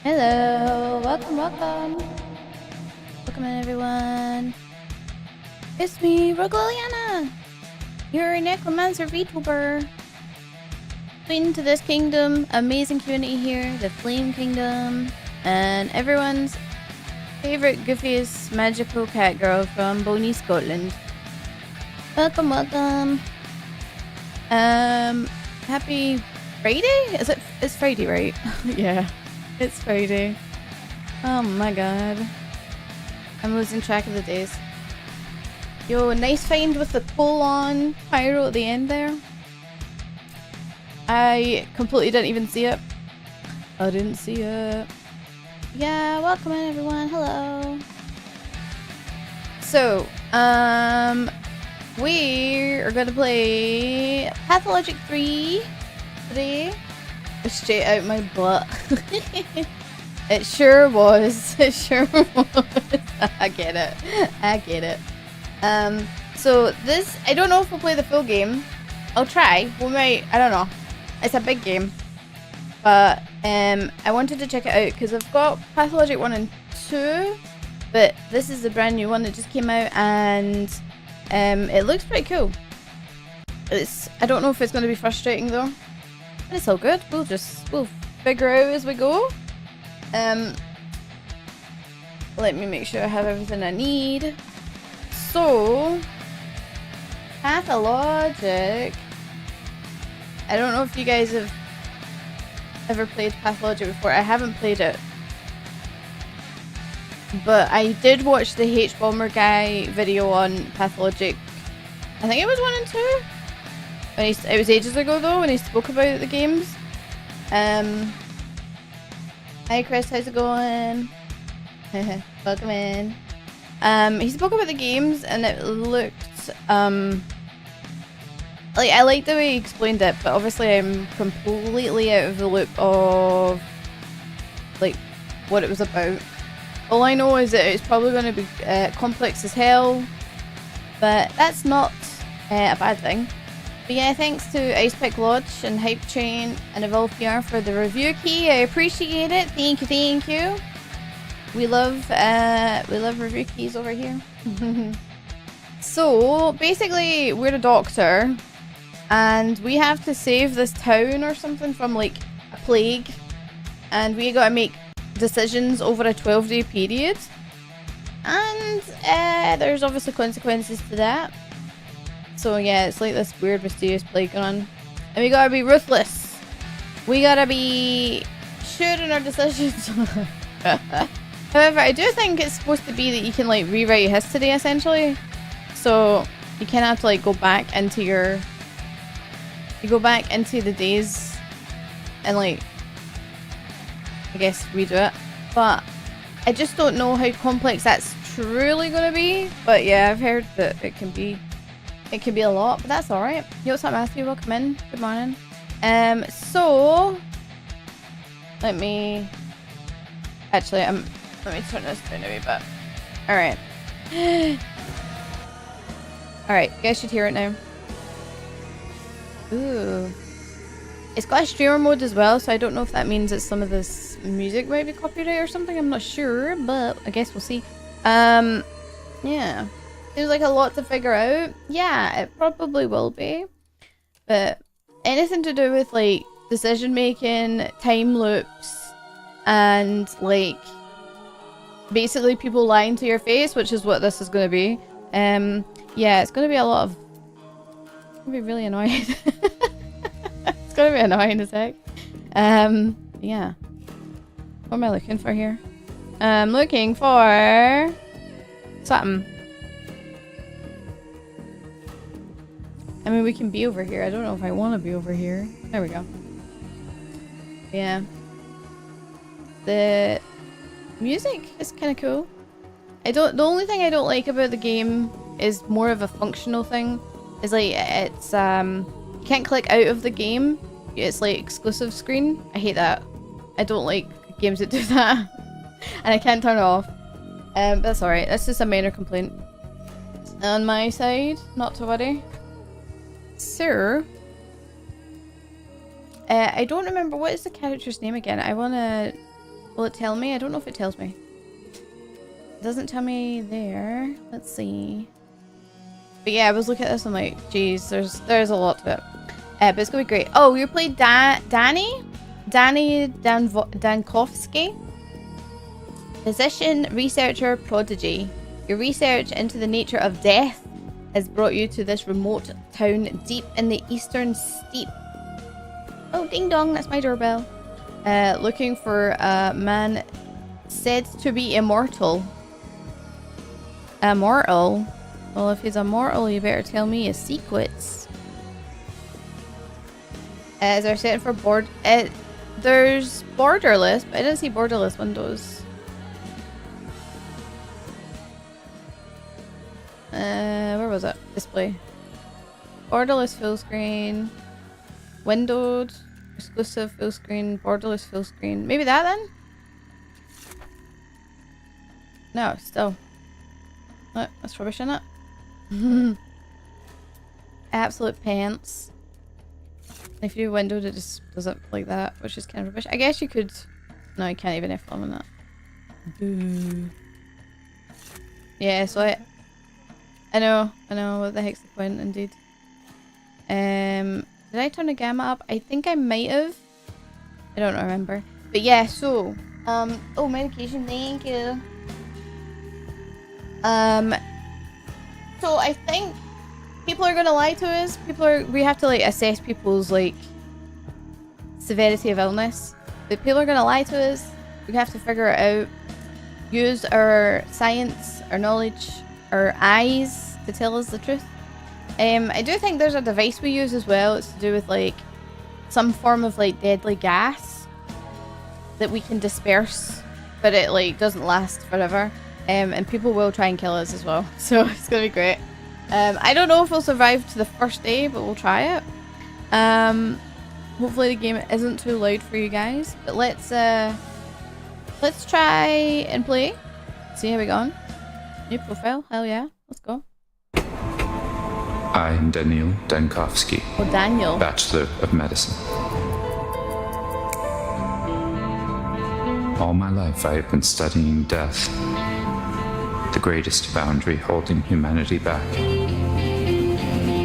Hello, welcome, welcome. Welcome in, everyone. It's me, Rogliana, your necromancer VTuber. Queen to this kingdom, amazing community here, the Flame Kingdom, and everyone's favorite goofiest magical cat girl from Boney, Scotland. Welcome, welcome. Happy Friday? It's Friday, right? Yeah. It's Friday. Oh my god. I'm losing track of the days. Yo, nice find with the pull-on pyro at the end there. I completely didn't even see it. I didn't see it. Yeah, welcome in everyone. Hello. So, we are gonna play Pathologic 3 today. Straight out my butt. It sure was. It sure was. I get it. I get it. So this, I don't know if we'll play the full game. I'll try. We might. I don't know. It's a big game, but I wanted to check it out because I've got Pathologic 1 and 2, but this is the brand new one that just came out, and it looks pretty cool. I don't know if it's going to be frustrating though. It's all good. We'll figure out as we go. Let me make sure I have everything I need. So, Pathologic. I don't know if you guys have ever played Pathologic before. I haven't played it, but I did watch the H-Bomber guy video on Pathologic. I think it was 1 and 2. It was ages ago though when he spoke about the games. Hi Chris, how's it going? Welcome in. He spoke about the games and it looked like, I liked the way he explained it, but obviously I'm completely out of the loop of like what it was about. All I know is that it's probably going to be complex as hell, but that's not a bad thing. But yeah, thanks to Icepick Lodge and Hype Train and Evolve PR for the review key. I appreciate it. Thank you, thank you. We love review keys over here. So basically, we're a doctor, and we have to save this town or something from like a plague, and we gotta make decisions over a 12-day period, and there's obviously consequences to that. So yeah, it's like this weird mysterious plague going on. And we gotta be ruthless. We gotta be sure in our decisions. However, I do think it's supposed to be that you can like rewrite history essentially. So you kind of have to like go back into the days and like, I guess redo it. But I just don't know how complex that's truly gonna be. But yeah, I've heard that it can be a lot, but that's alright. Yo, what's up, Matthew? Welcome in. Good morning. So let me actually let me turn this down a wee bit. Alright. Alright, you guys should hear it now. Ooh. It's got a streamer mode as well, so I don't know if that means that some of this music might be copyright or something. I'm not sure, but I guess we'll see. Yeah. There's like a lot to figure out. Yeah, it probably will be. But anything to do with like decision making, time loops, and like basically people lying to your face, which is what this is going to be. Yeah, it's going to be a lot of... It's going to be really annoying. It's going to be annoying as heck. Yeah. What am I looking for here? I'm looking for something. I mean, we can be over here. I don't know if I want to be over here. There we go. Yeah. The music is kind of cool. The only thing I don't like about the game is more of a functional thing. Is like, it's, you can't click out of the game. It's like exclusive screen. I hate that. I don't like games that do that. And I can't turn it off. That's alright. That's just a minor complaint on my side. Not to worry. So, I don't remember what is the character's name again. I wanna Will it tell me? I don't know if it tells me. It doesn't tell me there. Let's see. But yeah, I was looking at this, I'm like, geez, there's a lot to it. But it's gonna be great. Oh, you played Danny Dankovsky? Physician, researcher, prodigy. Your research into the nature of death has brought you to this remote town deep in the eastern steppe. Oh, ding dong, that's my doorbell. Looking for a man said to be immortal. Immortal? Well, if he's immortal, you better tell me his secrets. Is there a setting for there's borderless, but I didn't see borderless windows. Where was it? Display. Borderless full screen. Windowed. Exclusive full screen. Borderless full screen. Maybe that then? No, still. Look, that's rubbish, isn't it? Absolute pants. If you do windowed, it just does it like that, which is kind of rubbish. I guess you could... No, you can't even F1 on that. Boo. Yeah, so I know, what the heck's the point, indeed. Did I turn the gamma up? I think I might have. I don't remember. But yeah, so, oh, medication, thank you. So I think people are gonna lie to us. We have to, like, assess people's, like, severity of illness. But people are gonna lie to us. We have to figure it out. Use our science, our knowledge, our eyes to tell us the truth. I do think there's a device we use as well. It's to do with, like, some form of, like, deadly gas that we can disperse, but it, like, doesn't last forever. And people will try and kill us as well, so it's gonna be great. I don't know if we'll survive to the first day, but we'll try it. Hopefully the game isn't too loud for you guys, but let's try and play. See how we go. New profile, hell yeah, let's go. I am Daniel Dankovsky, Daniel, Bachelor of Medicine. All my life I have been studying death, the greatest boundary holding humanity back.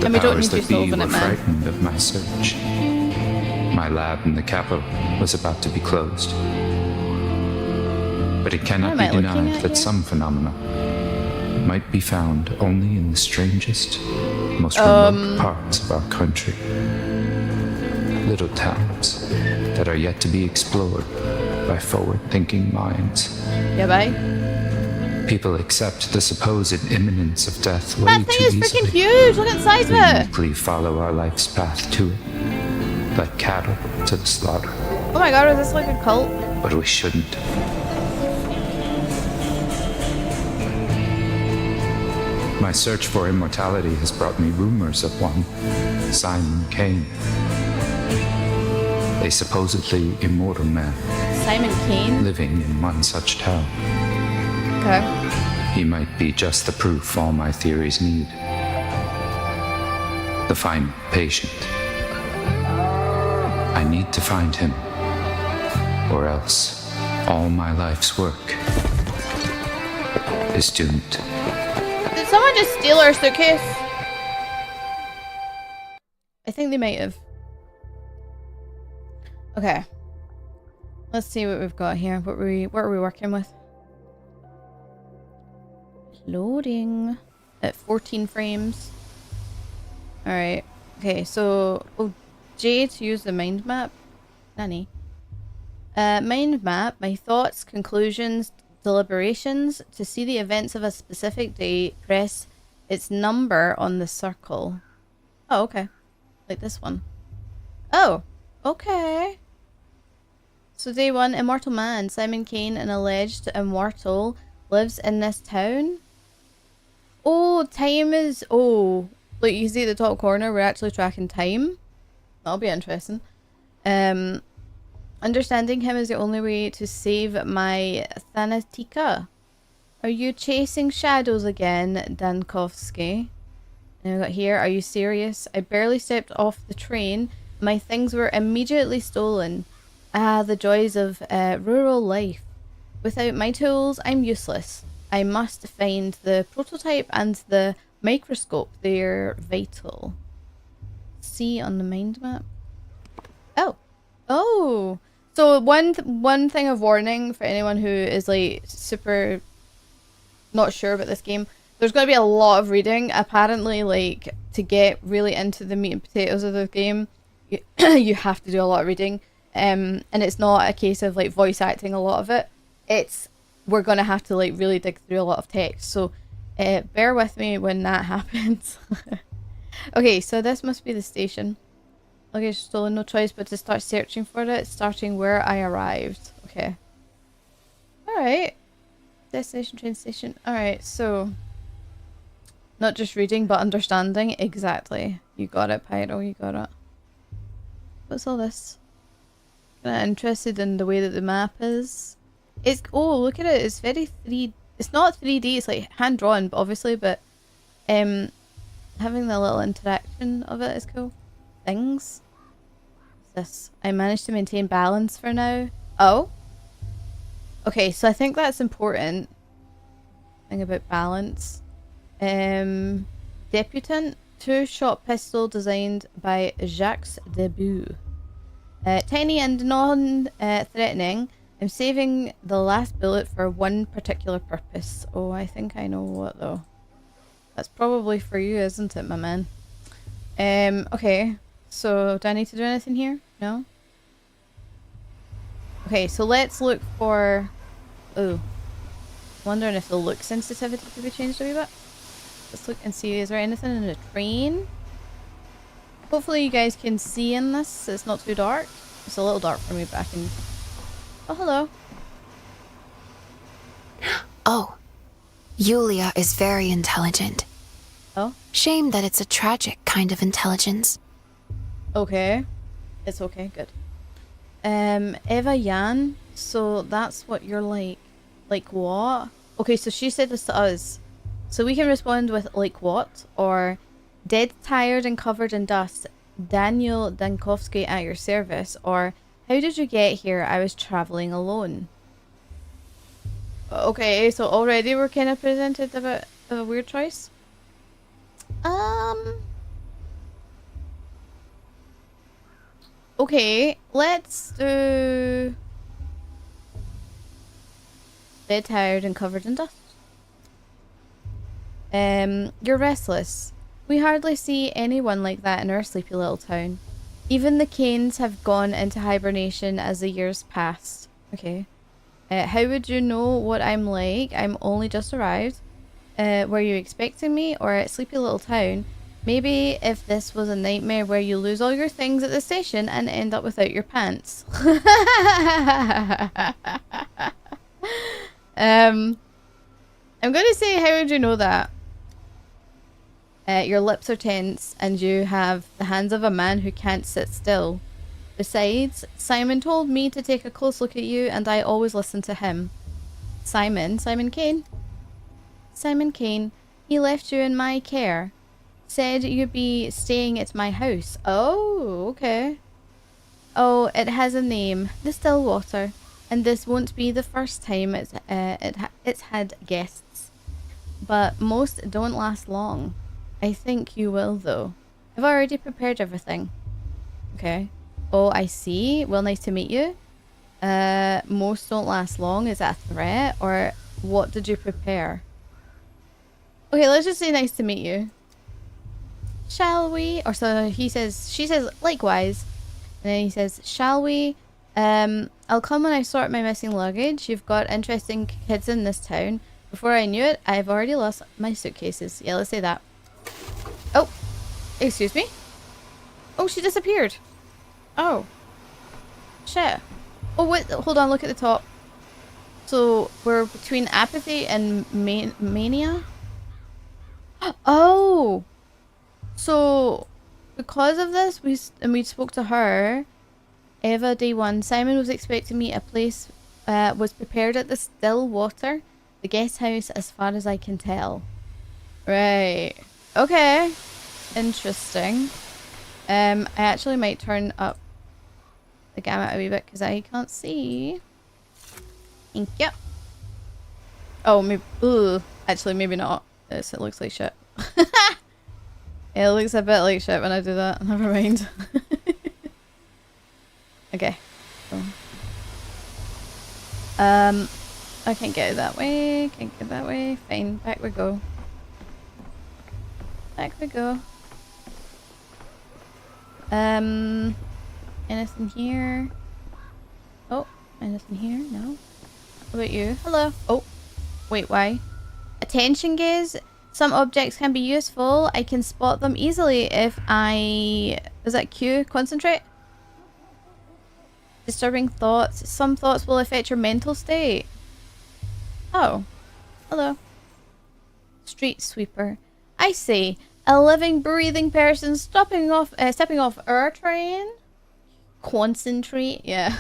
The powers that be were frightened of my search. My lab in the capital was about to be closed. But it cannot be denied that some phenomena might be found only in the strangest, most remote parts of our country. Little towns that are yet to be explored by forward-thinking minds. Yeah, bye. People accept the supposed imminence of death way that too thing is easily. freaking huge! Look at the size of it! Meekly follow our life's path to it, like cattle to the slaughter. Oh my god, is this like a cult? But we shouldn't. My search for immortality has brought me rumors of one, Simon Kane. A supposedly immortal man. Simon Kane? Living in one such town. Okay. He might be just the proof all my theories need. The final patient. I need to find him, or else all my life's work is doomed. Did someone just steal our suitcase? I think they might have. Okay. Let's see what we've got here. What are we working with? Loading at 14 frames. Alright. Okay, so J to use the mind map. Nanny. Mind map, my thoughts, conclusions, deliberations. To see the events of a specific day, press its number on the circle. Oh, okay. Like this one. Oh, okay. So day 1, immortal man. Simon Kane, an alleged immortal, lives in this town. Oh, time is... Oh, like you can see at the top corner, we're actually tracking time. That'll be interesting. Understanding him is the only way to save my Thanatika. Are you chasing shadows again, Dankovsky? And we got here, are you serious? I barely stepped off the train. My things were immediately stolen. Ah, the joys of rural life. Without my tools, I'm useless. I must find the prototype and the microscope. They're vital. See on the mind map. Oh. Oh. So one thing of warning for anyone who is like super not sure about this game. There's going to be a lot of reading. Apparently, like, to get really into the meat and potatoes of the game, you have to do a lot of reading. And it's not a case of like voice acting a lot of it. It's we're gonna have to like really dig through a lot of text. So bear with me when that happens. Okay, so this must be the station. Okay, stolen, no choice but to start searching for it, starting where I arrived. Okay. Alright. Destination, train station. Alright, so not just reading but understanding. Exactly. You got it, Pyro, you got it. What's all this? Kinda interested in the way that the map is. It's oh, look at it, it's very 3D. It's not 3D, it's like hand drawn obviously, but having the little interaction of it is cool. Things. What's this? I managed to maintain balance for now. Oh? Okay, so I think that's important. Thing about balance. Debutant, two-shot pistol designed by Jacques Debut. Tiny and non-threatening. I'm saving the last bullet for one particular purpose. Oh, I think I know what though. That's probably for you, isn't it, my man? Okay. So, do I need to do anything here? No? Okay, so let's look for... Oh. Wondering if the look sensitivity could be changed a wee bit. Let's look and see, is there anything in the train? Hopefully you guys can see in this. It's not too dark. It's a little dark for me, but I can... Oh, hello. Oh. Yulia is very intelligent. Oh? Shame that it's a tragic kind of intelligence. Okay. It's okay, good. Eva Yan, so that's what you're like. Like what? Okay, so she said this to us. So we can respond with like what? Or dead, tired and covered in dust. Daniel Dankovsky at your service. Or how did you get here? I was traveling alone. Okay, so already we're kind of presented of a weird choice. Okay, let's do... Dead, tired and covered in dust. You're restless. We hardly see anyone like that in our sleepy little town. Even the Canes have gone into hibernation as the years pass. Okay. How would you know what I'm like? I'm only just arrived. Were you expecting me or at sleepy little town? Maybe if this was a nightmare where you lose all your things at the station and end up without your pants. I'm going to say, how would you know that? Your lips are tense and you have the hands of a man who can't sit still. Besides, Simon told me to take a close look at you and I always listen to him. Simon Kane? Simon Kane, he left you in my care. Said you'd be staying at my house. Oh, okay. Oh, it has a name. The Stillwater. And this won't be the first time it's had guests. But most don't last long. I think you will, though. I've already prepared everything. Okay. Oh, I see. Well, nice to meet you. Most don't last long. Is that a threat? Or what did you prepare? Okay, let's just say nice to meet you. Shall we? Or so he says, she says, likewise. And then he says, shall we? I'll come when I sort my missing luggage. You've got interesting kids in this town. Before I knew it, I've already lost my suitcases. Yeah, let's say that. Oh, excuse me? Oh, she disappeared. Oh. Shit. Oh, wait, hold on, look at the top. So, we're between apathy and mania? Oh! So, because of this, we spoke to her. Eva, day one. Simon was expecting me. A place was prepared at the Stillwater, the guest house, as far as I can tell. Right. Okay. Interesting. I actually might turn up the gamut a wee bit because I can't see. Thank you. Oh, maybe. Ugh. Actually, maybe not. It looks like shit. It looks a bit like shit when I do that. Never mind. Okay. So. I can't get it that way. Can't get that way. Fine. Back we go. Back we go. Anything here? Oh, anything here? No. What about you? Hello. Oh, wait, why? Attention gaze. Some objects can be useful. I can spot them easily if I... Is that Q? Concentrate? Disturbing thoughts. Some thoughts will affect your mental state. Oh. Hello. Street sweeper. I see. A living, breathing person stepping off our train. Concentrate. Yeah.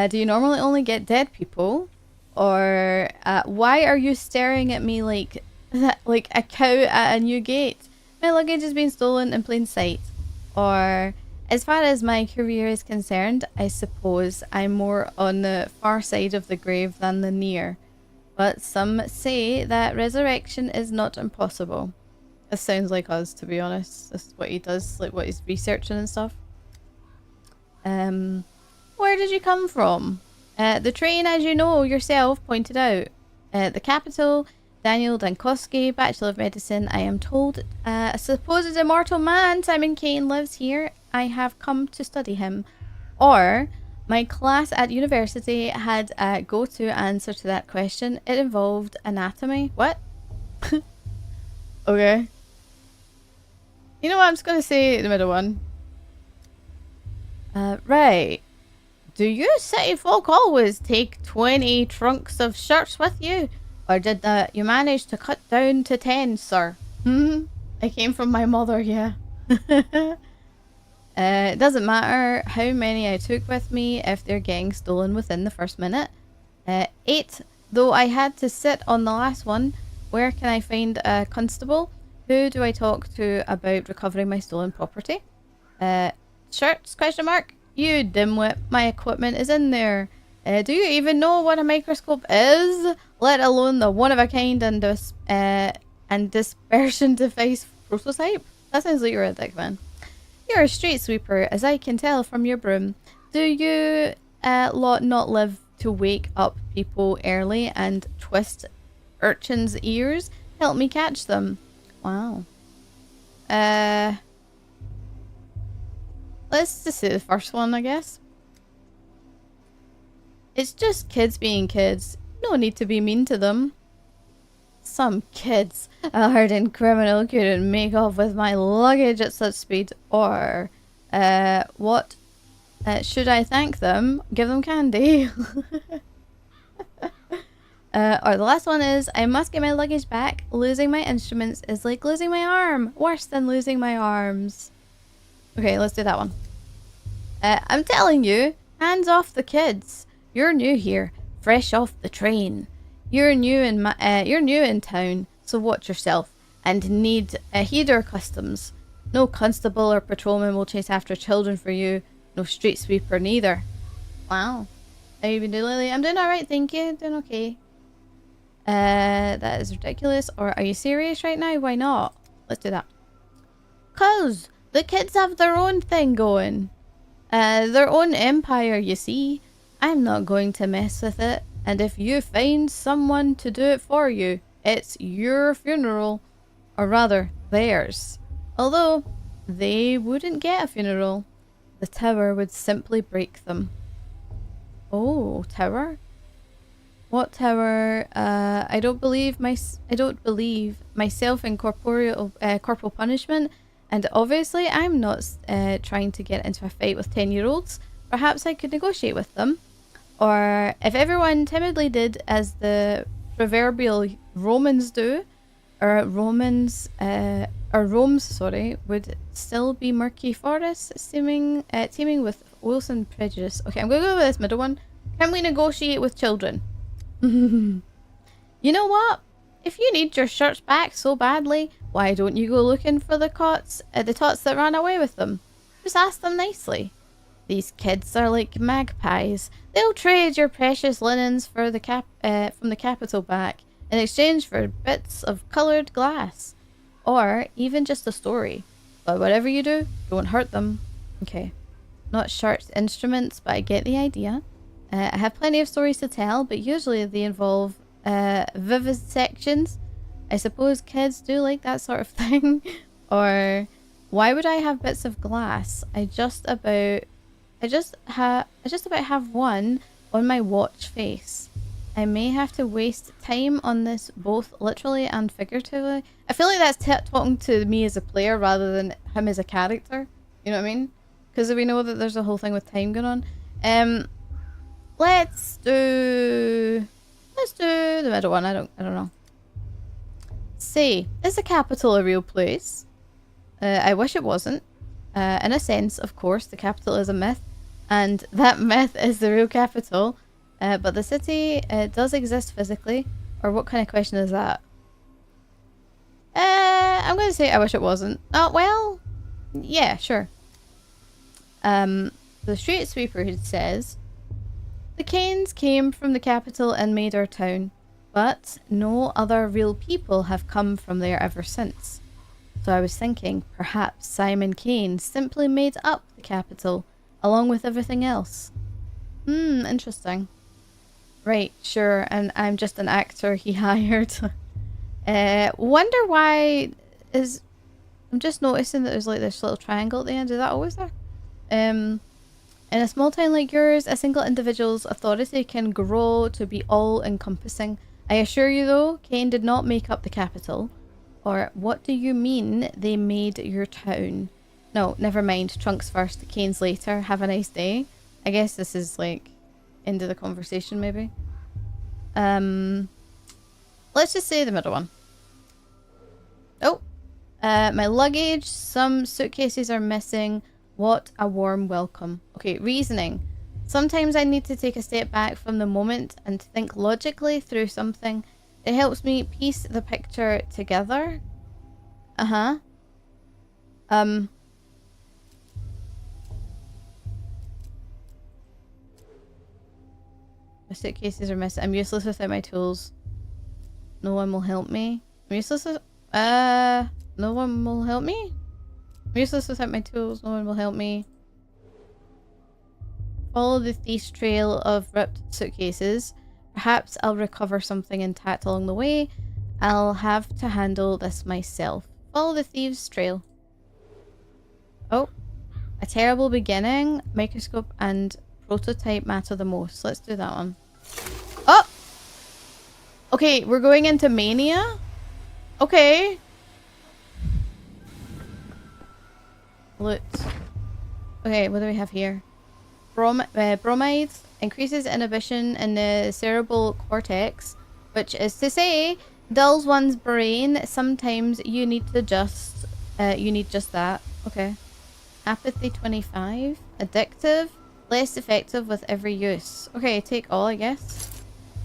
Do you normally only get dead people? Or why are you staring at me like a cow at a new gate? My luggage has been stolen in plain sight. Or as far as my career is concerned, I suppose I'm more on the far side of the grave than the near. But some say that resurrection is not impossible. This sounds like us, to be honest. This is what he does, like what he's researching and stuff. Where did you come from? The train, as you know yourself, pointed out. The capital, Daniel Dankowski, Bachelor of Medicine. I am told a supposed immortal man, Simon Kane, lives here. I have come to study him. Or my class at university had a go-to answer to that question. It involved anatomy. What? Okay. You know what? I'm just going to say the middle one. Right. Do you city folk always take 20 trunks of shirts with you? Or did you manage to cut down to 10, sir? I came from my mother, yeah. It doesn't matter how many I took with me if they're getting stolen within the first minute. 8, though I had to sit on the last one. Where can I find a constable? Who do I talk to about recovering my stolen property? Shirts? Question mark. You dimwit, my equipment is in there. Do you even know what a microscope is? Let alone the one-of-a-kind and dispersion device prototype? That sounds like you're a dick, man. You're a street sweeper, as I can tell from your broom. Do you lot not live to wake up people early and twist urchins' ears? Help me catch them. Wow. Let's just say the first one, I guess. It's just kids being kids. No need to be mean to them. Some kids. A hardened criminal couldn't make off with my luggage at such speed. Or, what? Should I thank them? Give them candy. Or the last one is, I must get my luggage back. Losing my instruments is like losing my arm. Worse than losing my arms. Okay, let's do that one. I'm telling you, hands off the kids. You're new here, fresh off the train. You're new in town, so watch yourself and heed our customs. No constable or patrolman will chase after children for you. No street sweeper neither. Wow. How you been doing lately? I'm doing alright, thank you. Doing okay. That is ridiculous. Or are you serious right now? Why not? Let's do that. 'Cause the kids have their own thing going. Their own empire, you see. I'm not going to mess with it. And if you find someone to do it for you, it's your funeral. Or rather, theirs. Although, they wouldn't get a funeral. The tower would simply break them. Oh, tower? What tower? I don't believe myself in corporal punishment. And obviously, I'm not trying to get into a fight with 10-year-olds. Perhaps I could negotiate with them. Or if everyone timidly did as the proverbial Romans do, or Rome's, would still be murky forests, teeming with Wilson prejudice. Okay, I'm going to go with this middle one. Can we negotiate with children? You know what? If you need your shirts back so badly, why don't you go looking for the tots that ran away with them? Just ask them nicely. These kids are like magpies. They'll trade your precious linens for the from the capital back in exchange for bits of coloured glass. Or even just a story. But whatever you do, don't hurt them. Okay. Not sharp instruments, but I get the idea. I have plenty of stories to tell, but usually they involve vivisections. I suppose kids do like that sort of thing. Or why would I have bits of glass? I just about have one on my watch face. I may have to waste time on this both literally and figuratively. I feel like that's talking to me as a player rather than him as a character. You know what I mean? Because we know that there's a whole thing with time going on. Let's do the middle one. I don't know. Say, is the capital a real place? I wish it wasn't. In a sense, of course, the capital is a myth, and that myth is the real capital. But the city does exist physically. Or what kind of question is that? I'm going to say I wish it wasn't. Oh, well, yeah, sure. The street sweeper says, the Kanes came from the capital and made our town, but no other real people have come from there ever since. So I was thinking, perhaps Simon Kane simply made up the capital, along with everything else. Interesting. Right, sure, and I'm just an actor he hired. Wonder why is... I'm just noticing that there's like this little triangle at the end. Is that always there? In a small town like yours, a single individual's authority can grow to be all-encompassing. I assure you though, Kane did not make up the capital. Or, what do you mean they made your town? No, never mind. Trunks first, Kane's later. Have a nice day. I guess this is like... end of the conversation, maybe. Let's just say the middle one. Oh. My luggage. Some suitcases are missing. What a warm welcome. Okay, reasoning. Sometimes I need to take a step back from the moment and think logically through something. It helps me piece the picture together. The suitcases are missing. I'm useless without my tools. No one will help me. I'm useless with... no one will help me? I'm useless without my tools. No one will help me. Follow the thief's trail of ripped suitcases. Perhaps I'll recover something intact along the way. I'll have to handle this myself. Follow the thieves' trail. Oh. A terrible beginning. Microscope and prototype matter the most. Let's do that one. Oh! Okay, we're going into mania? Okay. Loot. Okay, what do we have here? Bromide increases inhibition in the cerebral cortex, which is to say, dulls one's brain. Sometimes you need to just, just that. Okay. Apathy 25. Addictive. Less effective with every use. Okay, take all, I guess.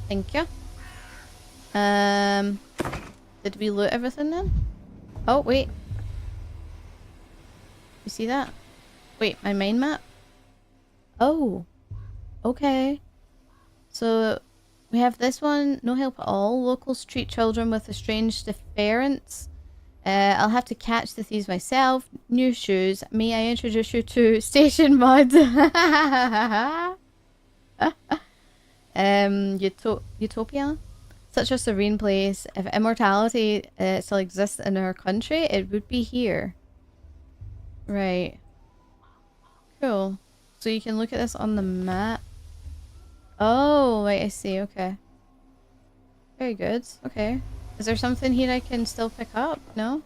Thank you. Did we loot everything then? Oh, wait. You see that? Wait, my main map? Oh. Okay. So, we have this one. No help at all. Locals treat children with a strange deference. I'll have to catch the thieves myself. New shoes. May I introduce you to Station Mud? Utopia? Such a serene place. If immortality still exists in our country, it would be here. Right. Cool. So you can look at this on the map. Oh, right, I see. Okay. Very good. Okay. Is there something here I can still pick up? No?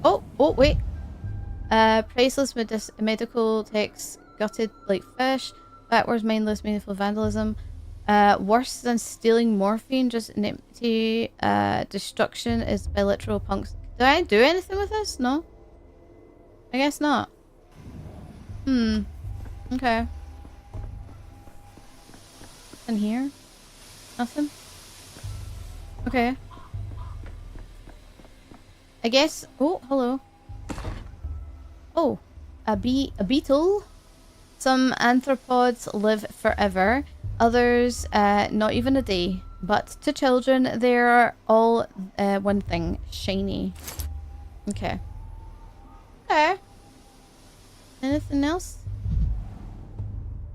Oh, wait. Priceless medical texts gutted like fish. Backwards, mindless, meaningful vandalism. Worse than stealing morphine, just an empty destruction is by literal punks. Did I do anything with this? No? I guess not. Okay. In here? Nothing? Okay. I guess... Oh, hello. Oh. a beetle. Some arthropods live forever, others not even a day. But to children, they're all one thing, shiny. Okay. Okay. Anything else?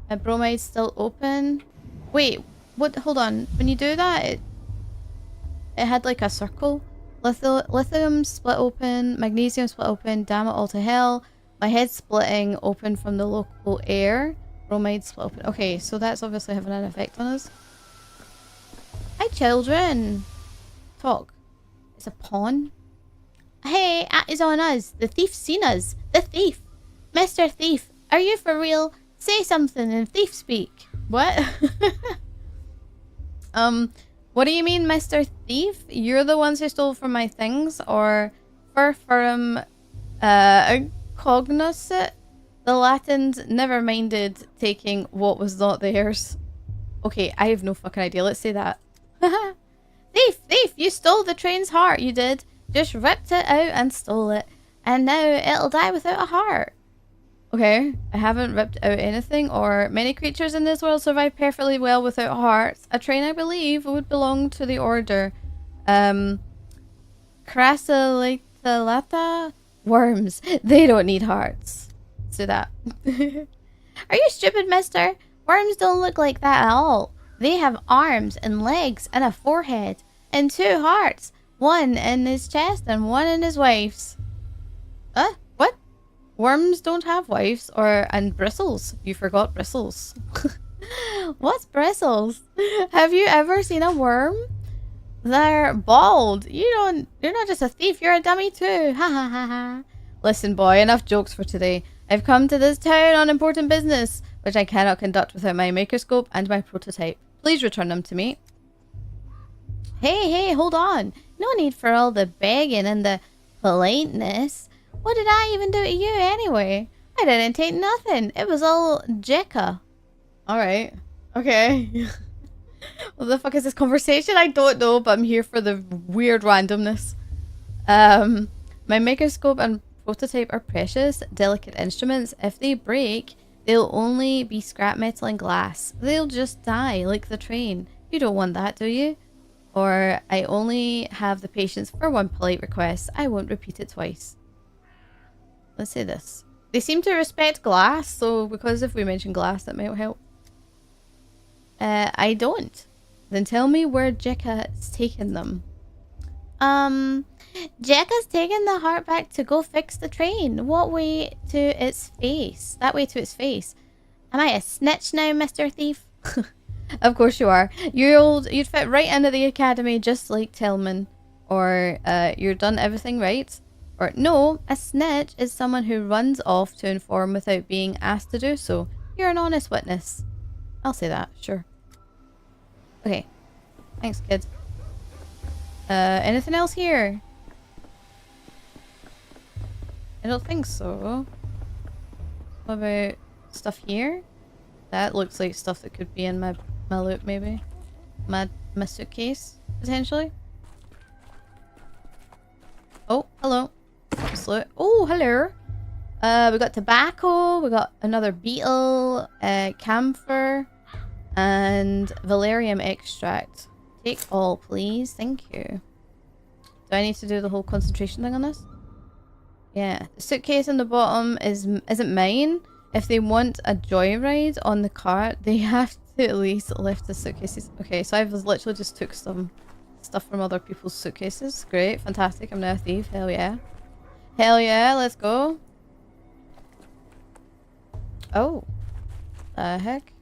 A bromide's still open. Wait, what? Hold on. When you do that, it had like a circle. Lithium split open, magnesium split open, damn it all to hell. My head's splitting open from the local air. Bromide split open. Okay, so that's obviously having an effect on us. Hi, children. Talk. It's a pawn. Hey, is on us. The thief's seen us. The thief. Mr. Thief, are you for real? Say something in thief speak. What? What do you mean, Mr. Thief? You're the ones who stole from my things? Or firm cognoscit? The Latins never minded taking what was not theirs. Okay, I have no fucking idea. Let's say that. Thief! You stole the train's heart, you did. Just ripped it out and stole it. And now it'll die without a heart. Okay, I haven't ripped out anything, or many creatures in this world survive perfectly well without hearts. A train, I believe, would belong to the order. Crassulatalata? Worms. They don't need hearts. Let's do that. Are you stupid, mister? Worms don't look like that at all. They have arms and legs and a forehead. And 2 hearts. One in his chest and one in his wife's. What? Worms don't have wives and bristles. You forgot bristles. What's bristles? Have you ever seen a worm? They're bald. You're not just a thief, you're a dummy too. Ha ha ha ha. Listen, boy, enough jokes for today. I've come to this town on important business, which I cannot conduct without my microscope and my prototype. Please return them to me. Hey, hold on. No need for all the begging and the politeness. What did I even do to you anyway? I didn't take nothing. It was all Jekka. Alright. Okay. What the fuck is this conversation? I don't know, but I'm here for the weird randomness. My microscope and prototype are precious, delicate instruments. If they break, they'll only be scrap metal and glass. They'll just die, like the train. You don't want that, do you? Or, I only have the patience for one polite request. I won't repeat it twice. Let's say this. They seem to respect glass, so because if we mention glass, that might help. I don't. Then tell me where Jekka's taken them. Jekka's taken the heart back to go fix the train. What way to its face? That way to its face. Am I a snitch now, Mr. Thief? Of course you are. You'd fit right into the academy just like Tillman. Or, you're done everything right. Or, no, a snitch is someone who runs off to inform without being asked to do so. You're an honest witness. I'll say that, sure. Okay. Thanks, kid. Anything else here? I don't think so. What about stuff here? That looks like stuff that could be in my loot, maybe. My suitcase, potentially. Oh, hello. Oh, hello. We got tobacco. We got another beetle, camphor, and valerium extract. Take all, please. Thank you. Do I need to do the whole concentration thing on this? Yeah. The suitcase on the bottom isn't mine. If they want a joyride on the cart, they have to at least lift the suitcases. Okay, so I've literally just took some stuff from other people's suitcases. Great, fantastic. I'm now a thief. Hell yeah. Hell yeah, let's go. Oh. The heck?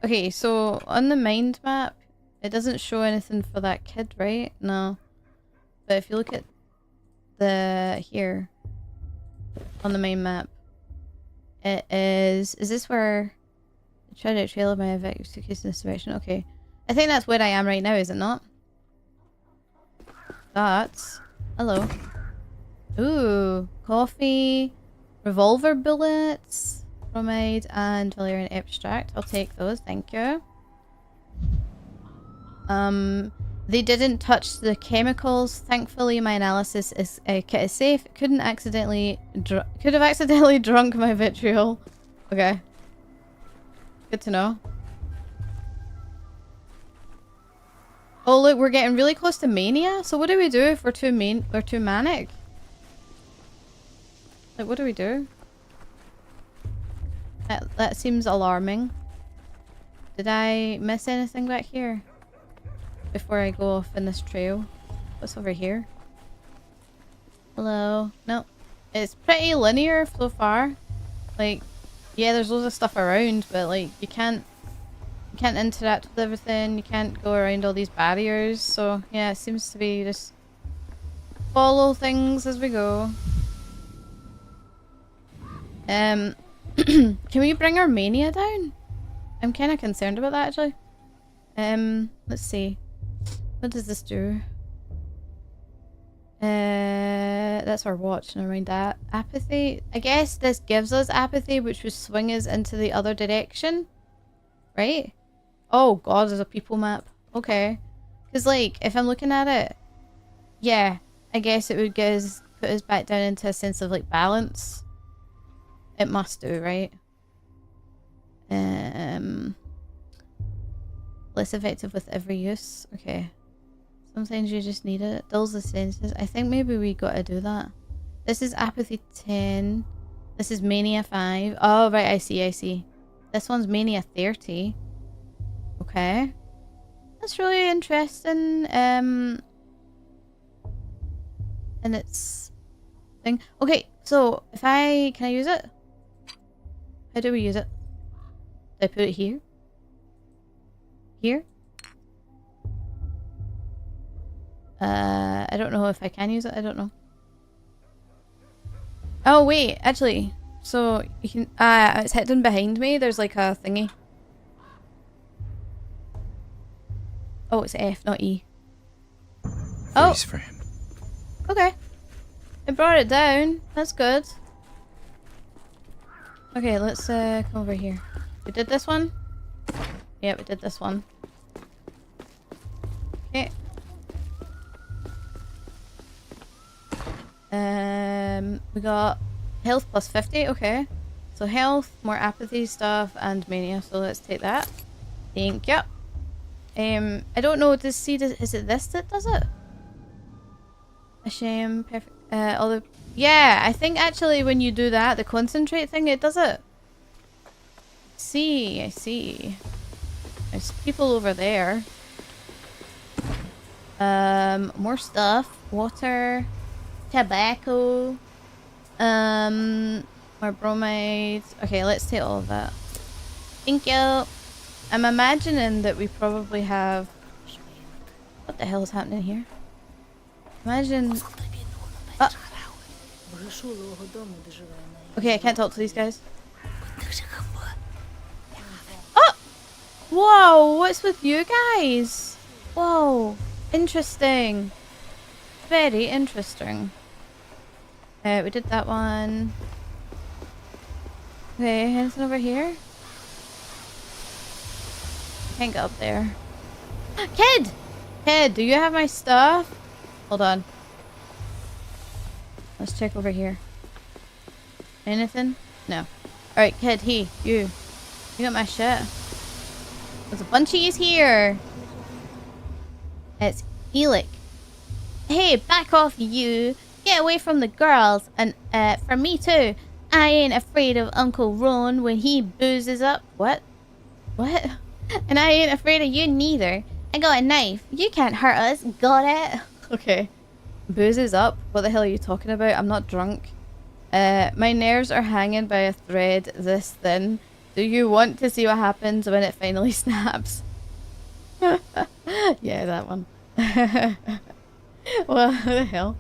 Okay, so on the mind map, it doesn't show anything for that kid, right? No. But if you look at the here on the main map, it is this where I tried a trail of my evacuation suitcase in this direction? Okay. I think that's where I am right now, is it not? That's hello. Ooh, coffee, revolver bullets, bromide, and valerian extract. I'll take those, thank you. They didn't touch the chemicals. Thankfully, my analysis kit is safe. Could have accidentally drunk my vitriol. Okay. Good to know. Oh look, we're getting really close to mania. So what do we do if we're too manic? Like, what do we do? That seems alarming. Did I miss anything back here? Before I go off in this trail. What's over here? Hello? No. It's pretty linear so far. Like, yeah, there's loads of stuff around, but like, you can't interact with everything. You can't go around all these barriers. So yeah, it seems to be just follow things as we go. Can we bring our mania down? I'm kind of concerned about that actually. Let's see. What does this do? That's our watch. Never mind that. Apathy. I guess this gives us apathy, which would swing us into the other direction. Right? Oh god, there's a people map. Okay. Because like, if I'm looking at it, yeah, I guess it would put us back down into a sense of like balance. It must do, right? Less effective with every use. Okay. Sometimes you just need it. Dulls the senses. I think maybe we gotta do that. This is apathy 10. This is mania 5. Oh, right, I see. This one's mania 30. Okay. That's really interesting. And it's thing. Okay, so if can I use it? How do we use it? Do I put it here? Here? I don't know if I can use it. I don't know. Oh wait, actually, so you can. It's hidden behind me. There's like a thingy. Oh, it's F, not E. Oh. Freeze frame. Okay. It brought it down. That's good. Okay, let's come over here. We did this one? Yeah, we did this one. Okay. We got health plus 50, okay. So health, more apathy stuff, and mania, so let's take that. Thank you. I don't know, is it this that does it? A shame, perfect, yeah, I think actually when you do that, the concentrate thing, it does it. I see. There's people over there. More stuff. Water. Tobacco. More bromides. Okay, let's take all of that. Thank you. I'm imagining that we probably have... What the hell is happening here? Imagine... Oh. Okay, I can't talk to these guys. Oh! Whoa, what's with you guys? Whoa, interesting. Very interesting. We did that one. Okay, anything over here? Can't get up there. Kid! Kid, do you have my stuff? Hold on. Let's check over here. Anything? No. Alright, kid, you got my shit. There's a bunch of yous here. It's Helic. Hey, back off you. Get away from the girls. And, from me too. I ain't afraid of Uncle Ron when he boozes up. What? What? And I ain't afraid of you neither. I got a knife. You can't hurt us. Got it? Okay. Boozes up? What the hell are you talking about? I'm not drunk. My nerves are hanging by a thread this thin. Do you want to see what happens when it finally snaps? Yeah, that one. What the hell?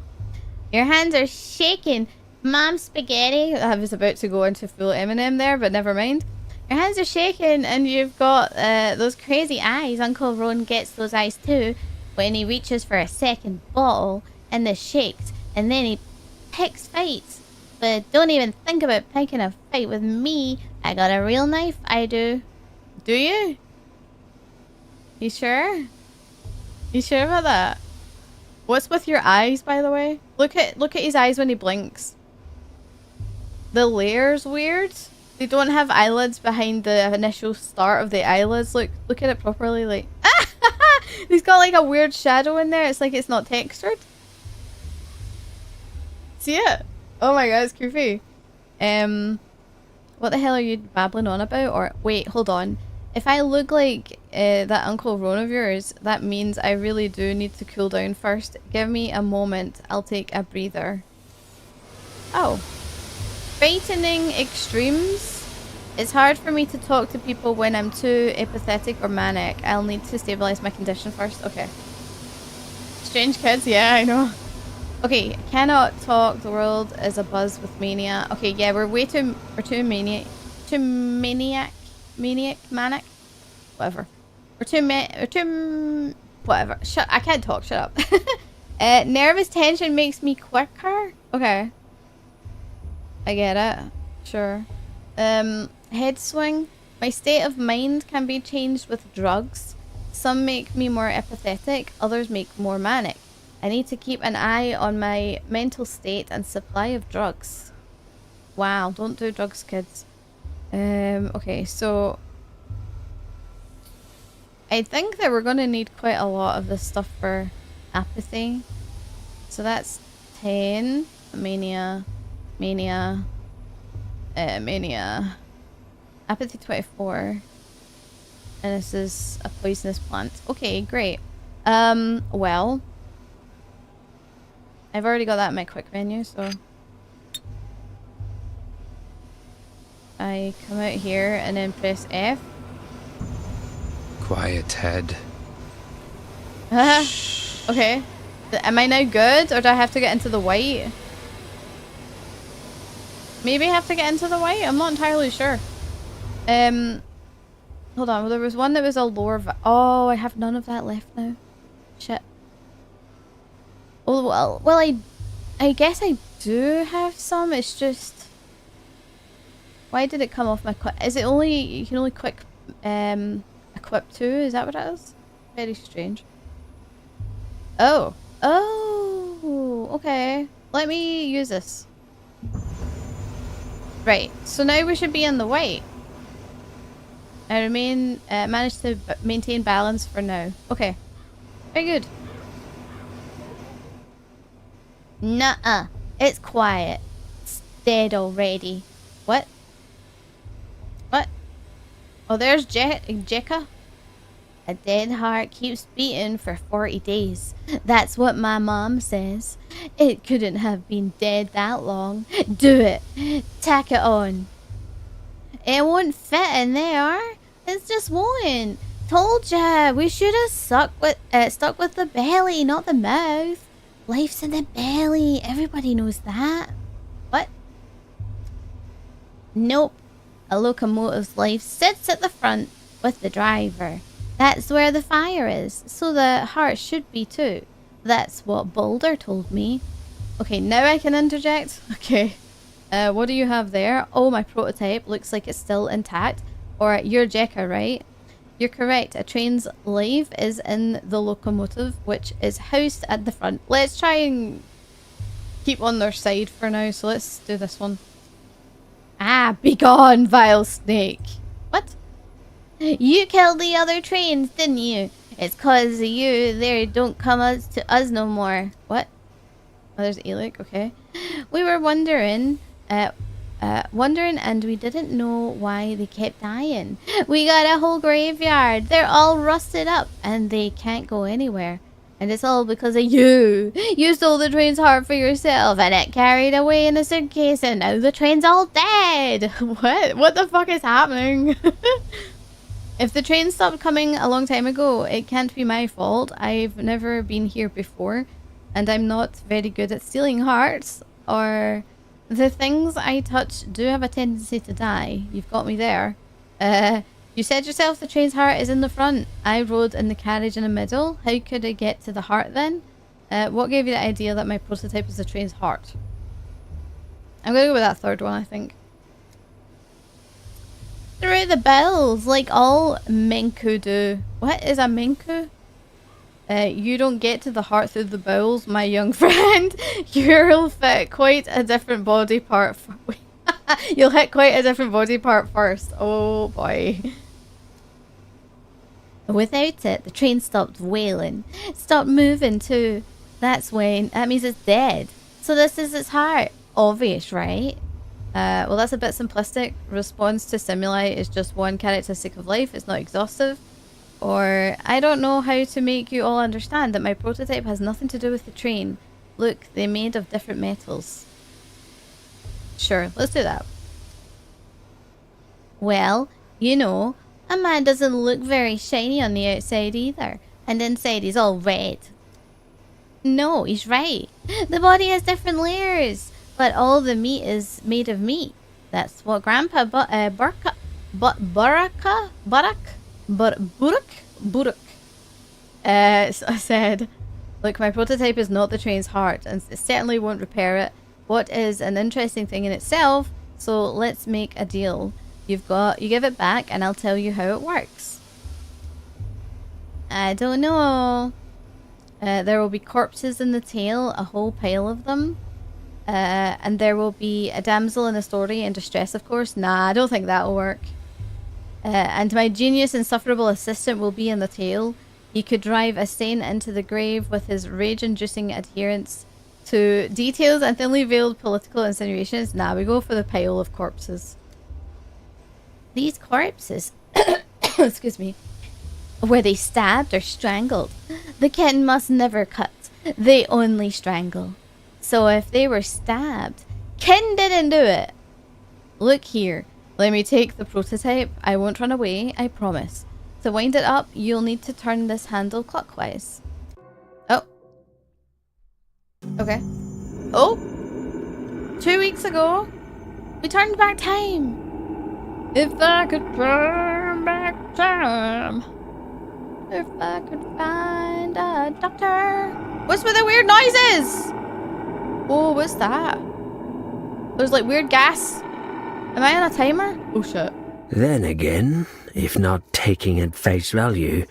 Your hands are shaking. Mom spaghetti. I was about to go into full Eminem there, but never mind. Your hands are shaking and you've got those crazy eyes. Uncle Ron gets those eyes too when he reaches for a second bottle and this shakes and then he picks fights. But don't even think about picking a fight with me. I got a real knife, I do. Do you? You sure? You sure about that? What's with your eyes, by the way? Look at his eyes when he blinks. The layer's weird. They don't have eyelids behind the initial start of the eyelids. Look at it properly. Like, he's got like a weird shadow in there. It's like it's not textured. See it? Oh my god, it's creepy. What the hell are you babbling on about? Or wait, hold on. If I look like that Uncle Ron of yours, that means I really do need to cool down first. Give me a moment. I'll take a breather. Oh. Frightening extremes. It's hard for me to talk to people when I'm too apathetic or manic. I'll need to stabilize my condition first. Okay. Strange kids, yeah, I know. Okay, cannot talk. The world is abuzz with mania. Okay, yeah, we're too maniac, manic, whatever. Whatever. I can't talk. Shut up. Nervous tension makes me quicker. Okay. I get it. Sure. Head swing. My state of mind can be changed with drugs. Some make me more apathetic. Others make more manic. I need to keep an eye on my mental state and supply of drugs. Wow, don't do drugs, kids. Okay, so I think that we're gonna need quite a lot of this stuff for apathy. So that's 10. Mania. Apathy 24. And this is a poisonous plant. Okay, great. Well, I've already got that in my quick menu, so I come out here and then press F. Quiet head. Okay. Am I now good, or do I have to get into the white? Maybe I have to get into the white? I'm not entirely sure. Hold on. Well, there was one that was a lower... Oh, I have none of that left now. Shit. Oh, well, I guess I do have some. It's just... Why did it come off my... Is it only... You can only quick... equip 2? Is that what it is? Very strange. Oh. Oh. Okay. Let me use this. Right. So now we should be in the white. I managed to maintain balance for now. Okay. Very good. Nuh-uh. It's quiet. It's dead already. What? What? Oh, there's Jekka. A dead heart keeps beating for 40 days. That's what my mom says. It couldn't have been dead that long. Do it. Tack it on. It won't fit in there. It's just won't. Told ya. We should have stuck with the belly, not the mouth. Life's in the belly. Everybody knows that. What? Nope. A locomotive's life sits at the front with the driver. That's where the fire is. So the heart should be too. That's what Boulder told me. Okay, now I can interject. Okay. What do you have there? Oh, my prototype looks like it's still intact. Or you're Jekka, right? You're correct. A train's life is in the locomotive, which is housed at the front. Let's try and keep on their side for now. So let's do this one. Ah, begone, vile snake. What? You killed the other trains, didn't you? It's cause of you they don't come to us no more. What? Oh, there's Elic, okay. We were wondering and we didn't know why they kept dying. We got a whole graveyard. They're all rusted up and they can't go anywhere. And it's all because of you. You stole the train's heart for yourself and it carried away in a suitcase and now the train's all dead. What? What the fuck is happening? If the train stopped coming a long time ago, it can't be my fault. I've never been here before and I'm not very good at stealing hearts, or the things I touch do have a tendency to die. You've got me there. You said yourself the train's heart is in the front. I rode in the carriage in the middle. How could I get to the heart then? What gave you the idea that my prototype is the train's heart? I'm gonna go with that third one, I think. Through the bells, like all Menku do. What is a Menku? You don't get to the heart through the bowels, my young friend. You'll fit quite a different body part. You'll hit quite a different body part first. Oh boy. Without it, the train stopped wailing. It stopped moving too. That means it's dead. So this is its heart. Obvious, right? Well, that's a bit simplistic. Response to stimuli is just one characteristic of life. It's not exhaustive. Or, I don't know how to make you all understand that my prototype has nothing to do with the train. Look, they're made of different metals. Sure, let's do that. Well, you know, a man doesn't look very shiny on the outside either. And inside he's all red. No, he's right. The body has different layers. But all the meat is made of meat. That's what Grandpa Burak said. Look, my prototype is not the train's heart, and it certainly won't repair it. What is an interesting thing in itself, so let's make a deal. You give it back, and I'll tell you how it works. I don't know. There will be corpses in the tail, a whole pile of them. And there will be a damsel in a story in distress, of course. Nah, I don't think that'll work. And my genius insufferable assistant will be in the tail. He could drive a saint into the grave with his rage-inducing adherence to details and thinly veiled political insinuations. Nah, we go for the pile of corpses. These corpses, excuse me, were they stabbed or strangled? The kitten must never cut. They only strangle. So if they were stabbed, Ken didn't do it. Look here. Let me take the prototype. I won't run away, I promise. To wind it up, you'll need to turn this handle clockwise. Oh. Okay. Oh! 2 weeks ago, we turned back time. If I could turn back time. If I could find a doctor. What's with the weird noises? Oh, what's that? There's like weird gas. Am I on a timer? Oh shit. Then again, if not taking at face value,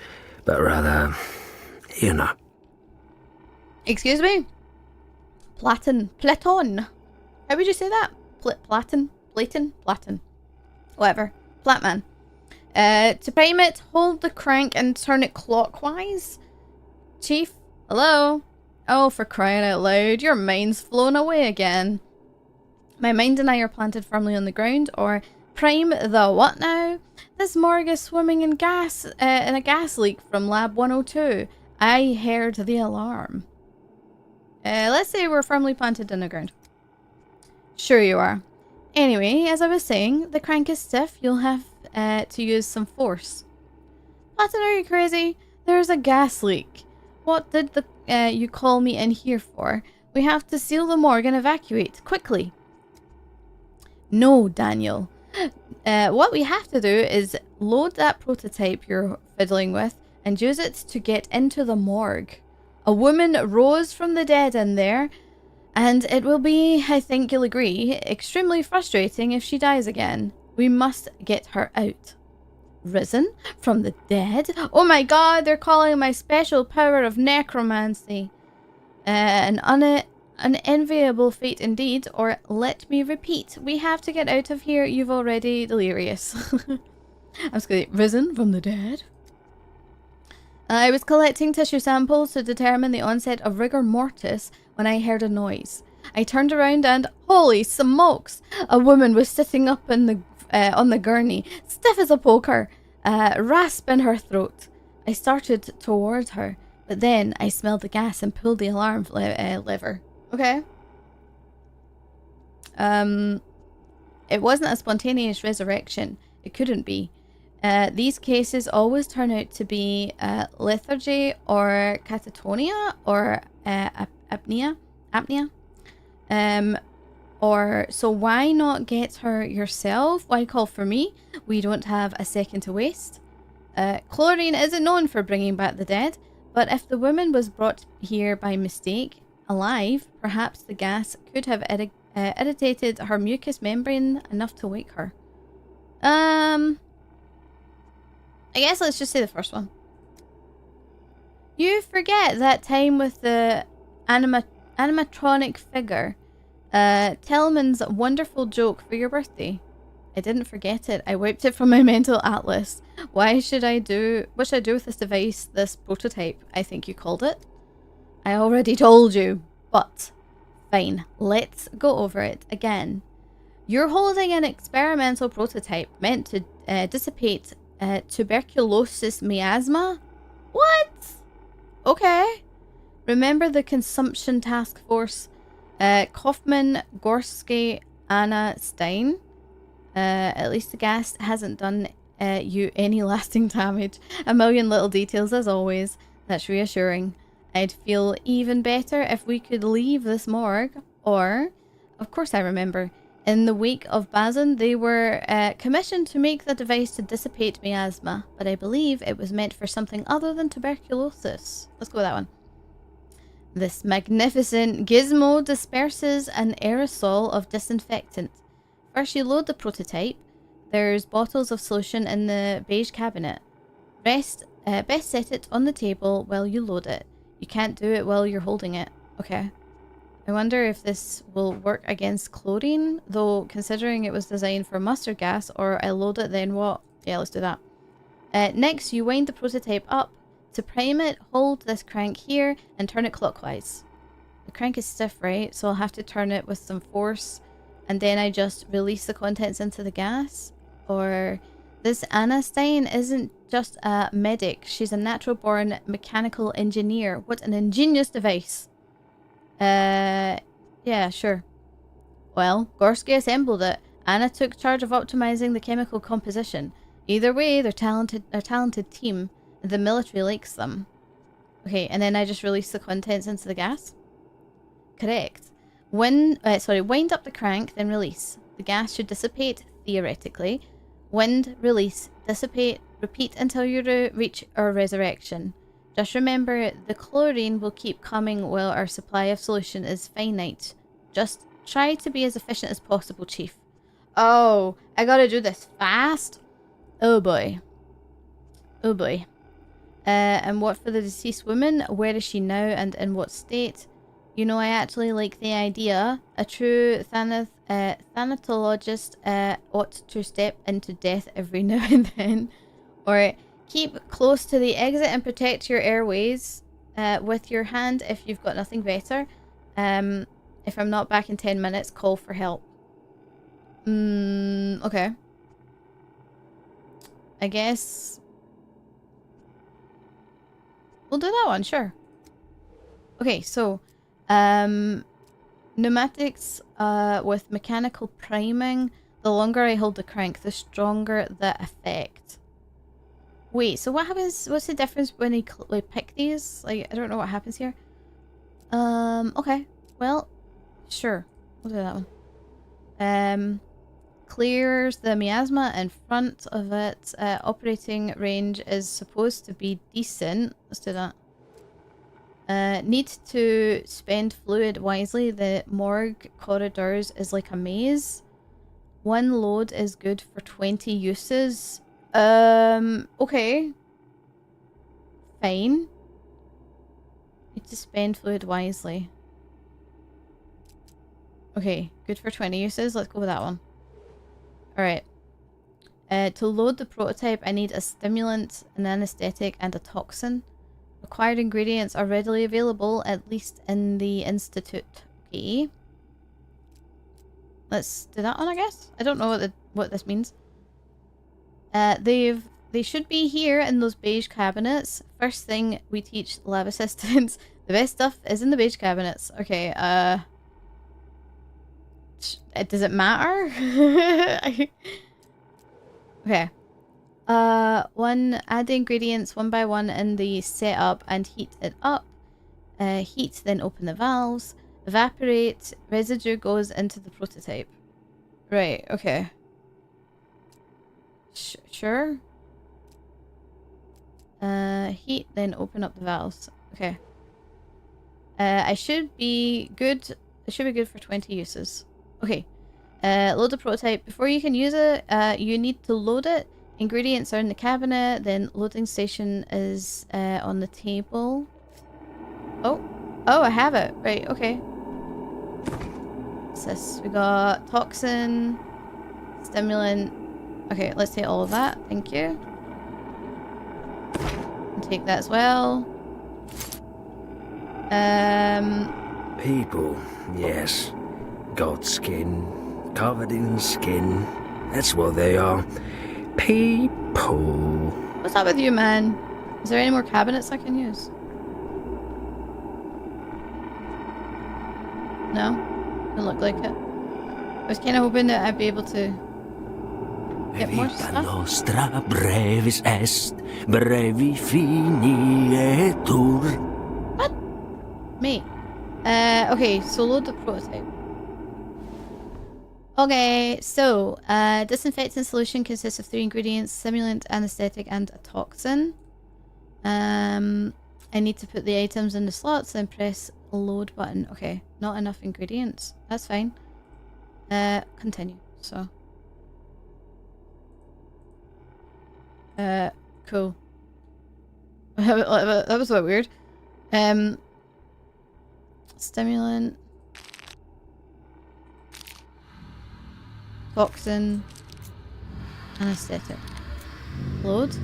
but rather, you know. Excuse me? Platon. How would you say that? Platon? Whatever. Platman. To prime it, hold the crank and turn it clockwise. Chief? Hello? Oh, for crying out loud, your mind's flown away again. My mind and I are planted firmly on the ground, or prime the what now? This morgue is swimming in gas, in a gas leak from Lab 102. I heard the alarm. Let's say we're firmly planted in the ground. Sure you are. Anyway, as I was saying, the crank is stiff. You'll have to use some force. Platon, are you crazy? There's a gas leak. What did you call me in here for? We have to seal the morgue and evacuate. Quickly. No, Daniel. What we have to do is load that prototype you're fiddling with and use it to get into the morgue. A woman rose from the dead in there, and it will be, I think you'll agree, extremely frustrating if she dies again. We must get her out. Risen from the dead? Oh my god, they're calling my special power of necromancy. An unenviable fate indeed, or let me repeat, we have to get out of here. You've already delirious. I was going to risen from the dead. I was collecting tissue samples to determine the onset of rigor mortis when I heard a noise. I turned around and, holy smokes, a woman was sitting up in the on the gurney, stiff as a poker, rasp in her throat. I started towards her, but then I smelled the gas and pulled the alarm lever. Okay. It wasn't a spontaneous resurrection. It couldn't be. These cases always turn out to be lethargy or catatonia or apnea. Or so why not get her yourself? Why call for me? We don't have a second to waste. Chlorine isn't known for bringing back the dead, but if the woman was brought here by mistake, alive, perhaps the gas could have irritated her mucous membrane enough to wake her. I guess let's just say the first one. You forget that time with the animatronic figure. Tellman's wonderful joke for your birthday. I didn't forget it. I wiped it from my mental atlas. What should I do with this device, this prototype, I think you called it? I already told you, but fine. Let's go over it again. You're holding an experimental prototype meant to dissipate tuberculosis miasma? What? Okay. Remember the consumption task force? Kaufman, Gorski, Anna, Stein? At least the gas hasn't done you any lasting damage. A million little details as always. That's reassuring. I'd feel even better if we could leave this morgue. Or, of course I remember, in the wake of Bazin, they were commissioned to make the device to dissipate miasma, but I believe it was meant for something other than tuberculosis. Let's go with that one. This magnificent gizmo disperses an aerosol of disinfectant. First you load the prototype. There's bottles of solution in the beige cabinet. Best set it on the table while you load it. You can't do it while you're holding it. Okay. I wonder if this will work against chlorine, though considering it was designed for mustard gas, or I load it then what? Yeah, let's do that. Next, you wind the prototype up. To prime it, hold this crank here and turn it clockwise. The crank is stiff, right? So I'll have to turn it with some force. And then I just release the contents into the gas? Or this Anna Stein isn't just a medic. She's a natural-born mechanical engineer. What an ingenious device. Yeah, sure. Well, Gorski assembled it. Anna took charge of optimizing the chemical composition. Either way, they're a talented team. The military likes them. Okay, and then I just release the contents into the gas? Correct. Wind up the crank, then release. The gas should dissipate, theoretically. Wind, release, dissipate, repeat until you reach our resurrection. Just remember, the chlorine will keep coming while our supply of solution is finite. Just try to be as efficient as possible, Chief. Oh, I gotta do this fast? Oh boy. Oh boy. And what for the deceased woman? Where is she now and in what state? You know, I actually like the idea. A true thanatologist ought to step into death every now and then. Or keep close to the exit and protect your airways with your hand if you've got nothing better. If I'm not back in 10 minutes, call for help. Okay. I guess we'll do that one, sure. Okay, so pneumatics with mechanical priming. The longer I hold the crank, the stronger the effect. Wait, so what happens? What's the difference when you pick these? Like, I don't know what happens here. Okay. Well, sure. We'll do that one. Clears the miasma in front of it. Operating range is supposed to be decent. Let's do that. Need to spend fluid wisely. The morgue corridors is like a maze. One load is good for 20 uses. Okay. Fine. Need to spend fluid wisely. Okay, good for 20 uses. Let's go with that one. Alright. To load the prototype, I need a stimulant, an anesthetic, and a toxin. Required ingredients are readily available, at least in the institute. Okay. Let's do that one, I guess. I don't know what this means. They should be here in those beige cabinets. First thing we teach lab assistants, the best stuff is in the beige cabinets. Okay, does it matter? Okay. Add the ingredients one by one in the setup and heat it up. Heat, then open the valves. Evaporate. Residue goes into the prototype. Right, okay. Sure. Heat, then open up the valves. Okay. I should be good. It should be good for 20 uses. Okay. Load the prototype. Before you can use it, you need to load it. Ingredients are in the cabinet, then loading station is on the table. Oh, I have it. Right, okay. What's this? We got toxin, stimulant. Okay, let's take all of that. Thank you. And take that as well. People, yes. God's skin, covered in skin. That's what they are. People. What's up with you, man? Is there any more cabinets I can use? No? Doesn't look like it. I was kind of hoping that I'd be able to get more Vita stuff. nostra brevis est, brevi finietur. What? Mate. Okay, so load the prototype. Okay, so disinfectant solution consists of 3 ingredients: stimulant, anesthetic, and a toxin. I need to put the items in the slots and press load button. Okay, not enough ingredients. That's fine. Continue. So. Cool. That was a bit weird. Stimulant. Toxin. Anesthetic. Load.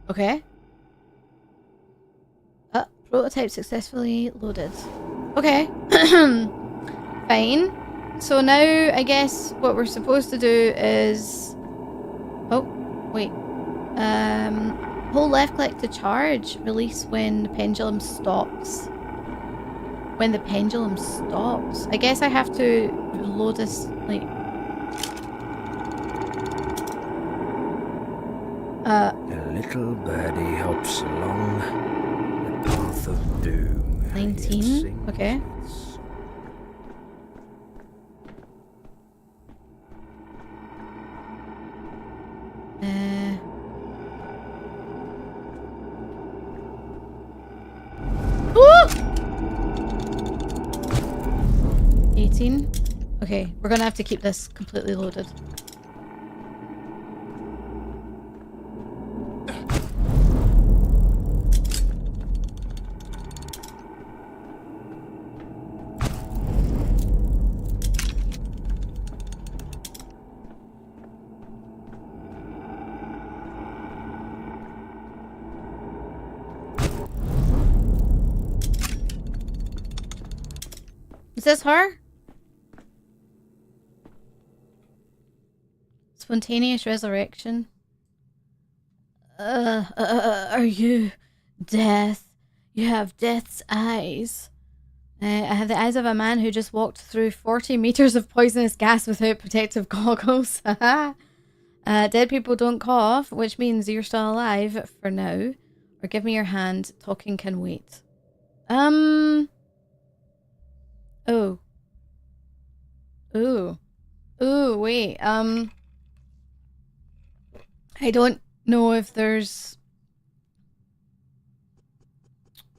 Okay. Prototype successfully loaded. Okay. Fine. So now I guess what we're supposed to do is... Oh, wait. Hold left click to charge. Release when the pendulum stops. When the pendulum stops. I guess I have to load this, like... A little birdie hops along the path of doom. 19? Okay. Woo! 18. Okay, we're gonna have to keep this completely loaded. Is this her? Spontaneous resurrection. Are you death? You have death's eyes. I have the eyes of a man who just walked through 40 meters of poisonous gas without protective goggles. Dead people don't cough, which means you're still alive for now. Or give me your hand. Talking can wait. Oh. Ooh. Ooh, wait. I don't know if there's...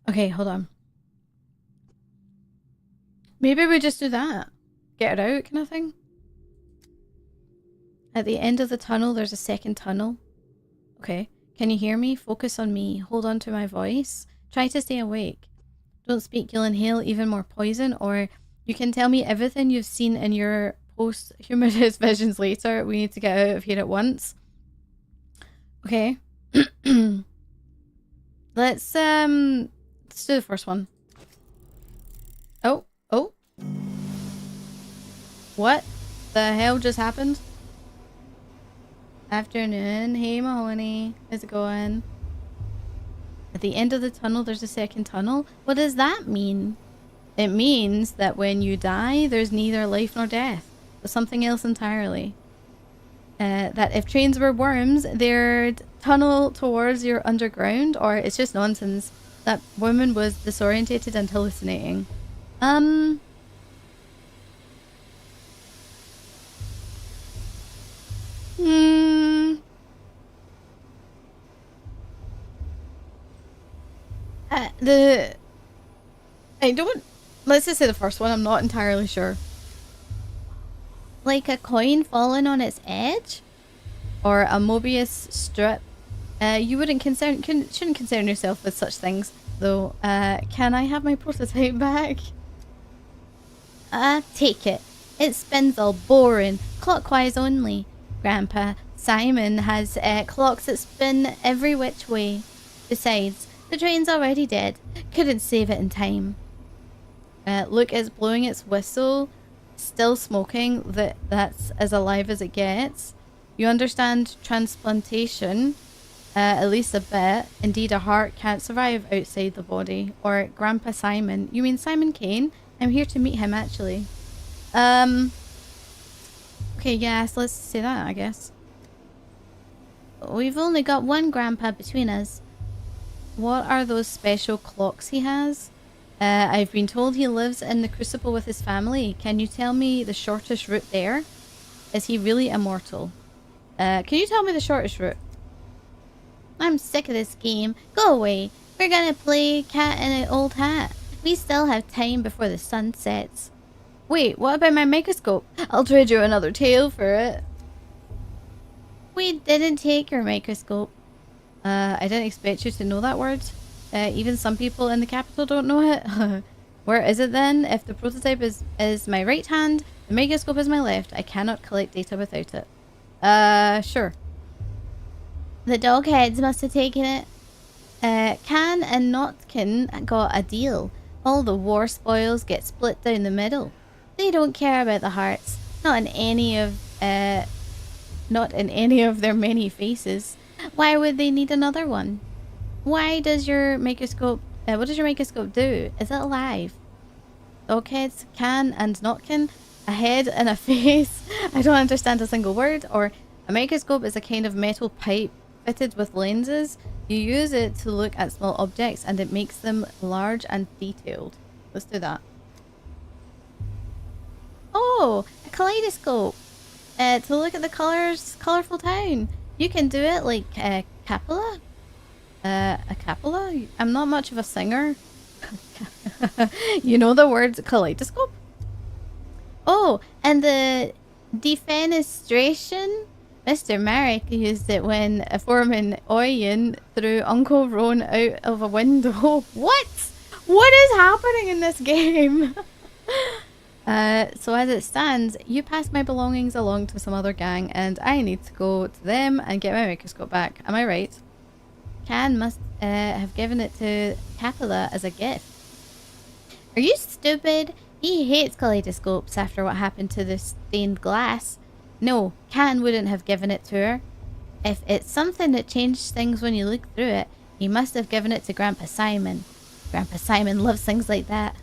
Okay, hold on. Maybe we just do that. Get it out kind of thing. At the end of the tunnel, there's a second tunnel. Okay. Can you hear me? Focus on me. Hold on to my voice. Try to stay awake. Don't speak, you'll inhale even more poison, or you can tell me everything you've seen in your post-humanist visions later. We need to get out of here at once. Okay. Let's do the first one. Oh. What the hell just happened? Afternoon. Hey, Mahoney. How's it going? At the end of the tunnel, there's a second tunnel. What does that mean? It means that when you die, there's neither life nor death, but something else entirely. That if trains were worms, they'd tunnel towards your underground, or it's just nonsense. That woman was disorientated and hallucinating. Let's just say the first one, I'm not entirely sure. Like a coin falling on its edge? or a Mobius strip. You shouldn't concern yourself with such things, though. Can I have my prototype back? Take it. It spins all boring, clockwise only. Grandpa Simon has clocks that spin every which way. Besides, the train's already dead. Couldn't save it in time. Look, it's blowing its whistle. Still smoking. That's as alive as it gets. You understand transplantation, at least a bit. Indeed, a heart can't survive outside the body. Or Grandpa Simon. You mean Simon Kane? I'm here to meet him, actually. Okay, yes, let's say that, I guess. We've only got one Grandpa between us. What are those special clocks he has? I've been told he lives in the Crucible with his family. Can you tell me the shortest route there? Is he really immortal? Can you tell me the shortest route? I'm sick of this game. Go away. We're gonna play cat in an old hat. We still have time before the sun sets. Wait, what about my microscope? I'll trade you another tail for it. We didn't take your microscope. I didn't expect you to know that word. Even some people in the capital don't know it. Where is it then? If the prototype is my right hand, the microscope is my left. I cannot collect data without it. Sure. The dogheads must have taken it. Can and Notkin got a deal. All the war spoils get split down the middle. They don't care about the hearts. Not in any of their many faces. Why would they need another one? Why does your microscope... what does your microscope do? Is it alive? Dogheads, can and Notkin, a head and a face. I don't understand a single word. Or a microscope is a kind of metal pipe fitted with lenses. You use it to look at small objects and it makes them large and detailed. Let's do that. Oh, a kaleidoscope. To look at the colourful town. You can do it like a capola. A capola? I'm not much of a singer. You know the word kaleidoscope? Oh, and the defenestration? Mr. Marek used it when Foreman Oyen threw Uncle Ron out of a window. What? What is happening in this game? So as it stands, you pass my belongings along to some other gang and I need to go to them and get my microscope back. Am I right? Can must have given it to Capella as a gift. Are you stupid? He hates kaleidoscopes after what happened to the stained glass. No, Can wouldn't have given it to her. If it's something that changed things when you look through it, he must have given it to Grandpa Simon. Grandpa Simon loves things like that.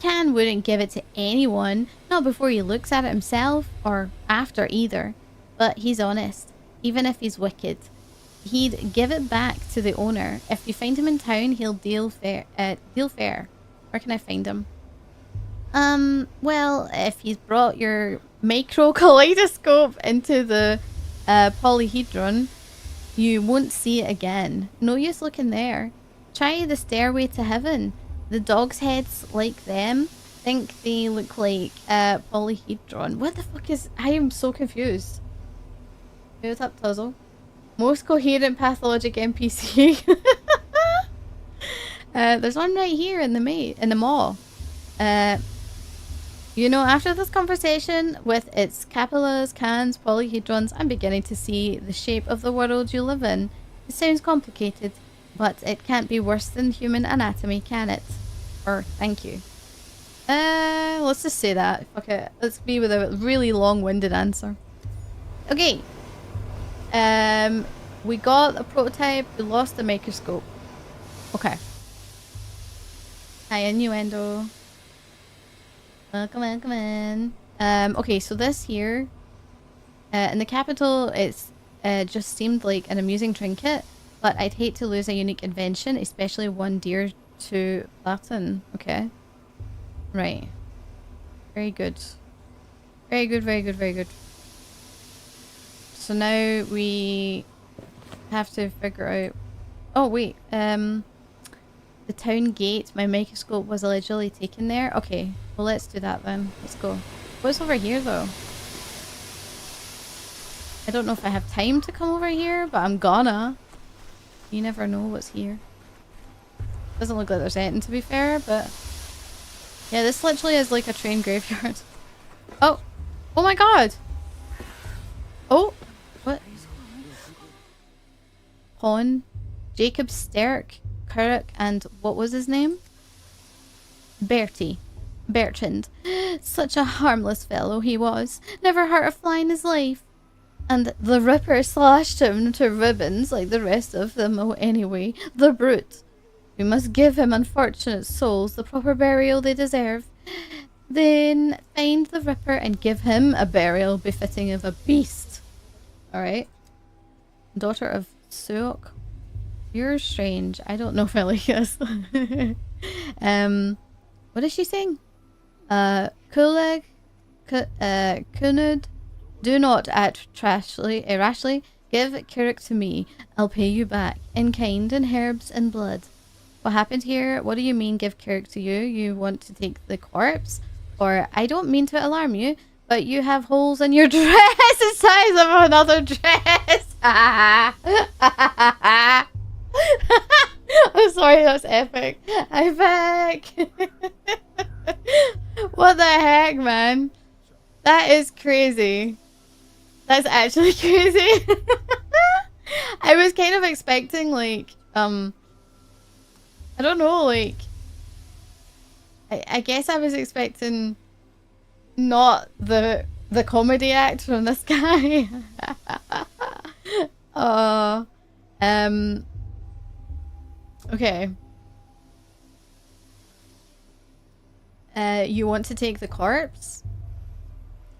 Can wouldn't give it to anyone, not before he looks at it himself, or after either. But he's honest, even if he's wicked. He'd give it back to the owner. If you find him in town, he'll deal fair. Where can I find him? Well, if he's brought your micro kaleidoscope into the polyhedron, you won't see it again. No use looking there. Try the stairway to heaven. The dog's heads like them. Think they look like polyhedron. What the fuck is... I am so confused. What's up, Tuzzle? Most coherent pathologic NPC. There's one right here in the mall. You know, after this conversation with its capillas, cans, polyhedrons, I'm beginning to see the shape of the world you live in. It sounds complicated, but it can't be worse than human anatomy, can it? Or thank you. Let's just say that. Fuck it. Let's be with a really long-winded answer. Okay. We got a prototype. We lost the microscope. Okay. Hi, innuendo. Welcome, welcome in. Okay, so this here, in the capital, it's just seemed like an amusing trinket, but I'd hate to lose a unique invention, especially one dear to Latin. Okay. Right. Very good. Very good, very good, very good. So now we have to figure out... Oh, wait. The town gate, my microscope was allegedly taken there. Okay, well, let's do that then. Let's go. What's over here, though? I don't know if I have time to come over here, but I'm gonna. You never know what's here. Doesn't look like there's anything, to be fair, but... Yeah, this literally is like a train graveyard. Oh! Oh my god! Oh! What? Pawn, Jacob Sterk, Kirk, and what was his name? Bertrand. Such a harmless fellow he was. Never hurt a fly in his life. And the Ripper slashed him to ribbons like the rest of them. Oh, anyway, the brute. We must give him unfortunate souls the proper burial they deserve. Then find the Ripper and give him a burial befitting of a beast. Alright. Daughter of Suok. You're strange. I don't know if I like this. What is she saying? Kuleg? Kunud? Do not act rashly. Give Kirik to me. I'll pay you back. In kind, in herbs, and blood. What happened here? What do you mean give Kirik to you? You want to take the corpse? Or, I don't mean to alarm you, but you have holes in your dress the size of another dress. I'm sorry, that's epic. I'm back. What the heck, man? That is crazy. That's actually crazy. I was kind of expecting, like, I don't know, like, I guess I was expecting not the comedy act from this guy. Okay. You want to take the corpse?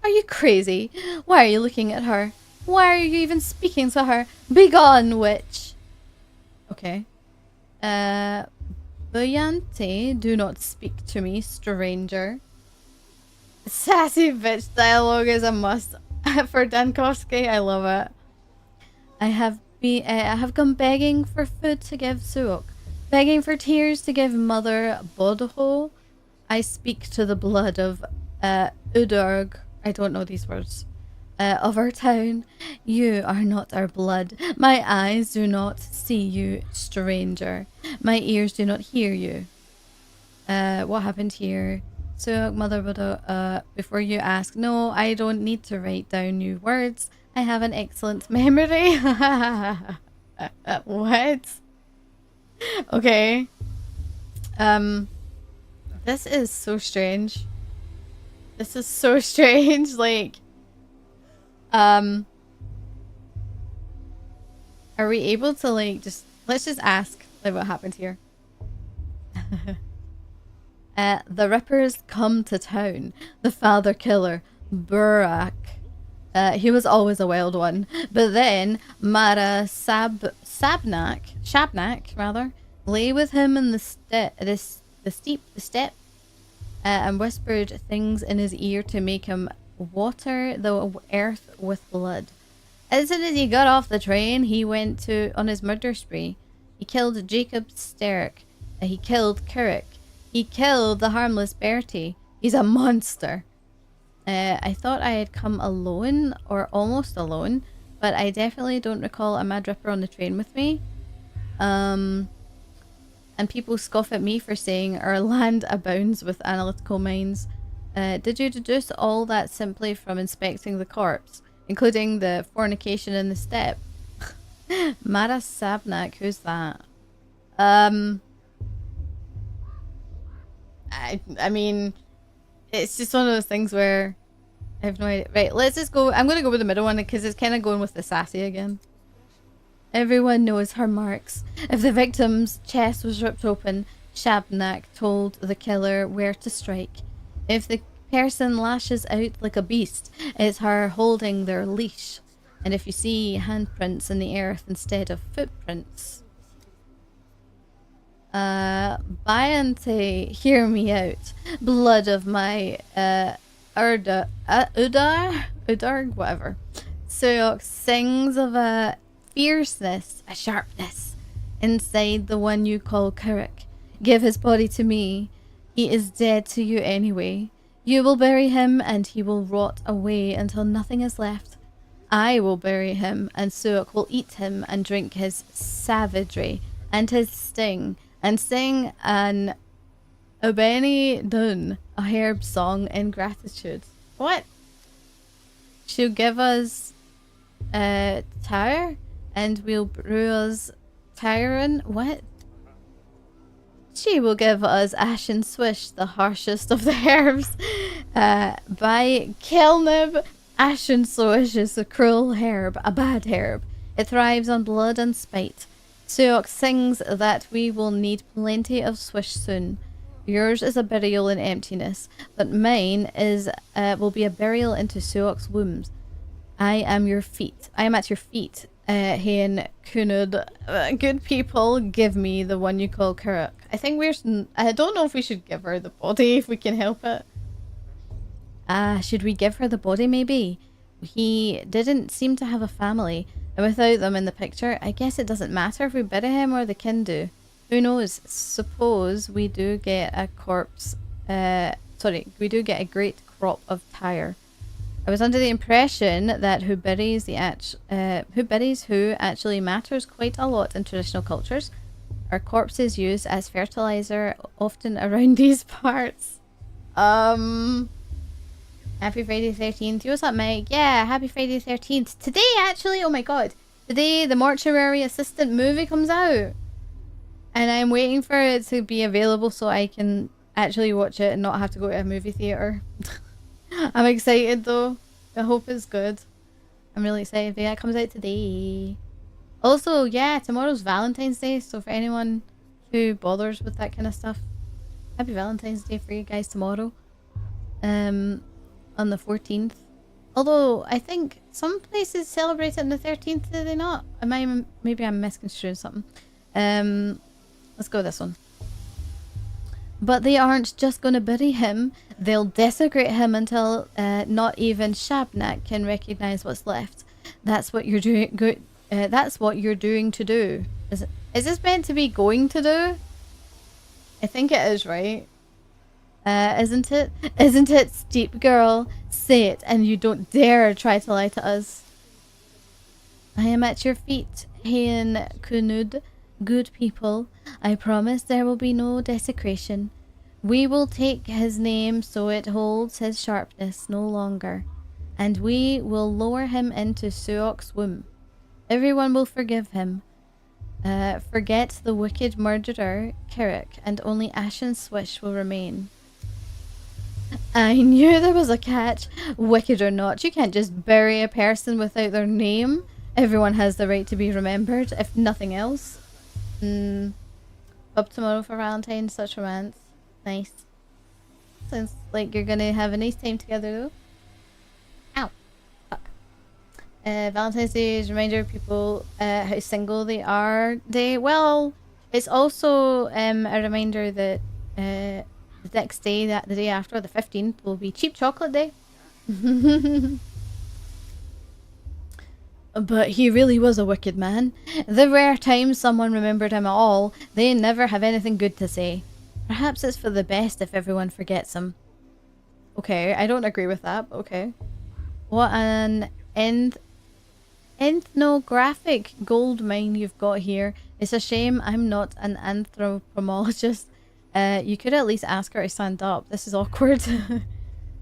Are you crazy? Why are you looking at her? Why are you even speaking to her? Begone, witch! Okay. Buyante, do not speak to me, stranger. Sassy bitch dialogue is a must for Dankovsky. I love it. I have come begging for food to give Suok, begging for tears to give Mother Bodho. I speak to the blood of Udurg. I don't know these words. Of our town. You are not our blood. My eyes do not see you, stranger. My ears do not hear you. What happened here? So, Mother Buddha, before you ask, no, I don't need to write down new words. I have an excellent memory. What? Okay. This is so strange. This is so strange, like... Are we able to, like, just... Let's just ask, like, what happened here. The Rippers come to town. The father killer, Burak. He was always a wild one. But then, Mara Shabnak, rather, lay with him in the steppe, and whispered things in his ear to make him water the earth with blood. As soon as he got off the train, he went on his murder spree. He killed Jacob Sterk. He killed Kirik. He killed the harmless Bertie. He's a monster. I thought I had come alone, or almost alone, but I definitely don't recall a Mad Ripper on the train with me. And people scoff at me for saying our land abounds with analytical minds. Did you deduce all that simply from inspecting the corpse, including the fornication in the steppe? Mara Sabnak, who's that? I mean, it's just one of those things where I have no idea. Right, let's just go. I'm going to go with the middle one because it's kind of going with the sassy again. Everyone knows her marks. If the victim's chest was ripped open, Shabnak told the killer where to strike. If the person lashes out like a beast, it's her holding their leash. And if you see handprints in the earth instead of footprints... Bayante, hear me out. Blood of my, Udar, whatever. Suok sings of a fierceness, a sharpness, inside the one you call Kirik. Give his body to me. He is dead to you anyway. You will bury him and he will rot away until nothing is left. I will bury him, and Suok will eat him and drink his savagery and his sting, and sing an Ubeni Dun, a herb song in gratitude. What? She'll give us Tyre, and we'll brew us Tyron. What? She will give us Ashen Swish, the harshest of the herbs. By Kelnib, Ashen Swish is a cruel herb, a bad herb. It thrives on blood and spite. Suok sings that we will need plenty of swish soon. Yours is a burial in emptiness, but mine is will be a burial into Suok's wombs. I am your feet. I am at your feet. Hain Kunud. Good people, give me the one you call Kuruk. I think I don't know if we should give her the body if we can help it. Should we give her the body maybe? He didn't seem to have a family, and without them in the picture, I guess it doesn't matter if we bury him or the kin do. Who knows? Suppose we do get a we do get a great crop of Tyre. I was under the impression that who buries who actually matters quite a lot in traditional cultures. Are corpses used as fertilizer often around these parts? Happy Friday the 13th. What's up, Mike? Yeah, happy Friday the 13th. Today, actually, oh my god. Today, the Mortuary Assistant movie comes out. And I'm waiting for it to be available so I can actually watch it and not have to go to a movie theatre. I'm excited though. I hope it's good. I'm really excited. But yeah, it comes out today. Also, yeah, tomorrow's Valentine's Day. So for anyone who bothers with that kind of stuff, happy Valentine's Day for you guys tomorrow. On the 14th. Although I think some places celebrate it on the 13th, do they not? Maybe I'm misconstruing something. Let's go with this one. But they aren't just going to bury him. They'll desecrate him until not even Shabnak can recognize what's left. That's what you're doing. That's what you're doing to do. Is this meant to be going to do? I think it is, right? Isn't it? Isn't it, steep girl? Say it, and you don't dare try to lie to us. I am at your feet, Hain Kunud. Good people, I promise there will be no desecration. We will take his name so it holds his sharpness no longer, and we will lower him into Suok's womb. Everyone will forgive him. Forget the wicked murderer, Kirik, and only Ashen Swish will remain. I knew there was a catch. Wicked or not, you can't just bury a person without their name. Everyone has the right to be remembered, if nothing else. Up tomorrow for Valentine's, such romance. Nice. Sounds like you're gonna have a nice time together though. Ow. Fuck. Valentine's Day is a reminder of people how single they are day. Well, it's also a reminder that the next day, the day after, the 15th, will be Cheap Chocolate Day. But he really was a wicked man. The rare times someone remembered him at all, they never have anything good to say. Perhaps it's for the best if everyone forgets him. Okay, I don't agree with that, but okay. What an ethnographic gold mine you've got here. It's a shame I'm not an anthropologist. You could at least ask her to stand up. This is awkward.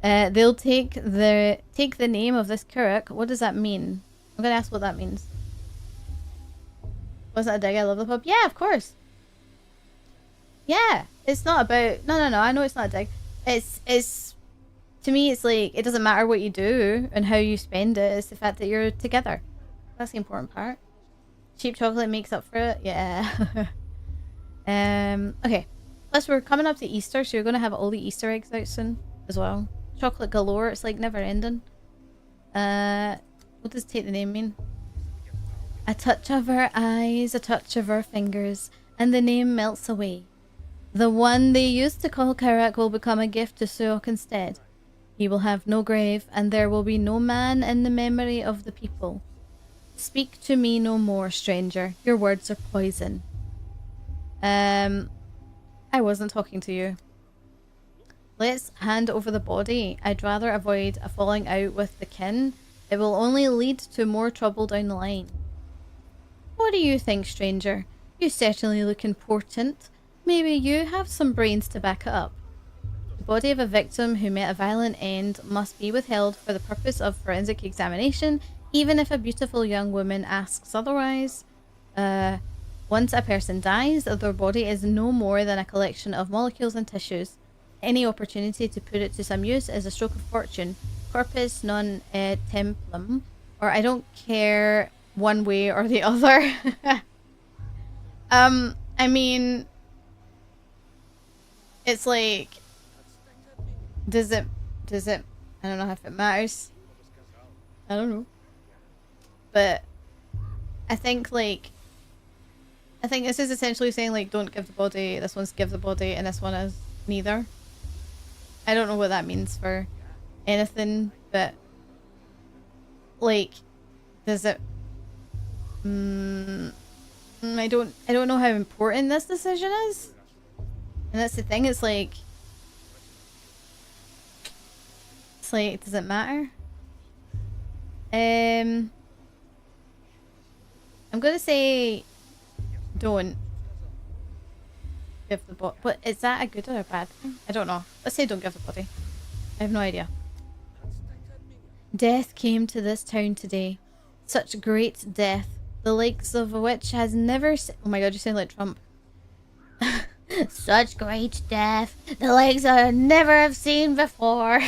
They'll take the name of this Kuruk. What does that mean? I'm gonna ask what that means. Was that a dig? I love the pub. Yeah, of course. Yeah, it's not about. No. I know it's not a dig. It's to me. It's like it doesn't matter what you do and how you spend it. It's the fact that you're together. That's the important part. Cheap chocolate makes up for it. Yeah. Okay. Plus, we're coming up to Easter, so you're gonna have all the Easter eggs out soon as well. Chocolate galore. It's like never ending. What does take the name mean? A touch of her eyes, a touch of her fingers, and the name melts away. The one they used to call Karak will become a gift to Suok instead. He will have no grave, and there will be no man in the memory of the people. Speak to me no more, stranger. Your words are poison. I wasn't talking to you. Let's hand over the body. I'd rather avoid a falling out with the kin. It will only lead to more trouble down the line. What do you think, stranger? You certainly look important. Maybe you have some brains to back it up. The body of a victim who met a violent end must be withheld for the purpose of forensic examination, even if a beautiful young woman asks otherwise. Once a person dies, their body is no more than a collection of molecules and tissues. Any opportunity to put it to some use is a stroke of fortune. Corpus non templum, or I don't care one way or the other. I mean, it's like, does it, I don't know if it matters. I don't know. But I think this is essentially saying, like, don't give the body, this one's give the body, and this one is neither. I don't know what that means for anything, but, like, does it, I don't know how important this decision is. And that's the thing, it's like, does it matter? I'm gonna say don't give the body. But is that a good or a bad thing? I don't know. Let's say don't give the body. I have no idea. Death came to this town today. Such great death, the likes of which has never oh my god, you sound like Trump. Such great death, the likes I never have seen before.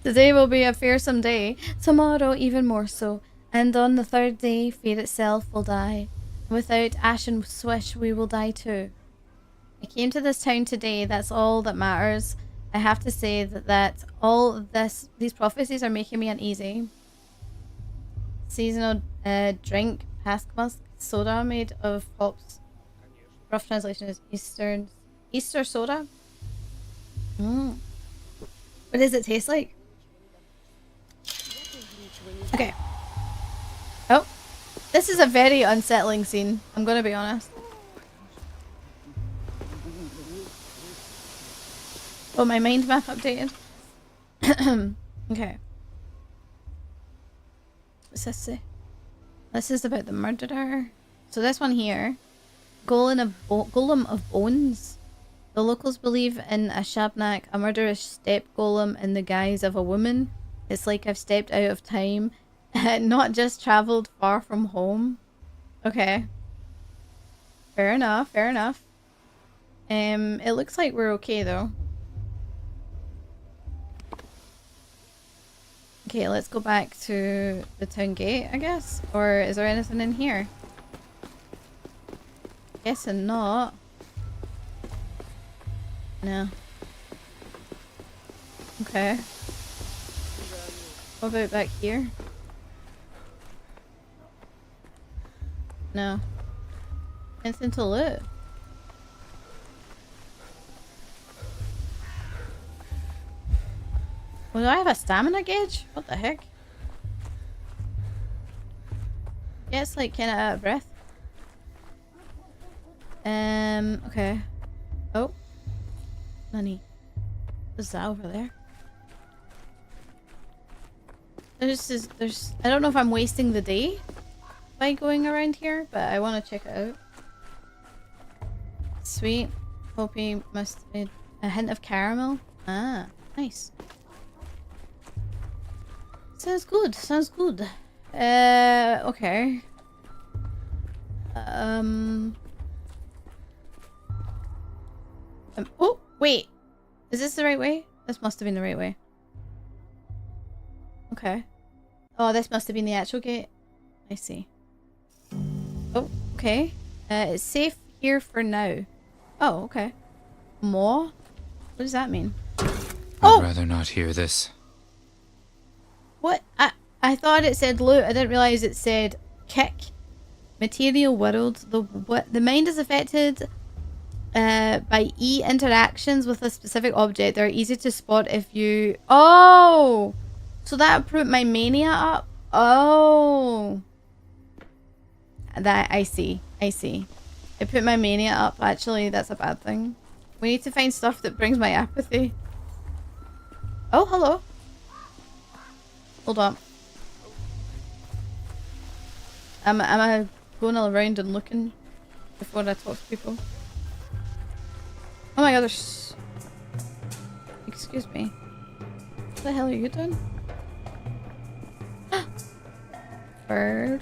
Today will be a fearsome day, tomorrow even more so, and on the third day fear itself will die. Without ash and swish we will die too. I came to this town today, that's all that matters. I have to say that all these prophecies are making me uneasy. Seasonal drink, Pascmas soda made of hops. Rough translation is Easter soda. What does it taste like? Okay. Oh, this is a very unsettling scene. I'm gonna be honest. Oh, my mind map updated. Okay. What's this say? This is about the murderer. So this one here, golem of bones. The locals believe in a shabnak, a murderous step golem in the guise of a woman. It's like I've stepped out of time, not just traveled far from home. Okay. Fair enough, fair enough. It looks like we're okay though. Okay, let's go back to the town gate, I guess. Or is there anything in here? Guessing not. No. Okay. What about back here? No. Anything to loot? Well, do I have a stamina gauge? What the heck? Yeah, it's like kinda out of breath. Okay. Oh. Nani. What's that over there? There's I don't know if I'm wasting the day by going around here, but I want to check it out. Sweet. Hoppy must have a hint of caramel. Ah, nice. Sounds good. Sounds good. Okay. Oh, wait. Is this the right way? This must have been the right way. Okay. Oh, this must have been the actual gate. I see. Oh, okay. It's safe here for now. Oh, okay. More? What does that mean? I'd rather not hear this. What? I thought it said loot. I didn't realize it said kick. Material world. The mind is affected by interactions with a specific object. They're easy to spot if you... Oh! So that put my mania up? Oh! That, I see. I see. It put my mania up. Actually, that's a bad thing. We need to find stuff that brings my apathy. Oh, hello. Hold on. Am I going around and looking before I talk to people? Oh my god, there's... Excuse me. What the hell are you doing? Bird.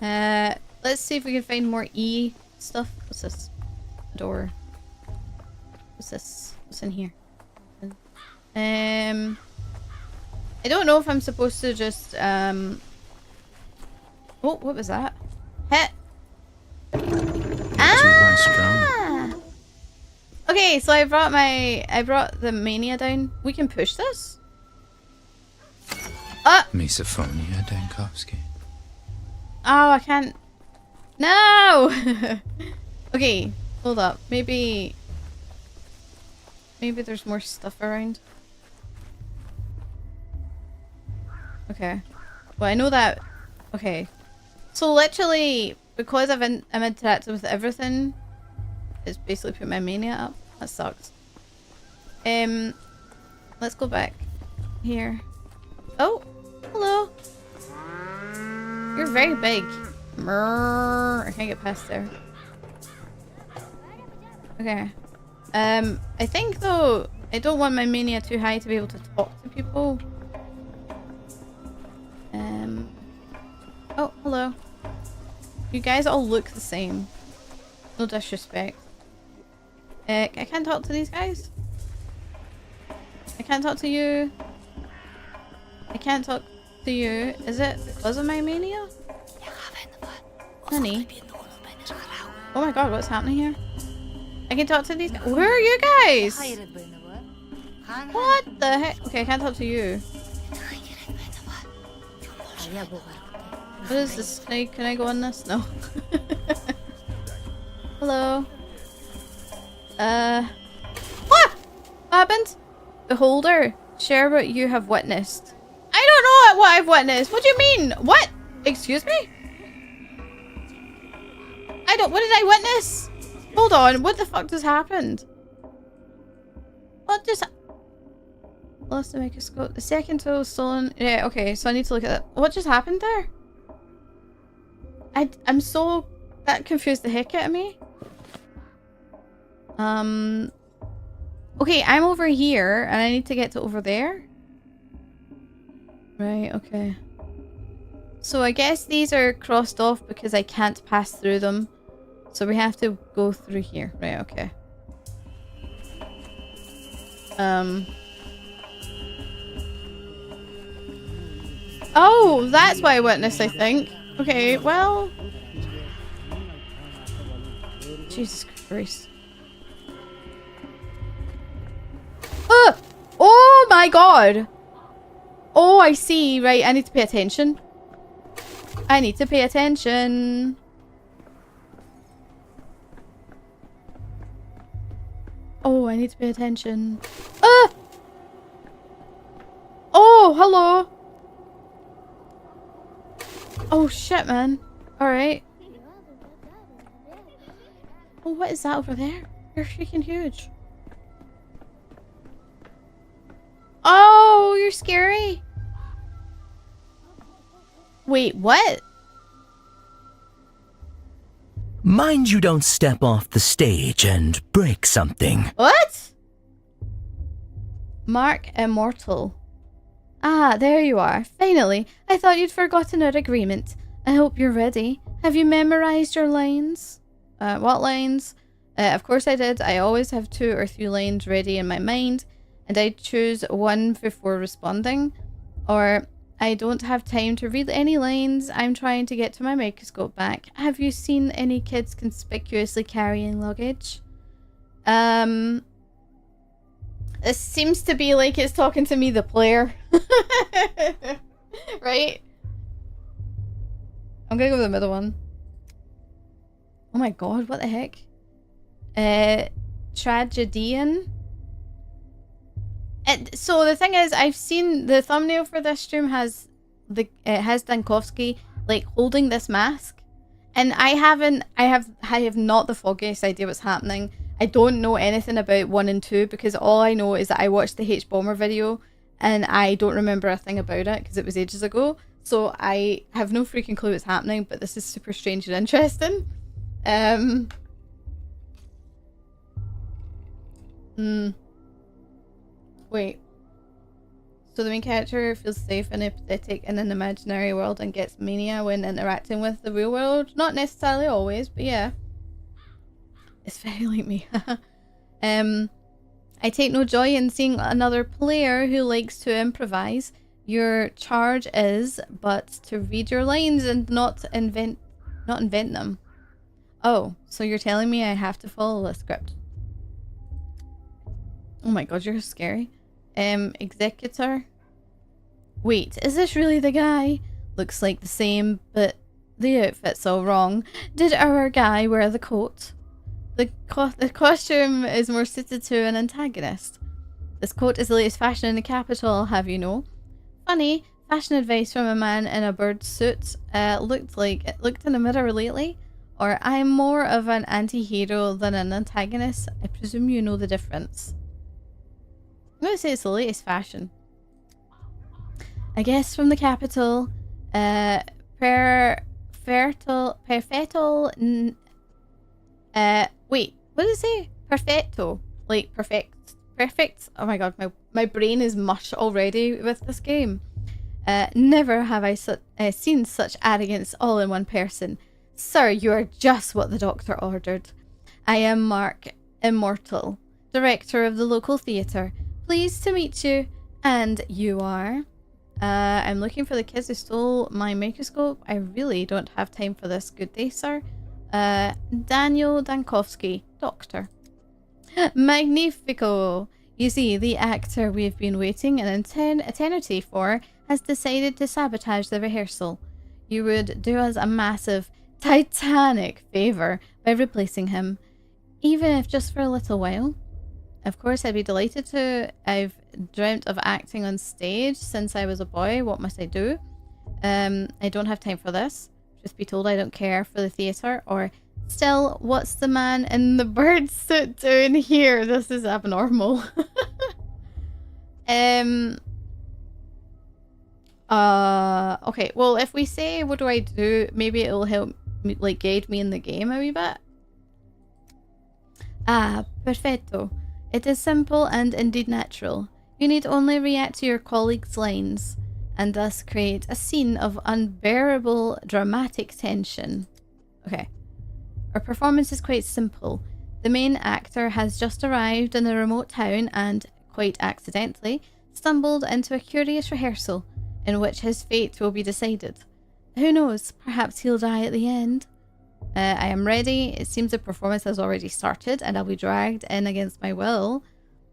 Let's see if we can find more E stuff. What's this? Door. What's this? What's in here? I don't know if I'm supposed to just oh, what was that? Hit. Ah! Okay, so I brought the mania down. We can push this? Misophonia, Dankovsky. Oh, I can't. No! Okay, hold up. Maybe there's more stuff around. Okay. Well, I know that. Okay. So literally, because I'm interacting with everything, it's basically put my mania up. That sucks. Let's go back here. Oh, hello. You're very big. I can't get past there. Okay. I think though, I don't want my mania too high to be able to talk to people. Oh, hello. You guys all look the same. No disrespect. I can't talk to these guys. I can't talk to you. I can't talk to you. Is it because of my mania? Honey. Oh my god, what's happening here? I can talk to these guys. Where are you guys? What the heck? Okay, I can't talk to you. What is this? Can I go on this? No. Hello. What? What happened? Beholder, share what you have witnessed. I don't know what I've witnessed. What do you mean? What? Excuse me? What did I witness? Hold on, what the fuck just happened? What just... Lost the microscope. The second tool was stolen. Yeah, okay, so I need to look at that. What just happened there? I'm so... That confused the heck out of me. Okay, I'm over here, and I need to get to over there. Right, okay. So I guess these are crossed off because I can't pass through them. So we have to go through here. Right, okay. Oh, that's what I witnessed, I think. Okay, well... Jesus Christ. Oh my god! Oh, I see. Right, I need to pay attention. I need to pay attention. Oh, I need to pay attention. Oh, hello. Oh, shit, man. Alright. Oh, what is that over there? You're freaking huge. Oh, you're scary. Wait, what? Mind you don't step off the stage and break something. What? Mark Immortal. Ah, there you are. Finally. I thought you'd forgotten our agreement. I hope you're ready. Have you memorized your lines? What lines? Of course I did. I always have 2 or 3 lines ready in my mind, and I choose one before responding. Or, I don't have time to read any lines. I'm trying to get to my microscope back. Have you seen any kids conspicuously carrying luggage? This seems to be like it's talking to me, the player. Right? I'm gonna go with the middle one. Oh my god, what the heck? Tragedian. So the thing is, I've seen the thumbnail for this stream has Dankovsky like holding this mask, and I have not the foggiest idea what's happening. I don't know anything about 1 and 2 because all I know is that I watched the H-Bomber video and I don't remember a thing about it because it was ages ago. So I have no freaking clue what's happening, but this is super strange and interesting. Wait. So the main character feels safe and empathetic in an imaginary world and gets mania when interacting with the real world. Not necessarily always, but yeah. It's very like me. I take no joy in seeing another player who likes to improvise. Your charge is but to read your lines and not invent them. Oh, so you're telling me I have to follow the script. Oh my god, you're scary. Executor. Wait, is this really the guy? Looks like the same, but the outfit's all wrong. Did our guy wear the coat? The costume is more suited to an antagonist. This coat is the latest fashion in the capital, I'll have you know. Funny, fashion advice from a man in a bird suit. Looked in the mirror lately. Or I'm more of an anti-hero than an antagonist. I presume you know the difference. I'm going to say it's the latest fashion. I guess from the capital. Wait, what did it say? Perfecto. Like, perfect. Perfect. Oh my god, my brain is mush already with this game. Never have I seen such arrogance all in one person. Sir, you are just what the doctor ordered. I am Mark Immortal, director of the local theatre. Pleased to meet you. And you are? I'm looking for the kids who stole my microscope. I really don't have time for this. Good day, sir. Daniel Dankowski, doctor. Magnifico! You see, the actor we've been waiting an eternity for has decided to sabotage the rehearsal. You would do us a massive, titanic favour by replacing him, even if just for a little while. Of course, I'd be delighted to. I've dreamt of acting on stage since I was a boy. What must I do? I don't have time for this. Just be told I don't care for the theatre. Or, still, what's the man in the bird suit doing here? This is abnormal. Okay, well, if we say, what do I do? Maybe it'll help me, like, guide me in the game a wee bit. Ah, perfetto. It is simple and indeed natural. You need only react to your colleagues' lines, and thus create a scene of unbearable dramatic tension. Okay. Our performance is quite simple. The main actor has just arrived in a remote town and, quite accidentally, stumbled into a curious rehearsal in which his fate will be decided. Who knows, perhaps he'll die at the end. I am ready. It seems the performance has already started and I'll be dragged in against my will.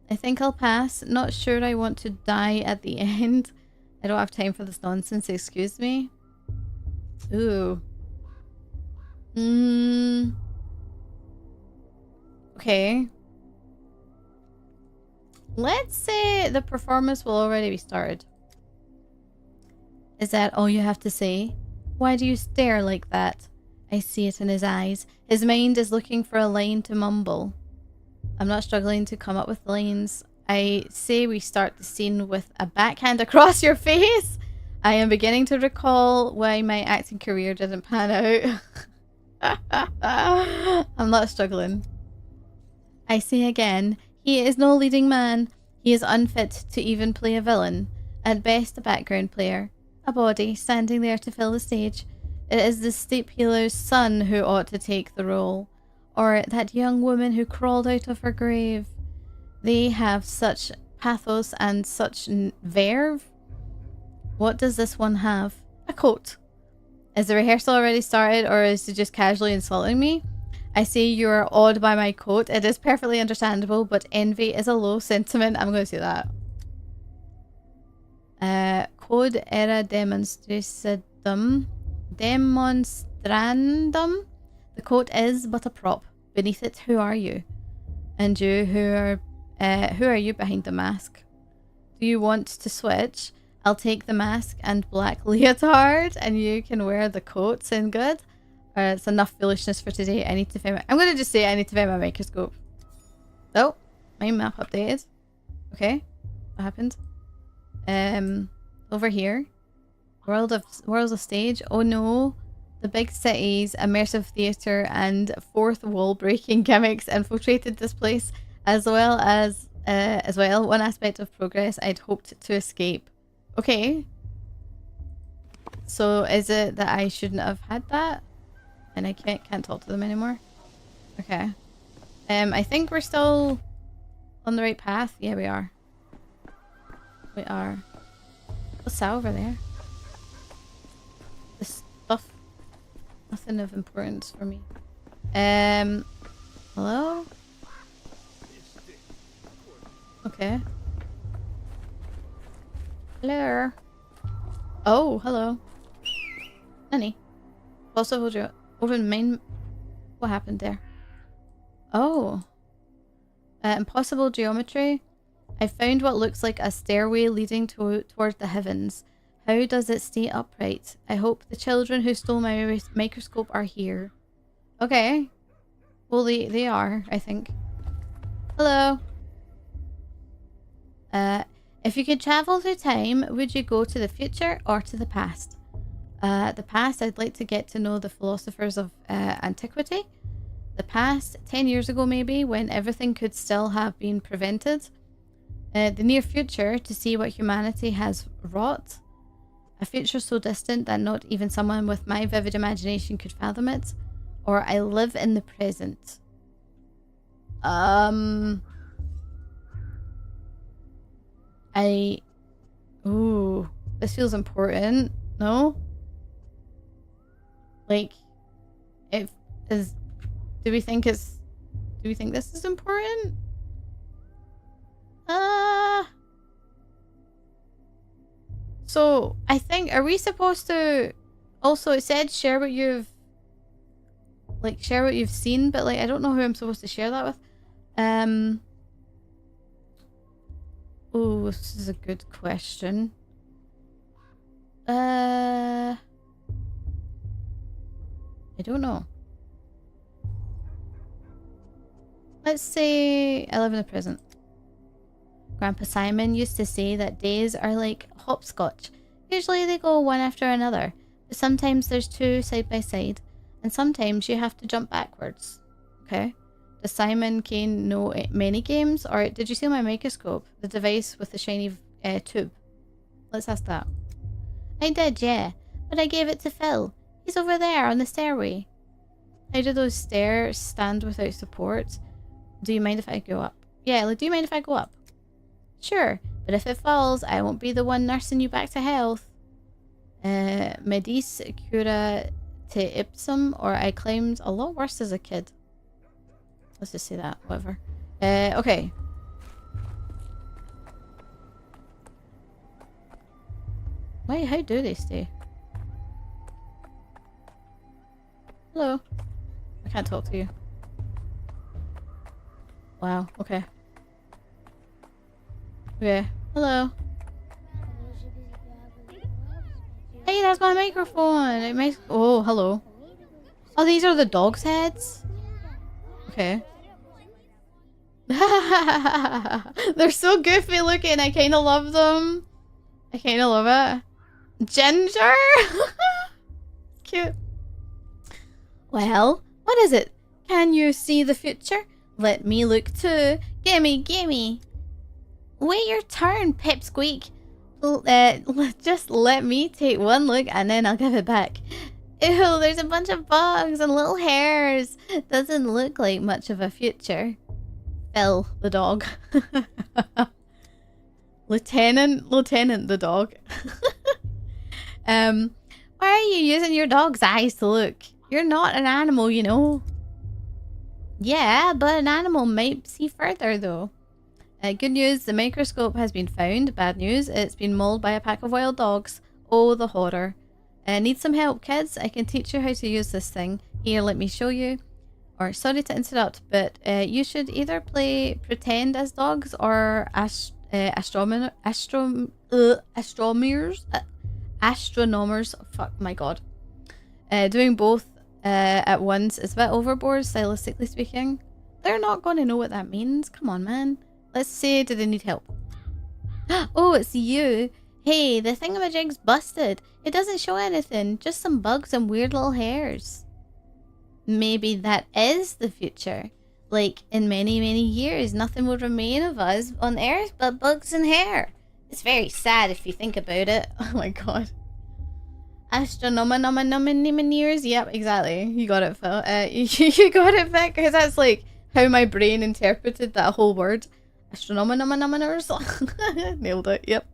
I think I'll pass. Not sure I want to die at the end. I don't have time for this nonsense, excuse me. Ooh. Okay. Let's say the performance will already be started. Is that all you have to say? Why do you stare like that? I see it in his eyes. His mind is looking for a line to mumble. I'm not struggling to come up with lines. I say we start the scene with a backhand across your face. I am beginning to recall why my acting career didn't pan out. I'm not struggling. I say again, he is no leading man. He is unfit to even play a villain. At best, a background player. A body standing there to fill the stage. It is the steep healer's son who ought to take the role. Or that young woman who crawled out of her grave. They have such pathos and such verve. What does this one have? A coat. Is the rehearsal already started or is he just casually insulting me? I say you are awed by my coat. It is perfectly understandable, but envy is a low sentiment. I'm going to say that. Code era demonstrandum. The coat is but a prop. Beneath it, who are you? And you, who are you behind the mask? Do you want to switch? I'll take the mask and black leotard, and you can wear the coat. Sound good? It's enough foolishness for today. I need to find my... I'm going to just say I need to find my microscope. Oh, my map updated. Okay, what happened? Over here. World of stage. Oh no. The big cities, immersive theatre, and fourth wall breaking gimmicks infiltrated this place, as well. One aspect of progress I'd hoped to escape. Okay. So is it that I shouldn't have had that? And I can't talk to them anymore? Okay. I think we're still on the right path. Yeah, we are. We are. What's that over there? This stuff. Nothing of importance for me. Hello? Okay. Hello. Oh, hello. Nanny. Possible open main. What happened there? Oh. Impossible geometry. I found what looks like a stairway leading toward the heavens. How does it stay upright? I hope the children who stole my microscope are here. Okay. Well, they are, I think. Hello. If you could travel through time, would you go to the future or to the past? The past, I'd like to get to know the philosophers of antiquity. The past, 10 years ago maybe, when everything could still have been prevented. The near future, to see what humanity has wrought. A future so distant that not even someone with my vivid imagination could fathom it. Or I live in the present. Ooh, this feels important. No? Like, do we think this is important? So I think, are we supposed to also, it said share what you've seen, but like I don't know who I'm supposed to share that with. Oh, this is a good question. I don't know. Let's say I live in the present. Grandpa Simon used to say that days are like hopscotch. Usually they go one after another, but sometimes there's two side by side, and sometimes you have to jump backwards. Okay. Does Simon Kane know many games, or did you steal my microscope? The device with the shiny tube. Let's ask that. I did, yeah, but I gave it to Phil. He's over there on the stairway. How do those stairs stand without support? Do you mind if I go up? Yeah, like, do you mind if I go up? Sure, but if it falls, I won't be the one nursing you back to health. Medis cura te ipsum, or I climbed a lot worse as a kid. Let's just say that, whatever. Okay. Wait, how do they stay? Hello. I can't talk to you. Wow, okay. Okay, hello. Hey, that's my microphone. It makes... Oh, hello. Oh, these are the dog's heads? Okay. They're so goofy looking. I kind of love them. I kind of love it. Ginger? Cute. Well, what is it? Can you see the future? Let me look too. Gimme, gimme. Wait your turn, Pipsqueak. Just let me take one look and then I'll give it back. Ew, there's a bunch of bugs and little hairs. Doesn't look like much of a future. Phil, the dog. Lieutenant the dog. Why are you using your dog's eyes to look? You're not an animal, you know. Yeah, but an animal might see further though. Good news, the microscope has been found. Bad news, it's been mauled by a pack of wild dogs. Oh, the horror. Need some help, kids? I can teach you how to use this thing. Here, let me show you. Or, sorry to interrupt, but you should either play pretend as dogs or astronomers. Fuck, my god. Doing both at once is a bit overboard, stylistically speaking. They're not going to know what that means. Come on, man. Let's say, do they need help? Oh, it's you. Hey, the thingamajig's busted. It doesn't show anything. Just some bugs and weird little hairs. Maybe that is the future. Like, in many, many years, nothing will remain of us on Earth but bugs and hair. It's very sad if you think about it. Oh my god. Astronomanomeneers. Yep, exactly. You got it, Phil. You got it, Vic, because that's like how my brain interpreted that whole word. Astronomanomeneers. Nailed it, yep.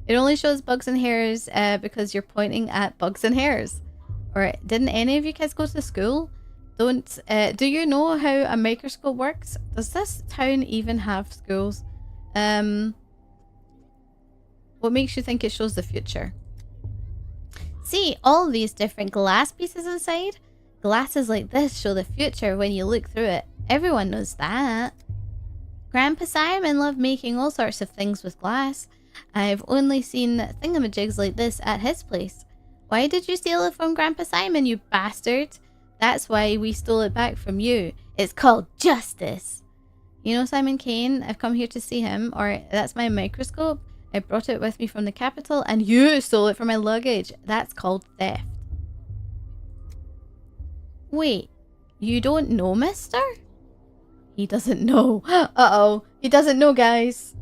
It only shows bugs and hairs because you're pointing at bugs and hairs. Alright, didn't any of you kids go to school? Do you know how a microscope works? Does this town even have schools? What makes you think it shows the future? See, all these different glass pieces inside? Glasses like this show the future when you look through it. Everyone knows that. Grandpa Simon loved making all sorts of things with glass. I've only seen thingamajigs like this at his place. Why did you steal it from Grandpa Simon, you bastard? That's why we stole it back from you. It's called justice. You know Simon Kane? I've come here to see him. Or that's my microscope. I brought it with me from the capital and you stole it from my luggage. That's called theft. Wait, you don't know, mister? He doesn't know. Uh-oh. He doesn't know, guys.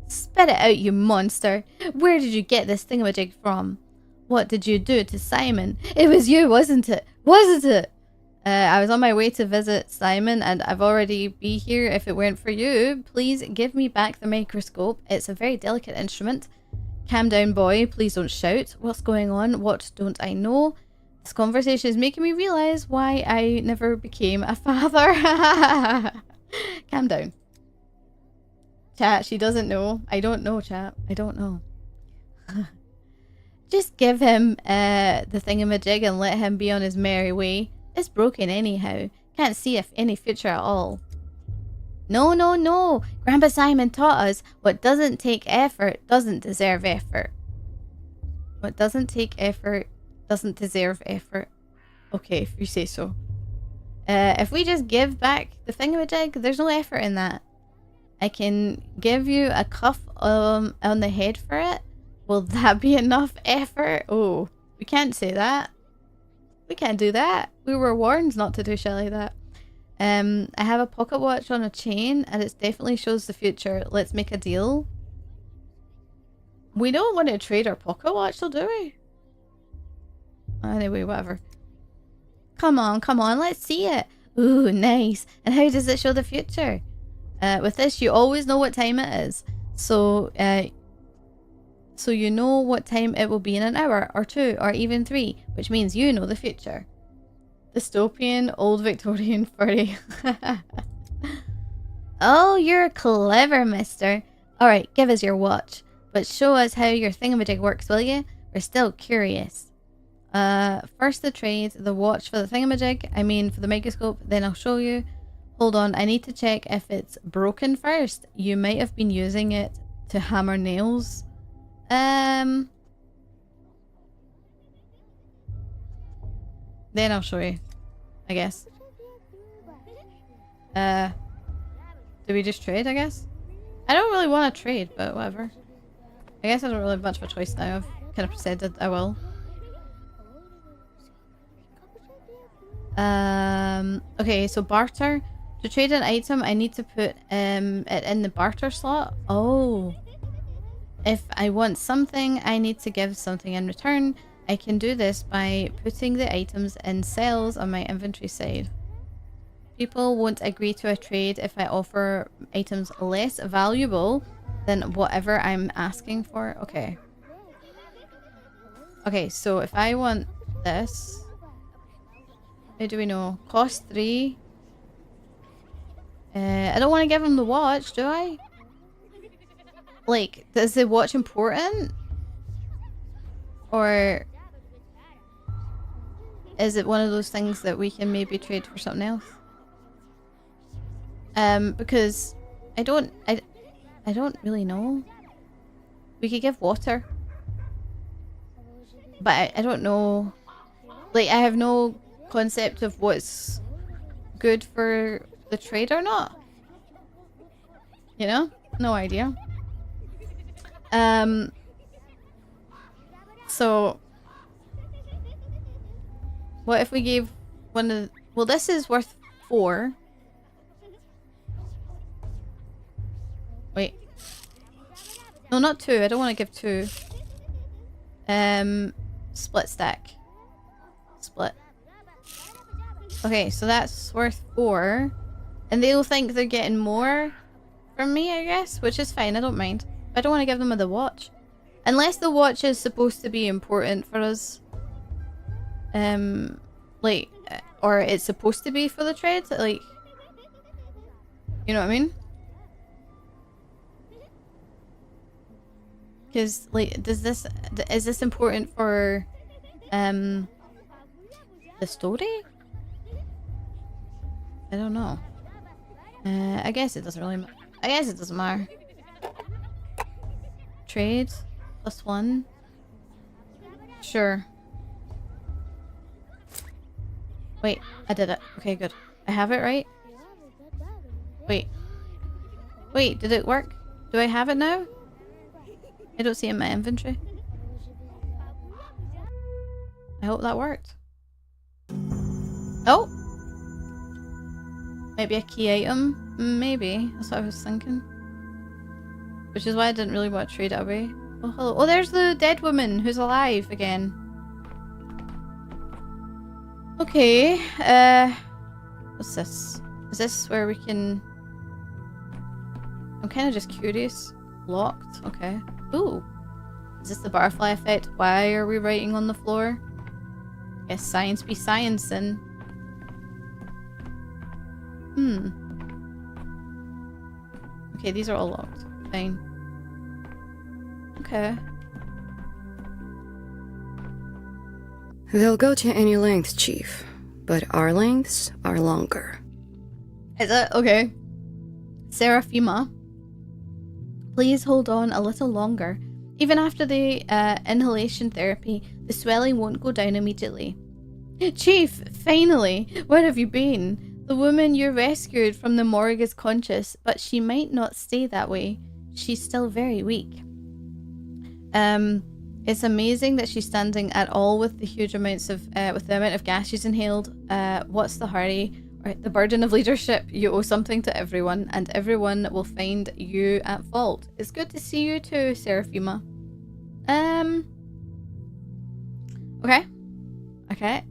Spit it out, you monster. Where did you get this thingamajig from? What did you do to Simon? It was you, wasn't it? Wasn't it? I was on my way to visit Simon and I've already be here if it weren't for you. Please give me back the microscope. It's a very delicate instrument. Calm down, boy. Please don't shout. What's going on? What don't I know? This conversation is making me realize why I never became a father. Calm down. Chat, she doesn't know. I don't know, chat. I don't know. Just give him the thingamajig and let him be on his merry way. It's broken anyhow. Can't see if any future at all. No, no, no. Grandpa Simon taught us what doesn't take effort doesn't deserve effort. What doesn't take effort doesn't deserve effort. Okay, if you say so. If we just give back the thingamajig, there's no effort in that. I can give you a cuff on the head for it. Will that be enough effort? Oh, we can't say that. We can't do that. We were warned not to do shit like that. I have a pocket watch on a chain and it definitely shows the future. Let's make a deal. We don't want to trade our pocket watch though, do we? Anyway, whatever. Come on, let's see it. Ooh, nice. And how does it show the future? With this, you always know what time it is. So you know what time it will be in an hour, or 2, or even 3, which means you know the future. Dystopian, old Victorian furry. Oh, you're clever, mister. Alright, give us your watch. But show us how your thingamajig works, will you? We're still curious. First the trade, the watch for the thingamajig, I mean for the microscope, then I'll show you. Hold on, I need to check if it's broken first. You might have been using it to hammer nails. Then I'll show you, I guess. Do we just trade, I guess? I don't really want to trade, but whatever. I guess I don't really have much of a choice now. I've kind of said that I will. Okay, so barter. To trade an item, I need to put it in the barter slot. Oh. If I want something, I need to give something in return. I can do this by putting the items in cells on my inventory side. People won't agree to a trade if I offer items less valuable than whatever I'm asking for. Okay. Okay, so if I want this... How do we know? Cost 3. I don't want to give him the watch, do I? Like, is the watch important? Or is it one of those things that we can maybe trade for something else? Because I don't really know. We could give water. But I don't know. Like, I have no concept of what's good for the trade or not. You know? No idea. So what if we gave one of the, well, this is worth 4. Wait. No, not 2. I don't want to give 2. Split stack. Split. Okay, so that's worth 4. And they'll think they're getting more from me, I guess, which is fine. I don't mind. I don't want to give them the watch. Unless the watch is supposed to be important for us. Like, or it's supposed to be for the trade. Like, you know what I mean? Because, like, is this important for, the story? I don't know. I guess it doesn't really matter. I guess it doesn't matter. Trade. +1. Sure. Wait, I did it. Okay, good. I have it right? Wait. Wait, did it work? Do I have it now? I don't see it in my inventory. I hope that worked. Oh! Maybe a key item? Maybe. That's what I was thinking. Which is why I didn't really want to trade it away. Oh, hello. Oh, there's the dead woman who's alive again. Okay. What's this? Is this where we can... I'm kind of just curious. Locked? Okay. Ooh. Is this the butterfly effect? Why are we writing on the floor? Guess science be sciencing. Okay, these are all locked. Fine. Okay. They'll go to any length, Chief, but our lengths are longer. Is it? Okay. Seraphima, please hold on a little longer. Even after the inhalation therapy, the swelling won't go down immediately. Chief, finally! Where have you been? The woman you rescued from the morgue is conscious, but she might not stay that way. She's still very weak. It's amazing that she's standing at all with the huge amounts of, with the amount of gas she's inhaled. What's the hurry? Right, the burden of leadership. You owe something to everyone, and everyone will find you at fault. It's good to see you too, Seraphima. Okay. Okay,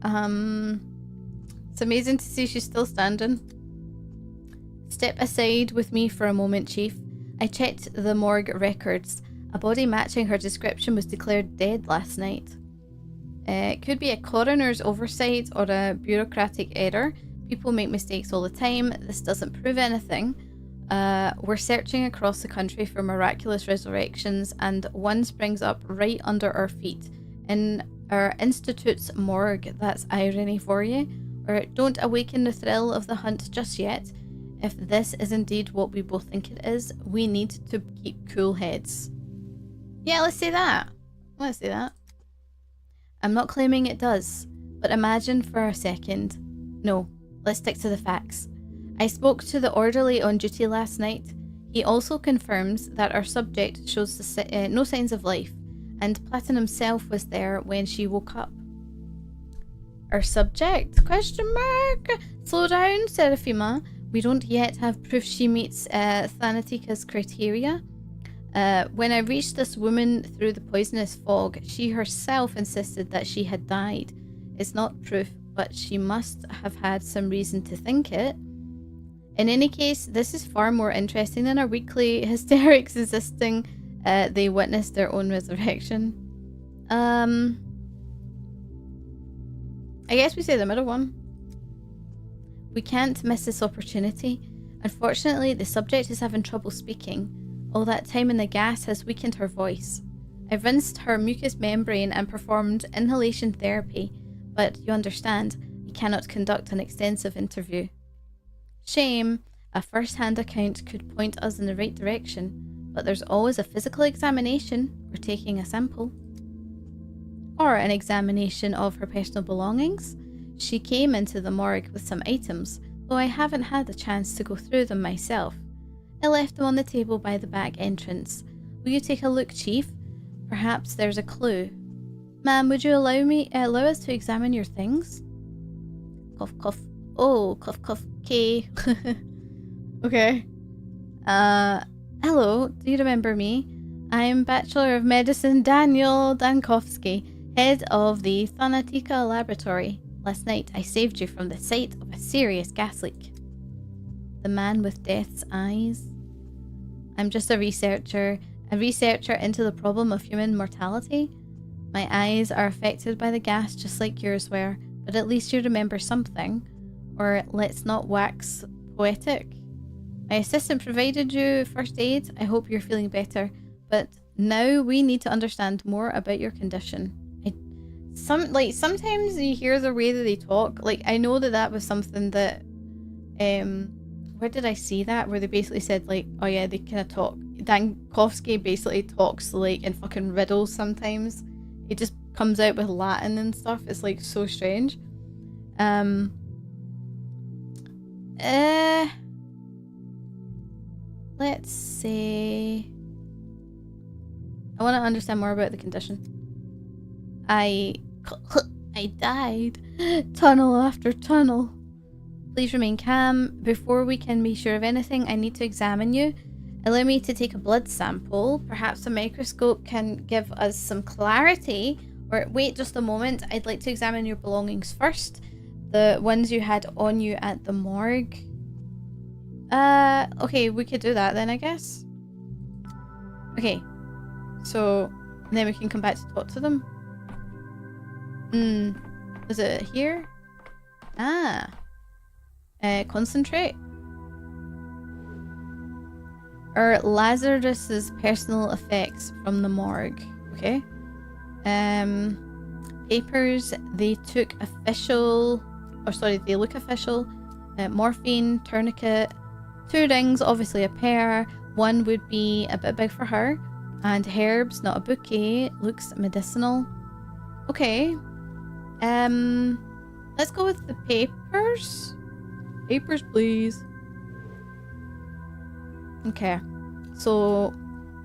it's amazing to see she's still standing. Step aside with me for a moment, Chief. I checked the morgue records. A body matching her description was declared dead last night. It could be a coroner's oversight or a bureaucratic error. People make mistakes all the time. This doesn't prove anything. We're searching across the country for miraculous resurrections, and one springs up right under our feet. In our institute's morgue. That's irony for you. Or don't awaken the thrill of the hunt just yet. If this is indeed what we both think it is, we need to keep cool heads. Yeah, let's say that. Let's say that. I'm not claiming it does, but imagine for a second. No, let's stick to the facts. I spoke to the orderly on duty last night. He also confirms that our subject shows no signs of life, and Platinum himself was there when she woke up. Our subject? Question mark? Slow down, Seraphima. We don't yet have proof she meets Thanatika's criteria. When I reached this woman through the poisonous fog, she herself insisted that she had died. It's not proof, but she must have had some reason to think it. In any case, this is far more interesting than our weekly hysterics insisting they witnessed their own resurrection. I guess we say the middle one. We can't miss this opportunity. Unfortunately, the subject is having trouble speaking. All that time in the gas has weakened her voice. I've rinsed her mucous membrane and performed inhalation therapy, but you understand, we cannot conduct an extensive interview. Shame. A first-hand account could point us in the right direction, but there's always a physical examination or taking a sample. Or an examination of her personal belongings. She came into the morgue with some items. though I haven't had a chance to go through them myself. I left them on the table by the back entrance. Will you take a look, Chief? Perhaps there's a clue. Ma'am, would you allow us to examine your things? Cough, cough. Oh, cough, cough. Okay. Okay. Hello, do you remember me? I'm Bachelor of Medicine Daniel Dankowski, head of the Thanatika Laboratory. Last night, I saved you from the sight of a serious gas leak. The man with death's eyes. I'm just a researcher into the problem of human mortality. My eyes are affected by the gas just like yours were, but at least you remember something. Or let's not wax poetic. My assistant provided you first aid. I hope you're feeling better, but now we need to understand more about your condition. Sometimes you hear the way that they talk. Like, I know that was something that where did I see that? Where they basically said, like, oh yeah, they kind of talk. Dankowski basically talks like in fucking riddles sometimes. He just comes out with Latin and stuff. It's like so strange. Let's see. I want to understand more about the condition. I died. Tunnel after tunnel. Please remain calm. Before we can be sure of anything, I need to examine you. Allow me to take a blood sample. Perhaps a microscope can give us some clarity. Or wait just a moment. I'd like to examine your belongings first. The ones you had on you at the morgue. Okay, we could do that then, I guess. Okay. So, then we can come back to talk to them. Is it here? Ah. Concentrate. Or Lazarus's personal effects from the morgue. Okay. Papers, they look official. Morphine, tourniquet, 2 rings, obviously a pair. One would be a bit big for her. And herbs, not a bouquet. Looks medicinal. Okay. Let's go with the papers. Papers, please. Okay. So,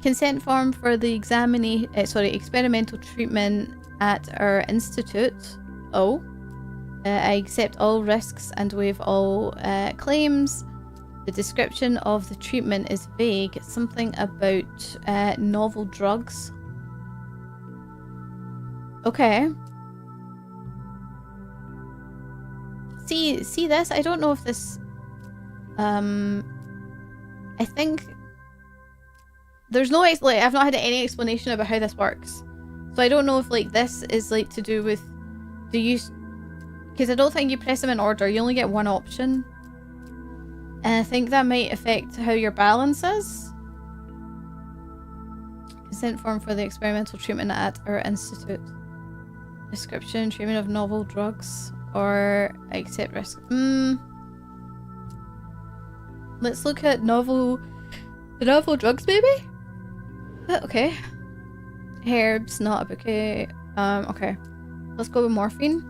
consent form for the experimental treatment at our institute. Oh. I accept all risks and waive all claims. The description of the treatment is vague. Something about novel drugs. Okay. See this? I don't know if this... I think... There's no... I've not had any explanation about how this works. So I don't know if, like, this is, like, to do with... Do you... Because I don't think you press them in order. You only get one option. And I think that might affect how your balance is. Consent form for the experimental treatment at our institute. Description, treatment of novel drugs. Or accept risk. Let's look at novel drugs, maybe? Okay. Herbs, not a bouquet. Okay. Let's go with morphine.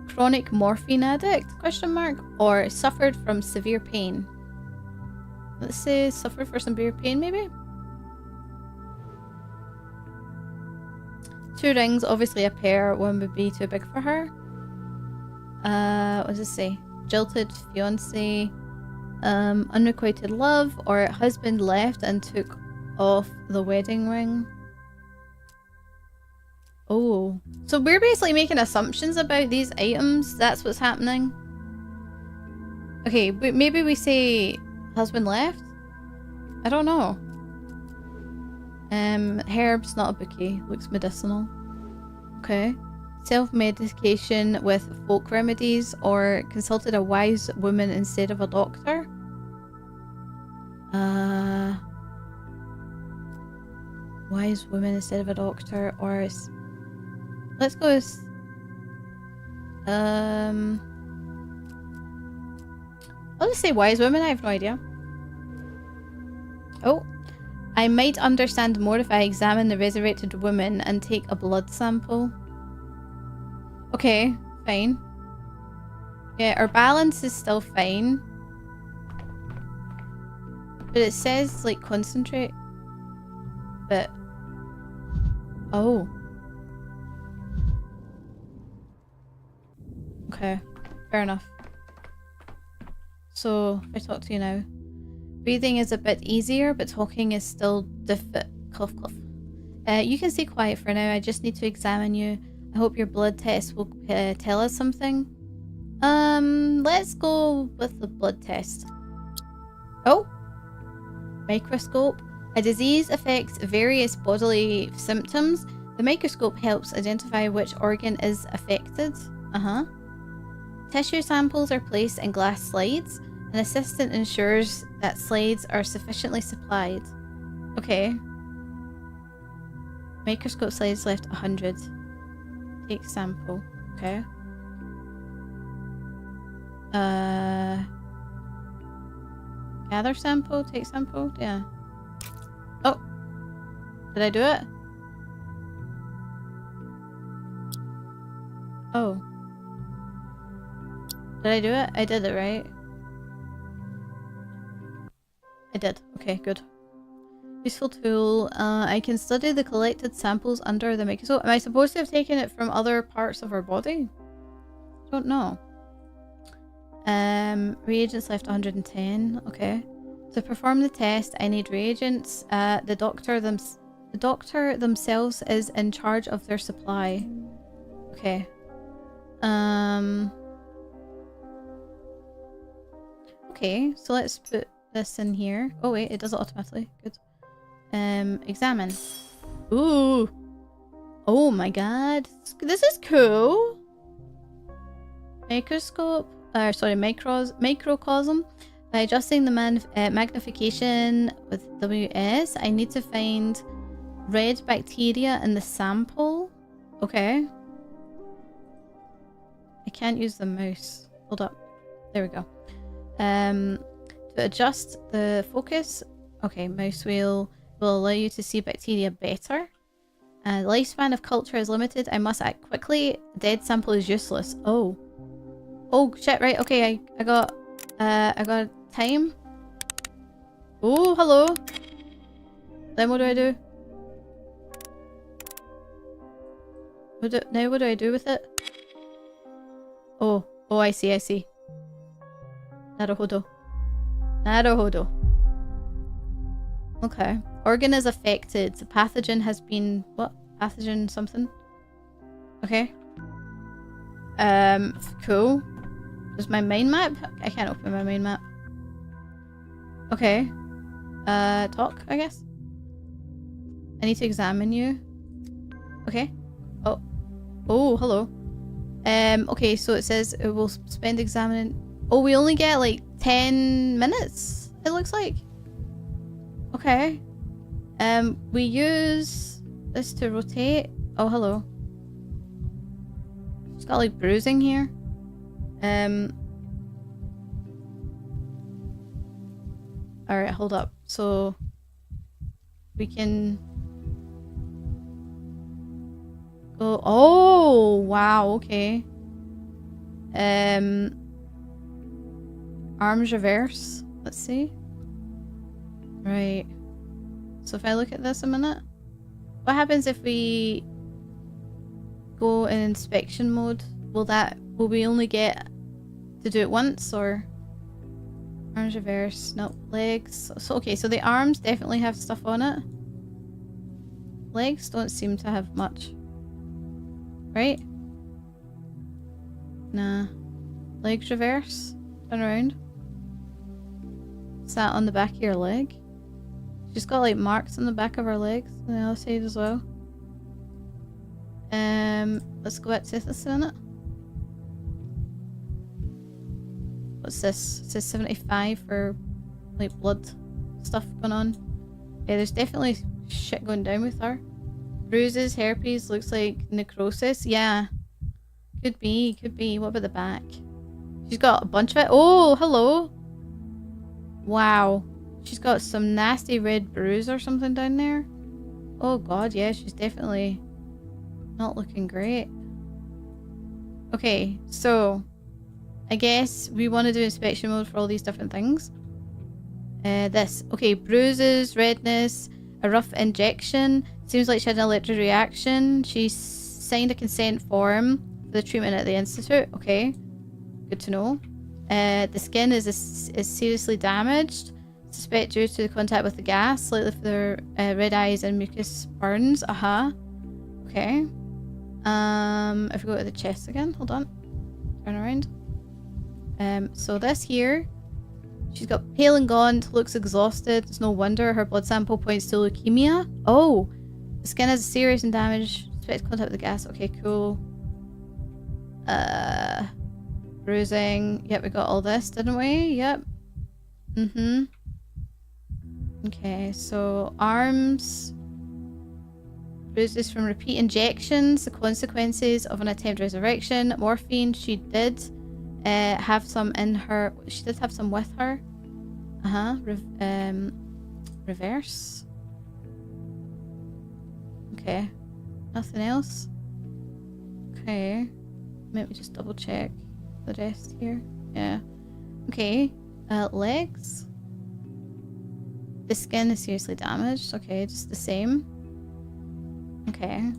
Chronic morphine addict? Question mark. Or suffered from severe pain. Let's say suffered from severe pain, maybe? 2 rings, obviously a pair. One would be too big for her. What does it say? Jilted fiance, unrequited love, or husband left and took off the wedding ring. Oh, so we're basically making assumptions about these items. That's what's happening. Okay, but maybe we say husband left? I don't know. Herbs, not a bouquet. Looks medicinal. Okay. Self-medication with folk remedies, or consulted a wise woman instead of a doctor. Wise woman instead of a doctor, or... Let's go with... I'll just say wise woman, I have no idea. Oh. I might understand more if I examine the resurrected woman and take a blood sample. Okay, Fine. Yeah, our balance is still fine. But it says, like, concentrate. But... Oh. Okay. Fair enough. So, if I talk to you now. Breathing is a bit easier, but talking is still difficult. Cough, cough. You can stay quiet for now. I just need to examine you. I hope your blood test will tell us something. Let's go with the blood test. Oh! Microscope. A disease affects various bodily symptoms. The microscope helps identify which organ is affected. Tissue samples are placed in glass slides. An assistant ensures that slides are sufficiently supplied. Okay. Microscope slides left 100. Take sample. Okay. Gather sample, take sample, yeah. Oh! Did I do it? Oh. Did I do it? I did it, right? I did. Okay, good. Useful tool. I can study the collected samples under the microscope. Am I supposed to have taken it from other parts of our body? I don't know. Reagents left 110. Okay. To perform the test, I need reagents. The doctor themselves is in charge of their supply. Okay. Okay, so let's put this in here. Oh wait, it does it automatically. Good. Examine. Ooh. Oh my god. This is cool. Microscope. Sorry, microcosm. By adjusting the magnification with WS, I need to find red bacteria in the sample. Okay. I can't use the mouse. Hold up. There we go. To adjust the focus. Okay, mouse wheel will allow you to see bacteria better. Lifespan of culture is limited. I must act quickly. Dead sample is useless. Oh. Oh shit, right, okay, I got time. Oh, hello. Then what do I do? Now what do I do with it? Oh, I see. Naruhodo. Okay. Organ is affected. The pathogen has been... What? Pathogen something? Okay. Cool. Does my main map? I can't open my main map. Okay. Talk, I guess. I need to examine you. Okay. Oh. Oh, hello. Okay, so it says it will spend examining... Oh, we only get like 10 minutes, it looks like. Okay. We use this to rotate. Oh, hello. It's got like bruising here. Alright, hold up. So we can go. Oh, wow, okay. Arms reverse. Let's see. Right. So if I look at this a minute, what happens if we go in inspection mode? Will we only get to do it once, or arms reverse? No, legs. So okay, so the arms definitely have stuff on it. Legs don't seem to have much. Right? Nah. Legs reverse. Turn around. Is that on the back of your leg? She's got like marks on the back of her legs on the other side as well. Let's go back to this a minute. What's this? It says 75 for like blood stuff going on. Yeah, there's definitely shit going down with her. Bruises, herpes, looks like necrosis. Yeah. Could be. What about the back? She's got a bunch of it. Oh, hello. Wow. She's got some nasty red bruise or something down there. Oh god, yeah, she's definitely not looking great. Okay, so I guess we want to do inspection mode for all these different things. Okay, bruises, redness, a rough injection. Seems like she had an allergic reaction. She signed a consent form for the treatment at the institute. Okay, good to know. The skin is seriously damaged. Suspect due to the contact with the gas, slightly for the red eyes and mucus burns. Okay. If we go to the chest again, hold on. Turn around. So this here, she's got pale and gaunt, looks exhausted. It's no wonder her blood sample points to leukemia. Oh, the skin is serious and damaged. Suspect contact with the gas. Okay, cool. Bruising. Yep, we got all this, didn't we? Yep. Okay, so arms. Bruises from repeat injections. The consequences of an attempt resurrection. Morphine. She did have some in her. She did have some with her. Reverse. Okay. Nothing else. Okay. Let me just double check the rest here. Yeah. Okay. Legs. The skin is seriously damaged. Okay, just the same. Okay.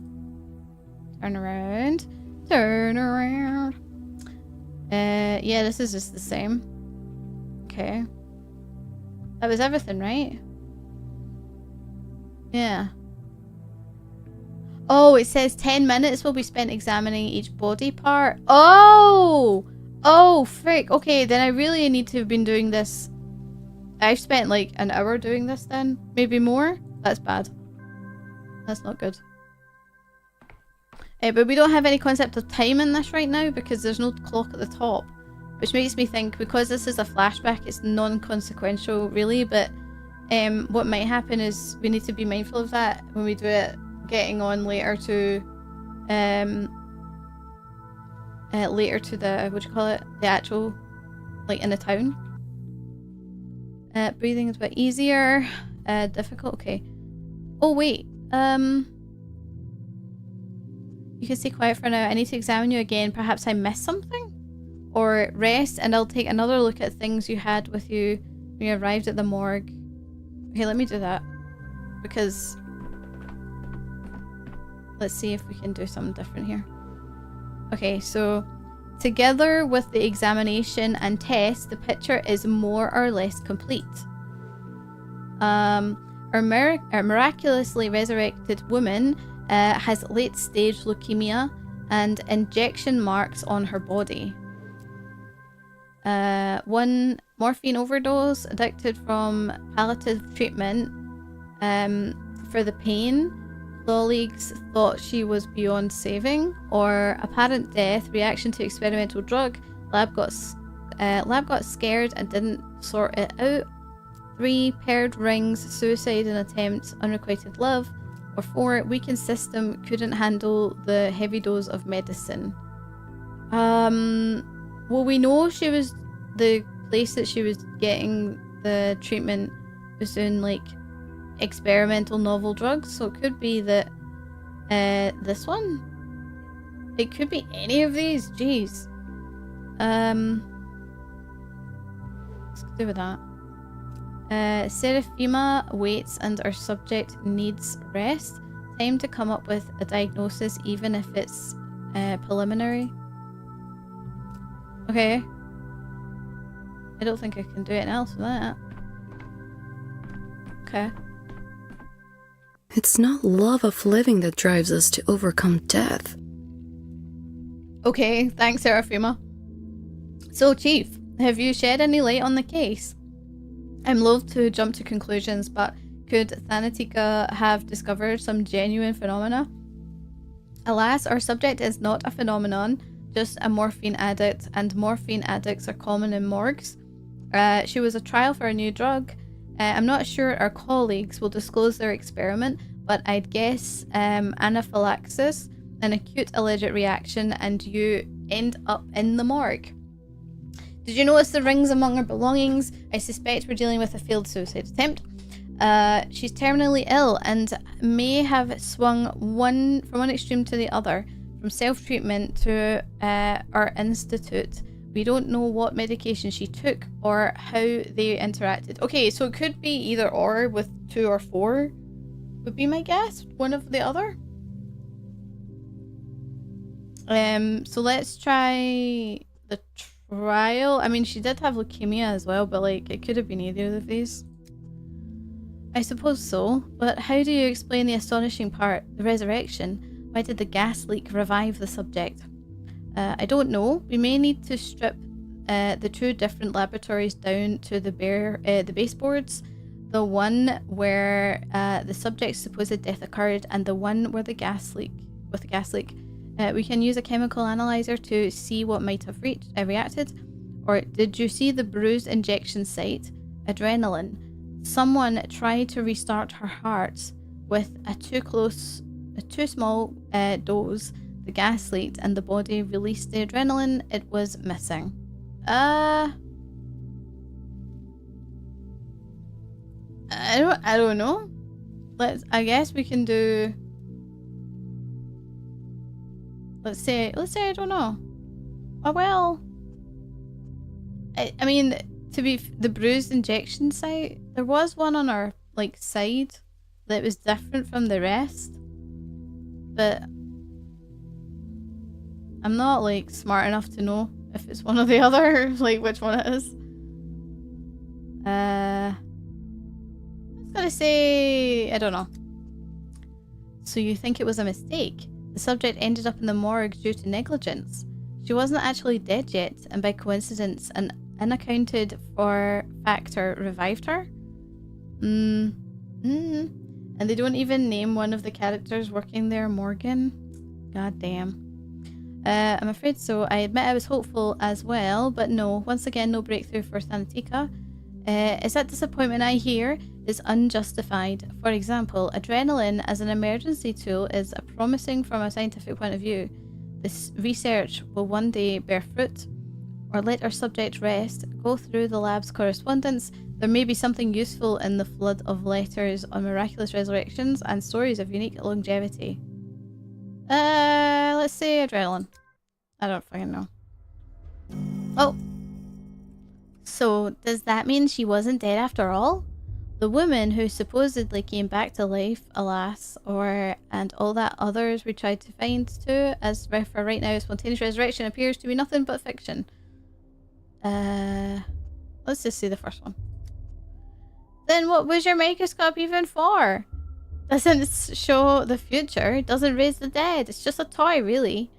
Turn around. Turn around. Yeah, this is just the same. Okay. That was everything, right? Yeah. Oh, it says 10 minutes will be spent examining each body part. Oh! Oh, frick. Okay, then I really need to have been doing this. I've spent like an hour doing this then. Maybe more? That's bad. That's not good. But we don't have any concept of time in this right now because there's no clock at the top. Which makes me think, because this is a flashback, it's non-consequential really, but what might happen is we need to be mindful of that when we do it, getting on later to the, what do you call it? The actual, like in the town. Breathing is a bit easier. Difficult, okay. Oh wait, you can stay quiet for now. I need to examine you again. Perhaps I missed something? Or rest and I'll take another look at things you had with you when you arrived at the morgue. Okay, let me do that. Because let's see if we can do something different here. Okay, so together with the examination and test, the picture is more or less complete. Our miraculously resurrected woman has late-stage leukemia and injection marks on her body. 1 morphine overdose, addicted from palliative treatment for the pain. Colleagues thought she was beyond saving, or apparent death, reaction to experimental drug. Lab got scared and didn't sort it out. 3 paired rings, suicide and attempt, unrequited love. Or 4 weakened system, couldn't handle the heavy dose of medicine. Well, we know she was, the place that she was getting the treatment was doing like experimental novel drugs, so it could be that this one, it could be any of these. Jeez. Let's do with that. Seraphima waits and our subject needs rest. Time to come up with a diagnosis, even if it's preliminary. Okay. I don't think I can do anything else with that. Okay. It's not love of living that drives us to overcome death. Okay, thanks, Seraphima. So, Chief, have you shed any light on the case? I'm loath to jump to conclusions, but could Thanatika have discovered some genuine phenomena? Alas, our subject is not a phenomenon, just a morphine addict, and morphine addicts are common in morgues. She was a trial for a new drug. I'm not sure our colleagues will disclose their experiment, but I'd guess anaphylaxis, an acute allergic reaction, and you end up in the morgue. Did you notice the rings among her belongings? I suspect we're dealing with a failed suicide attempt. She's terminally ill and may have swung from one extreme to the other. from self-treatment to our institute. We don't know what medication she took or how they interacted. Okay, so it could be either or with 2 or 4 would be my guess. One of the other. So let's try the trial. I mean, she did have leukemia as well, but like it could have been either of these. I suppose so, but how do you explain the astonishing part, the resurrection? Why did the gas leak revive the subject? I don't know. We may need to strip the 2 different laboratories down to the baseboards. The one where the subject's supposed death occurred, and the one where the gas leak. We can use a chemical analyzer to see what might have reacted. Or did you see the bruised injection site? Adrenaline. Someone tried to restart her heart with a too small dose. The gas leaked and the body released the adrenaline it was missing. I don't know. I guess we can do. Let's say I don't know. Oh well. I mean, to be the bruised injection site, there was one on our like side that was different from the rest, but I'm not like smart enough to know if it's one or the other, like which one it is. I was gonna say I don't know. So you think it was a mistake? The subject ended up in the morgue due to negligence. She wasn't actually dead yet, and by coincidence, an unaccounted for factor revived her? And they don't even name one of the characters working there Morgan? God damn. I'm afraid so. I admit I was hopeful as well, but no. Once again, no breakthrough for Thanatika. Is that disappointment I hear is unjustified. For example, adrenaline as an emergency tool is promising from a scientific point of view. This research will one day bear fruit. Or let our subject rest, go through the lab's correspondence. There may be something useful in the flood of letters on miraculous resurrections and stories of unique longevity. Let's say adrenaline. I don't fucking know. Oh. So, does that mean she wasn't dead after all? The woman who supposedly came back to life, alas, and all that others we tried to find too, as for right now, spontaneous resurrection appears to be nothing but fiction. Let's just see the first one. Then what was your microscope even for? Doesn't show the future, doesn't raise the dead. It's just a toy, really.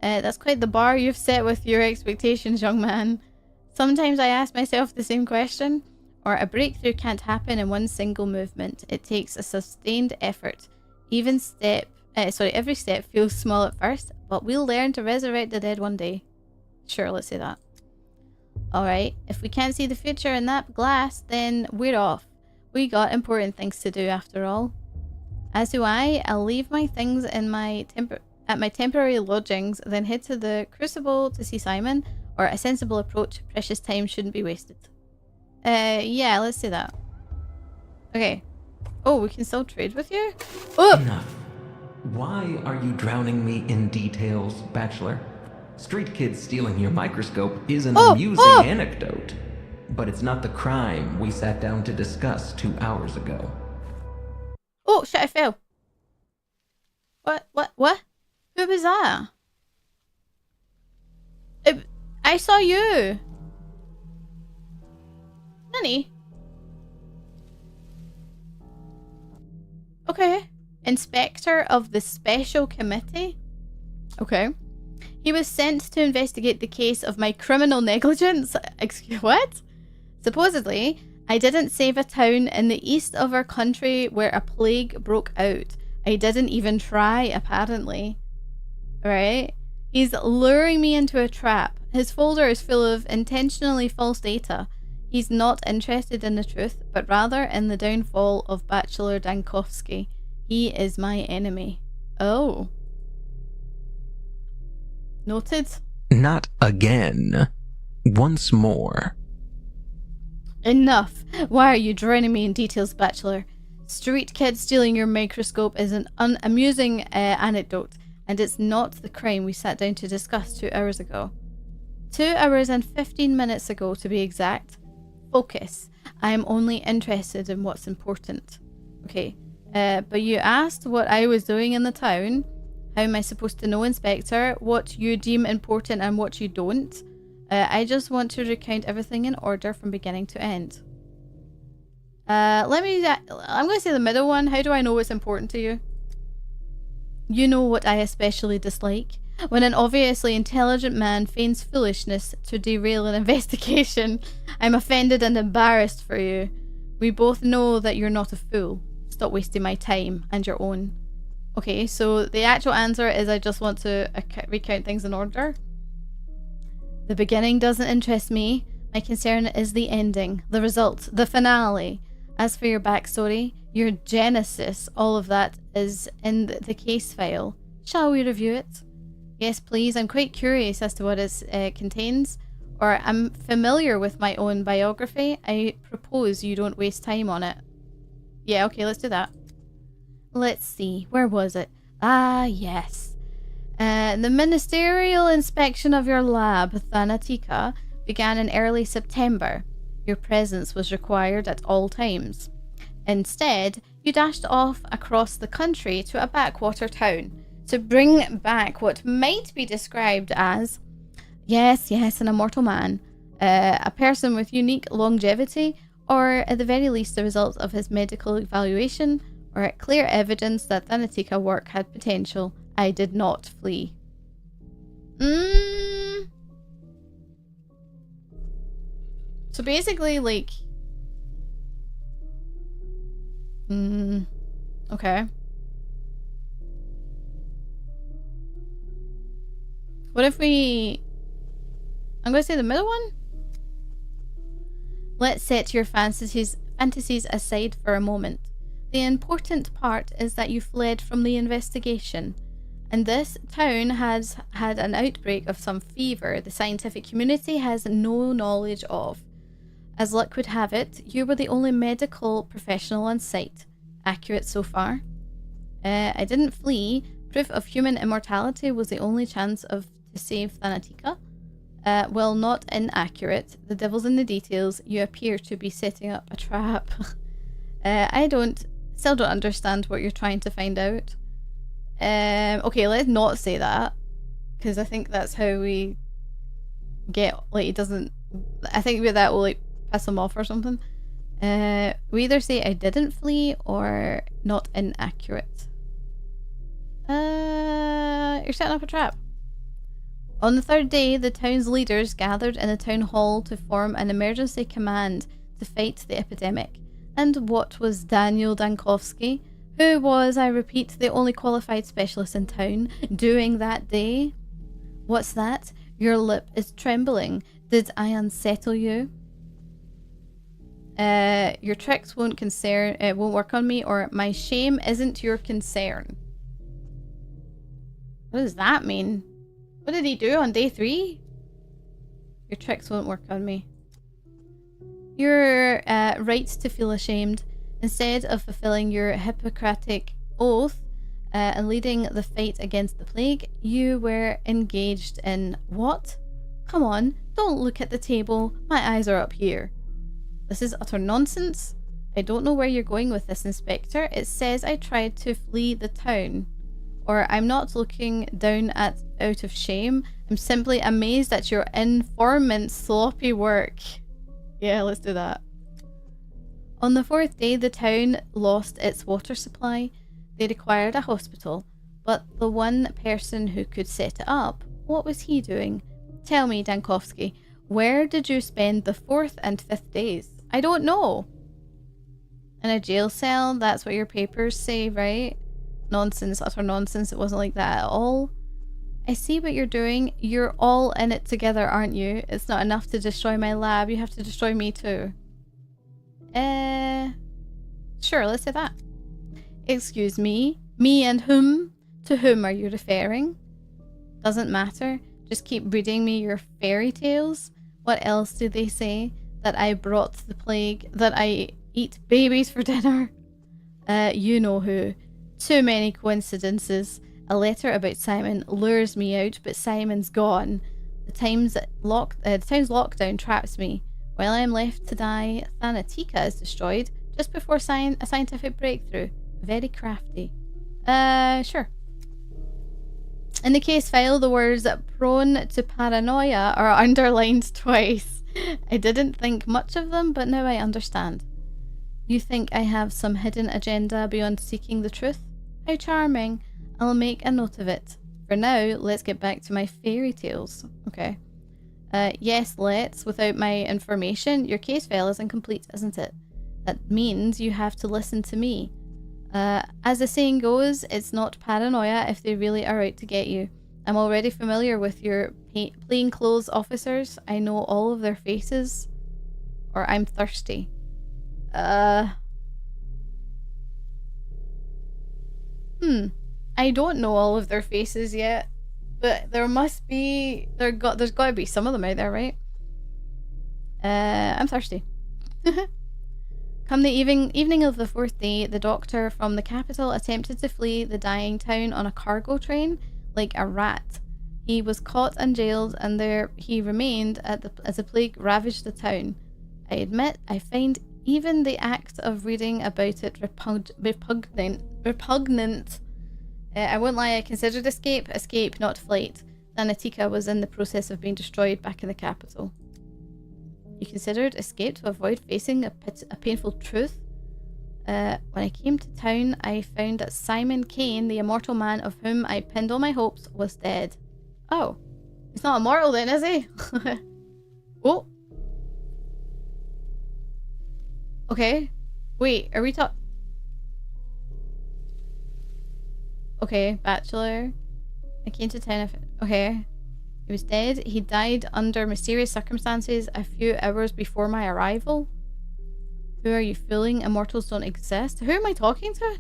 That's quite the bar you've set with your expectations, young man. Sometimes I ask myself the same question. Or a breakthrough can't happen in one single movement. It takes a sustained effort. Every step feels small at first, but we'll learn to resurrect the dead one day. Sure, let's say that. Alright, if we can't see the future in that glass, then we're off. We got important things to do after all. As do I. I'll leave my things in at my temporary lodgings, then head to the Crucible to see Simon, or a sensible approach. Precious time shouldn't be wasted. Yeah, let's do that. Okay. Oh, we can still trade with you? Oh! Enough. Why are you drowning me in details, Bachelor? Street kids stealing your microscope is an amusing anecdote, but it's not the crime we sat down to discuss 2 hours ago. Oh, shit, I fell. What? Who was that? I saw you. Nani? Okay. Inspector of the Special Committee? Okay. He was sent to investigate the case of my criminal negligence. Excuse what? Supposedly, I didn't save a town in the east of our country where a plague broke out. I didn't even try, apparently. Right? He's luring me into a trap. His folder is full of intentionally false data. He's not interested in the truth, but rather in the downfall of Bachelor Dankovsky. He is my enemy. Oh. Noted. Not again. Once more. Enough. Why are you drowning me in details, Bachelor? Street kid stealing your microscope is an unamusing anecdote. and it's not the crime we sat down to discuss 2 hours ago. 2 hours and 15 minutes ago, to be exact. Focus. I am only interested in what's important. Okay, but you asked what I was doing in the town. How am I supposed to know, Inspector, what you deem important and what you don't? I just want to recount everything in order from beginning to end. I'm going to say the middle one. How do I know what's important to you? You know what I especially dislike? When an obviously intelligent man feigns foolishness to derail an investigation. I'm offended and embarrassed for you. We both know that you're not a fool. Stop wasting my time and your own. Okay, so the actual answer is I just want to recount things in order. The beginning doesn't interest me. My concern is the ending, the result, the finale. As for your backstory, your genesis, all of that is in the case file. Shall we review it? Yes, please. I'm quite curious as to what it contains, or I'm familiar with my own biography. I propose you don't waste time on it. Yeah, okay, let's do that. Let's see, where was it? Ah, yes. The ministerial inspection of your lab, Thanatica, began in early September. Your presence was required at all times. Instead, you dashed off across the country to a backwater town to bring back what might be described as, yes, an immortal man, a person with unique longevity, or at the very least the result of his medical evaluation, or clear evidence that Thanatica work had potential. I did not flee. So basically, like... okay. What if we... I'm going to say the middle one? Let's set your fantasies aside for a moment. The important part is that you fled from the investigation. And this town has had an outbreak of some fever the scientific community has no knowledge of. As luck would have it, you were the only medical professional on site. Accurate so far? I didn't flee. Proof of human immortality was the only chance to save Thanatica. Well, not inaccurate. The devil's in the details. You appear to be setting up a trap. Still don't understand what you're trying to find out. Okay, let's not say that, because I think that's how we get, like, it doesn't, I think that will, like, piss him off or something. We either say I didn't flee or not inaccurate. You're setting up a trap. On the third day, the town's leaders gathered in the town hall to form an emergency command to fight the epidemic. And what was Daniel Dankovsky, who was, I repeat, the only qualified specialist in town, doing that day? What's that? Your lip is trembling. Did I unsettle you? Your tricks won't work on me, or my shame isn't your concern. What does that mean? What did he do on day 3? Your tricks won't work on me. Your right to feel ashamed. Instead of fulfilling your Hippocratic oath and leading the fight against the plague, you were engaged in what? Come on, don't look at the table. My eyes are up here. This is utter nonsense. I don't know where you're going with this, Inspector. It says I tried to flee the town. Or I'm not looking down out of shame. I'm simply amazed at your informant's sloppy work. Yeah, let's do that. On the 4th day, the town lost its water supply. They required a hospital. But the one person who could set it up, what was he doing? Tell me, Dankovsky, where did you spend the 4th and 5th days? I don't know. In a jail cell? That's what your papers say, right? Nonsense, utter nonsense. It wasn't like that at all. I see what you're doing. You're all in it together, aren't you? It's not enough to destroy my lab. You have to destroy me too. Sure, let's say that. Excuse me? Me and whom? To whom are you referring? Doesn't matter. Just keep reading me your fairy tales. What else do they say? That I brought the plague? That I eat babies for dinner? You know who. Too many coincidences. A letter about Simon lures me out, but Simon's gone. The town's lockdown traps me. While I am left to die, Thanatica is destroyed just before a scientific breakthrough. Very crafty. Sure. In the case file, the words prone to paranoia are underlined twice. I didn't think much of them, but now I understand. You think I have some hidden agenda beyond seeking the truth? How charming. I'll make a note of it. For now, let's get back to my fairy tales. Okay. Yes, let's. Without my information, your case file is incomplete, isn't it? That means you have to listen to me. As the saying goes, it's not paranoia if they really are out to get you. I'm already familiar with your plainclothes officers. I know all of their faces. Or I'm thirsty. I don't know all of their faces yet. But there must be... there's got to be some of them out there, right? I'm thirsty. Come the evening of the fourth day, the doctor from the capital attempted to flee the dying town on a cargo train like a rat. He was caught and jailed, and there he remained as the plague ravaged the town. I admit I find even the act of reading about it repugnant. I won't lie, I considered escape, not flight. Thanatica was in the process of being destroyed back in the capital. You considered escape to avoid facing a painful truth? When I came to town, I found that Simon Kane, the immortal man of whom I pinned all my hopes, was dead. Oh. He's not immortal then, is he? Oh. Okay. Wait, are we talking... Okay, Bachelor. I came to town. Okay. He was dead. He died under mysterious circumstances a few hours before my arrival. Who are you fooling? Immortals don't exist. Who am I talking to?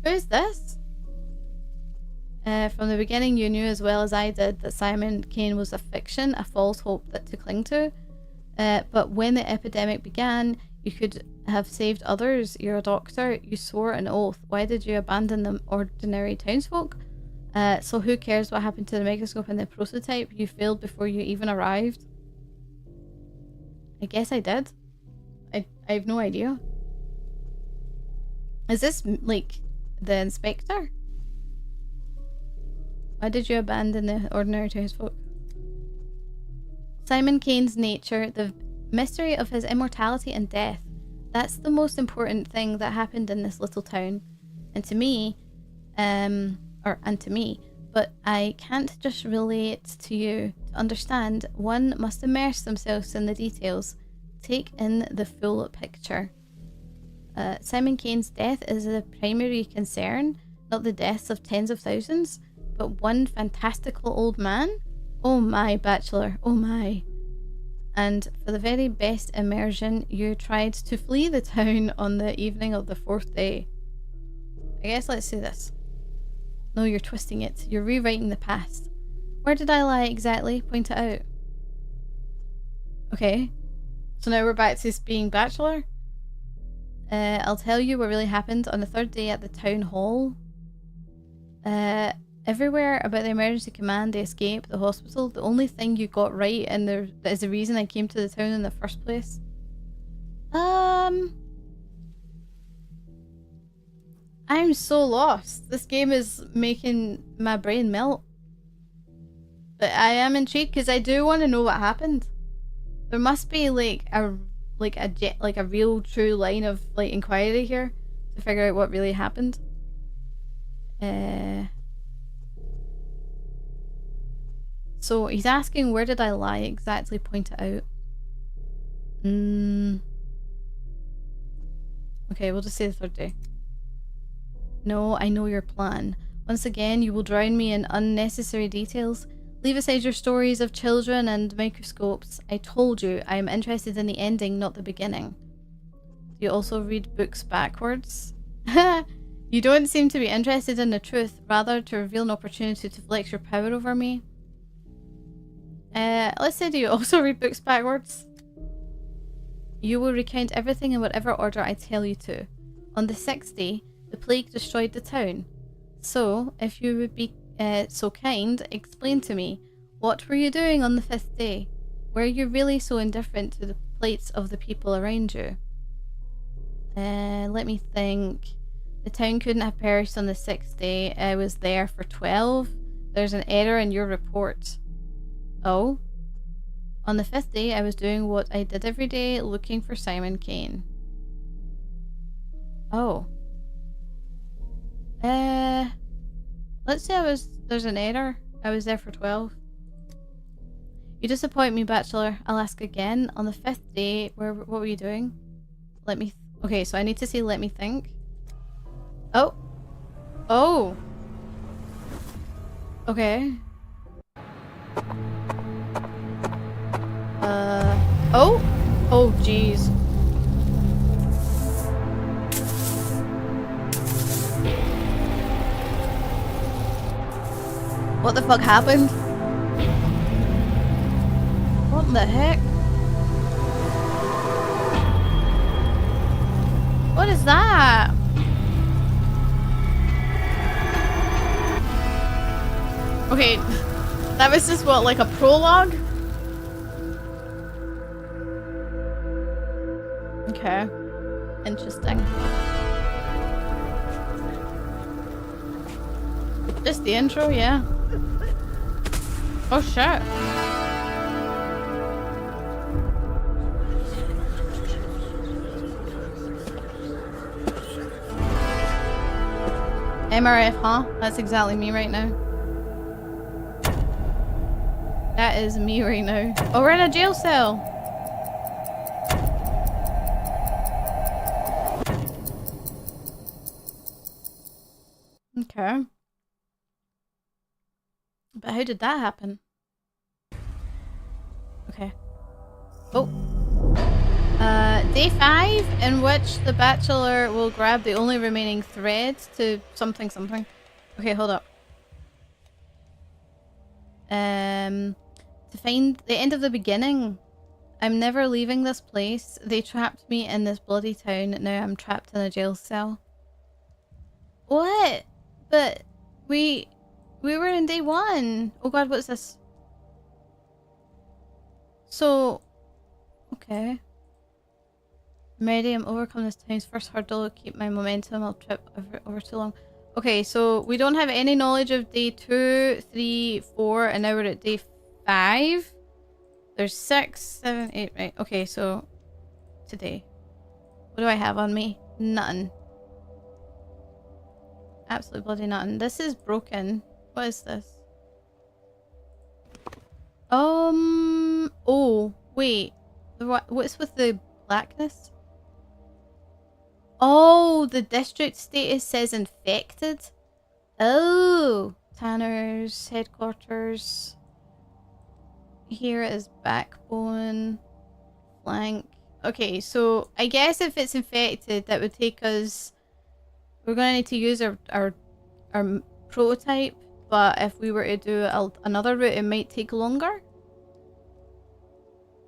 Who is this? From the beginning, you knew as well as I did that Simon Kane was a fiction, a false hope to cling to. But when the epidemic began, you could have saved others. You're a doctor. You swore an oath. Why did you abandon the ordinary townsfolk? So who cares what happened to the microscope and the prototype? You failed before you even arrived. I guess I did. I have no idea. Is this like the inspector? Why did you abandon the ordinary townsfolk? Simon Kane's nature, the mystery of his immortality and death. That's the most important thing that happened in this little town. And to me, but I can't just relate to you. To understand, one must immerse themselves in the details, take in the full picture. Simon Kane's death is the primary concern, not the deaths of tens of thousands, but one fantastical old man? Oh my, Bachelor, oh my. And for the very best immersion, you tried to flee the town on the evening of the fourth day. I guess let's say this. No, you're twisting it. You're rewriting the past. Where did I lie exactly? Point it out. Okay. So now we're back to being Bachelor. I'll tell you what really happened on the third day at the town hall. Everywhere about the emergency command, the escape, the hospital, the only thing you got right and that is the reason I came to the town in the first place. I'm so lost. This game is making my brain melt. But I am intrigued because I do want to know what happened. There must be like a real true line of like inquiry here to figure out what really happened. So he's asking, where did I lie exactly? Point it out. Okay, we'll just say the third day. No, I know your plan. Once again, you will drown me in unnecessary details. Leave aside your stories of children and microscopes. I told you, I am interested in the ending, not the beginning. Do you also read books backwards? You don't seem to be interested in the truth, rather to reveal an opportunity to flex your power over me. Let's say, do you also read books backwards? You will recount everything in whatever order I tell you to. On the sixth day, the plague destroyed the town. So, if you would be so kind, explain to me, what were you doing on the 5th day? Were you really so indifferent to the plights of the people around you? Let me think. The town couldn't have perished on the 6th day. I was there for 12. There's an error in your report. Oh? On the 5th day, I was doing what I did every day, looking for Simon Kane. Oh. Let's say there's an error. I was there for 12. You disappoint me, Bachelor. I'll ask again. On the 5th day, what were you doing? Okay, so I need to say let me think. Oh. Oh. Okay. Oh. Oh, jeez. What the fuck happened? What the heck? What is that? Okay, that was just what, like a prologue? Okay, interesting. Just the intro, yeah. Oh shit. MRF, huh? That's exactly me right now. That is me right now. Oh, we're in a jail cell. Okay. But how did that happen? Okay. Oh. Day 5, in which the Bachelor will grab the only remaining thread to something something. Okay, hold up. To find the end of the beginning. I'm never leaving this place. They trapped me in this bloody town. Now I'm trapped in a jail cell. What? But we were in day 1. Oh god, what's this? So, okay. I'm ready. I'm overcome this town's first hurdle. Keep my momentum. I'll trip over too long. Okay, so we don't have any knowledge of day 2, 3, 4, and now we're at day 5. There's 6, 7, 8, right. Okay, so today. What do I have on me? Nothing. Absolutely bloody nothing. This is broken. What is this? Oh, wait. What's with the blackness? Oh, the district status says infected. Oh, Tanner's headquarters. Here is backbone, flank. Okay, so I guess if it's infected, that would take us. We're gonna need to use our prototype, but if we were to do another route, it might take longer.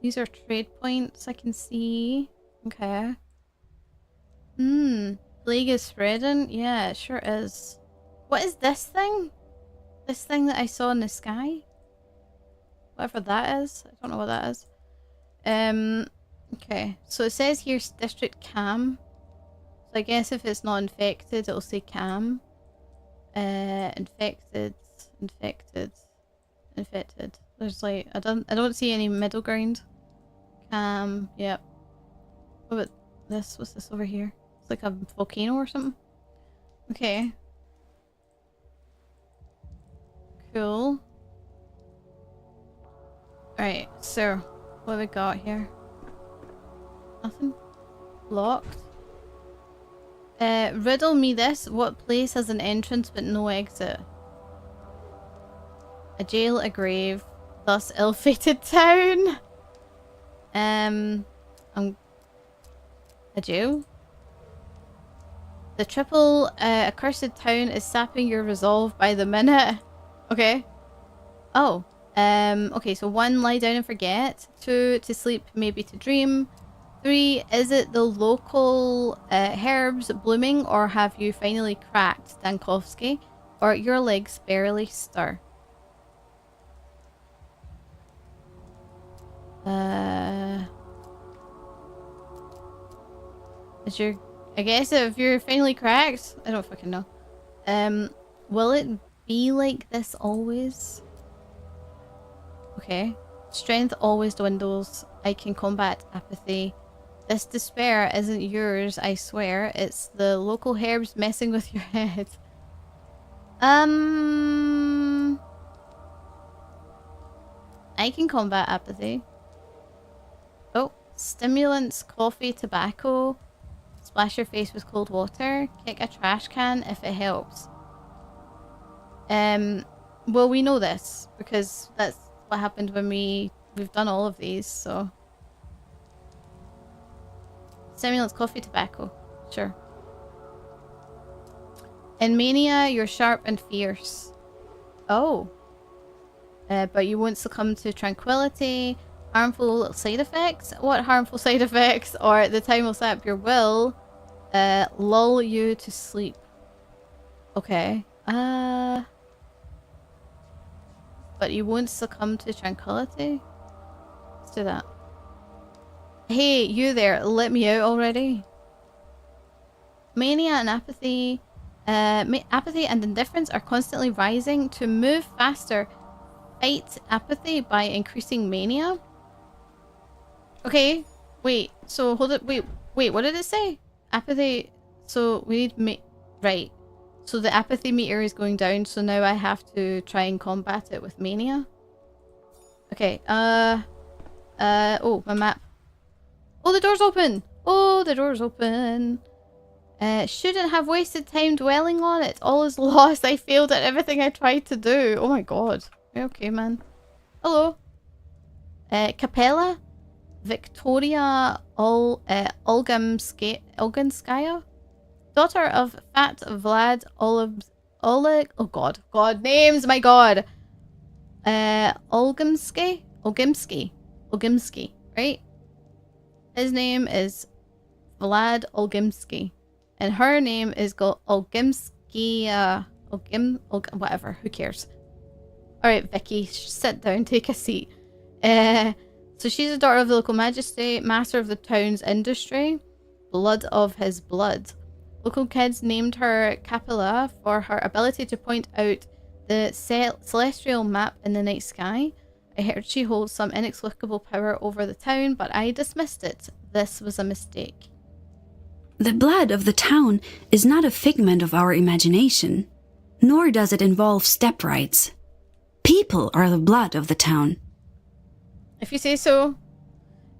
These are trade points I can see. Okay. Plague is spreading? Yeah, it sure is. What is this thing? This thing that I saw in the sky? Whatever that is. I don't know what that is. Okay. So it says here District Cam. So I guess if it's not infected, it'll say Cam. Infected. There's like, I don't see any middle ground. Cam, yep. What about this? What's this over here? It's like a volcano or something. Okay. Cool. Alright, so what have we got here? Nothing? Locked. Riddle me this. What place has an entrance but no exit? A jail, a grave, thus ill-fated town. A jail? The triple accursed town is sapping your resolve by the minute. Okay. Oh. Okay, so 1, lie down and forget. 2, to sleep, maybe to dream. 3, is it the local herbs blooming, or have you finally cracked, Dankovsky? or your legs barely stir. Is your... I guess if you're finally cracked, I don't fucking know. Will it be like this always? Okay. Strength always dwindles. I can combat apathy. This despair isn't yours, I swear. It's the local herbs messing with your head. I can combat apathy. Oh, stimulants, coffee, tobacco. Splash your face with cold water. Kick a trash can if it helps. Well, we know this because that's what happened when we've done all of these, so. Stimulants, coffee, tobacco. Sure. In mania, you're sharp and fierce. Oh. But you won't succumb to tranquility. Harmful side effects? What harmful side effects? Or the time will sap your will. Lull you to sleep. Okay. But you won't succumb to tranquility? Let's do that. Hey, you there, let me out already. Mania and apathy. Apathy and indifference are constantly rising. To move faster, fight apathy by increasing mania. Okay, wait, so hold it, wait, what did it say? Apathy, so we need right. So the apathy meter is going down, so now I have to try and combat it with mania. Okay, oh, my map. Oh, the door's open! Oh, the door's open. Shouldn't have wasted time dwelling on it. All is lost. I failed at everything I tried to do. Oh my god. Okay, man. Hello. Capella? Victoria Olganskaya? Daughter of Fat Vlad Oleg... Oh god. God names, my god! Olgimsky, right? His name is Vlad Olgimsky. And her name is Olgimsky, whatever, who cares? Alright, Vicky, sit down, take a seat. So she's a daughter of the local magistrate, master of the town's industry, blood of his blood. Local kids named her Capella for her ability to point out the celestial map in the night sky. I heard she holds some inexplicable power over the town, but I dismissed it. This was a mistake. The blood of the town is not a figment of our imagination, nor does it involve step rights. People are the blood of the town. If you say so.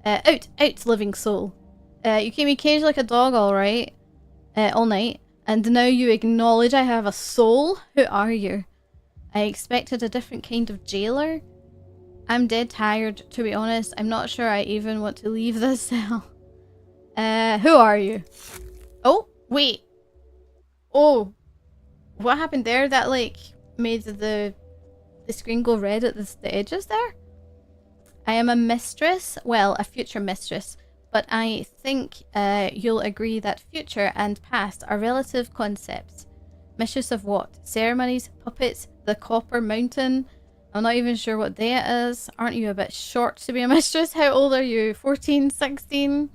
Out, living soul. You keep me caged like a dog, alright. All night. And now you acknowledge I have a soul? Who are you? I expected a different kind of jailer. I'm dead tired, to be honest. I'm not sure I even want to leave this cell. Who are you? Oh, wait. Oh. What happened there? That, like, made the screen go red at the edges there? I am a mistress. Well, a future mistress. But I think you'll agree that future and past are relative concepts. Mistress of what? Ceremonies? Puppets? The Copper Mountain? I'm not even sure what day it is. Aren't you a bit short to be a mistress? How old are you? 14? 16?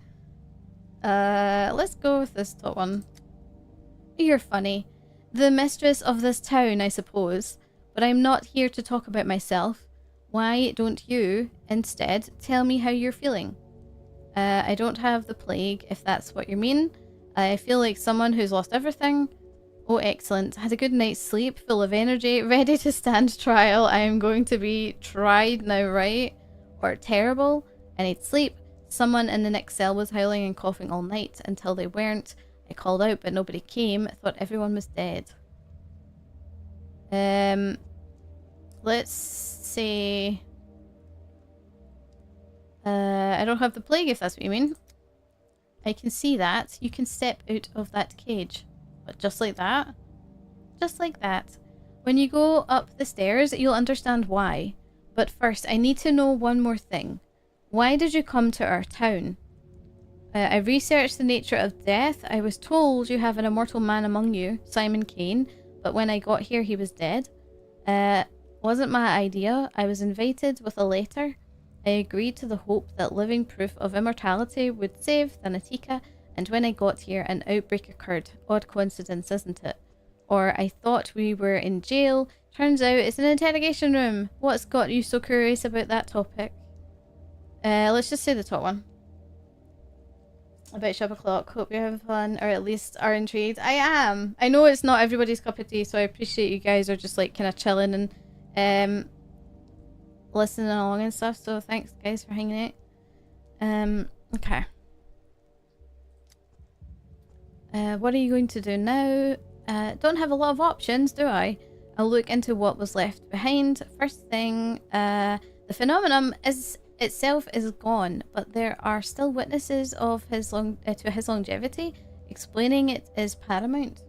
Let's go with this top one. You're funny. The mistress of this town, I suppose. But I'm not here to talk about myself. Why don't you, instead, tell me how you're feeling? I don't have the plague, if that's what you mean. I feel like someone who's lost everything. Oh, excellent. Had a good night's sleep, full of energy, ready to stand trial. I am going to be tried now, right? Or terrible. I need sleep. Someone in the next cell was howling and coughing all night until they weren't. I called out, but nobody came. I thought everyone was dead. Let's say... I don't have the plague, if that's what you mean. I can see that. You can step out of that cage. But just like that? Just like that. When you go up the stairs, you'll understand why. But first, I need to know one more thing. Why did you come to our town? I researched the nature of death. I was told you have an immortal man among you, Simon Kane, but when I got here, he was dead. Wasn't my idea. I was invited with a letter. I agreed to the hope that living proof of immortality would save Thanatika, and when I got here, an outbreak occurred. Odd coincidence, isn't it? Or I thought we were in jail. Turns out it's an interrogation room. What's got you so curious about that topic? Let's just say the top one. About shop o'clock. Hope you're having fun, or at least are intrigued. I am. I know it's not everybody's cup of tea, so I appreciate you guys are just like kind of chilling and listening along and stuff. So thanks guys for hanging out. Okay. What are you going to do now? Don't have a lot of options, do I? I'll look into what was left behind. First thing, the phenomenon itself is gone, but there are still witnesses of his to his longevity. Explaining it is paramount.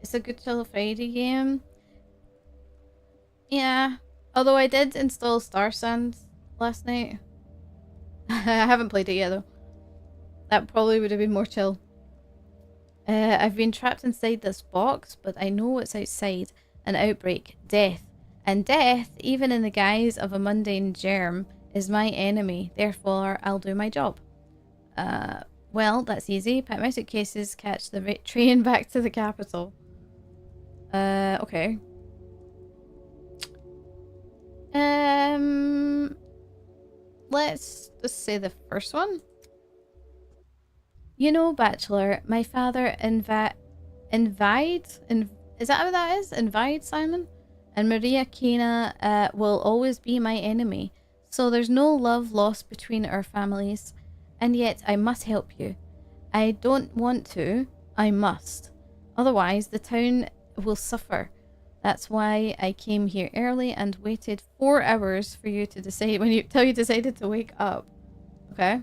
It's a good chill Friday game. Yeah, although I did install Star Sands last night. I haven't played it yet though. That probably would have been more chill. I've been trapped inside this box, but I know what's outside. An outbreak. Death. And death, even in the guise of a mundane germ, is my enemy. Therefore, I'll do my job. Well, that's easy. Pack my suitcases, catch the train back to the capital. Okay. Let's just say the first one. You know, Bachelor, my father is that what that is? Invite Simon? And Maria Kena will always be my enemy. So there's no love lost between our families. And yet I must help you. I don't want to. I must. Otherwise the town will suffer. That's why I came here early and waited 4 hours for you to decide till you decided to wake up. Okay.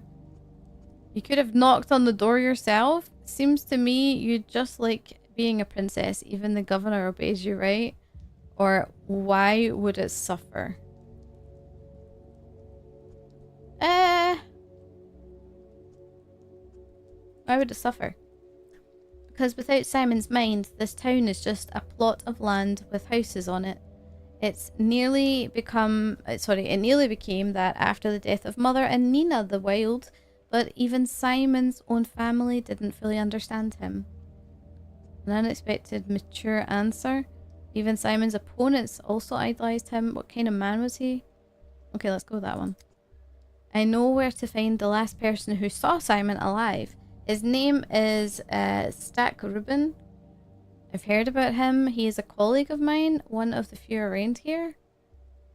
You could have knocked on the door yourself. Seems to me you just like being a princess. Even the governor obeys you, right? Or why would it suffer? Why would it suffer? Because without Simon's mind, this town is just a plot of land with houses on it. It nearly became that after the death of Mother and Nina the Wild, but even Simon's own family didn't fully understand him. An unexpected, mature answer. Even Simon's opponents also idolized him. What kind of man was he? Okay, let's go with that one. I know where to find the last person who saw Simon alive. His name is Stack Rubin. I've heard about him. He is a colleague of mine, one of the few around here.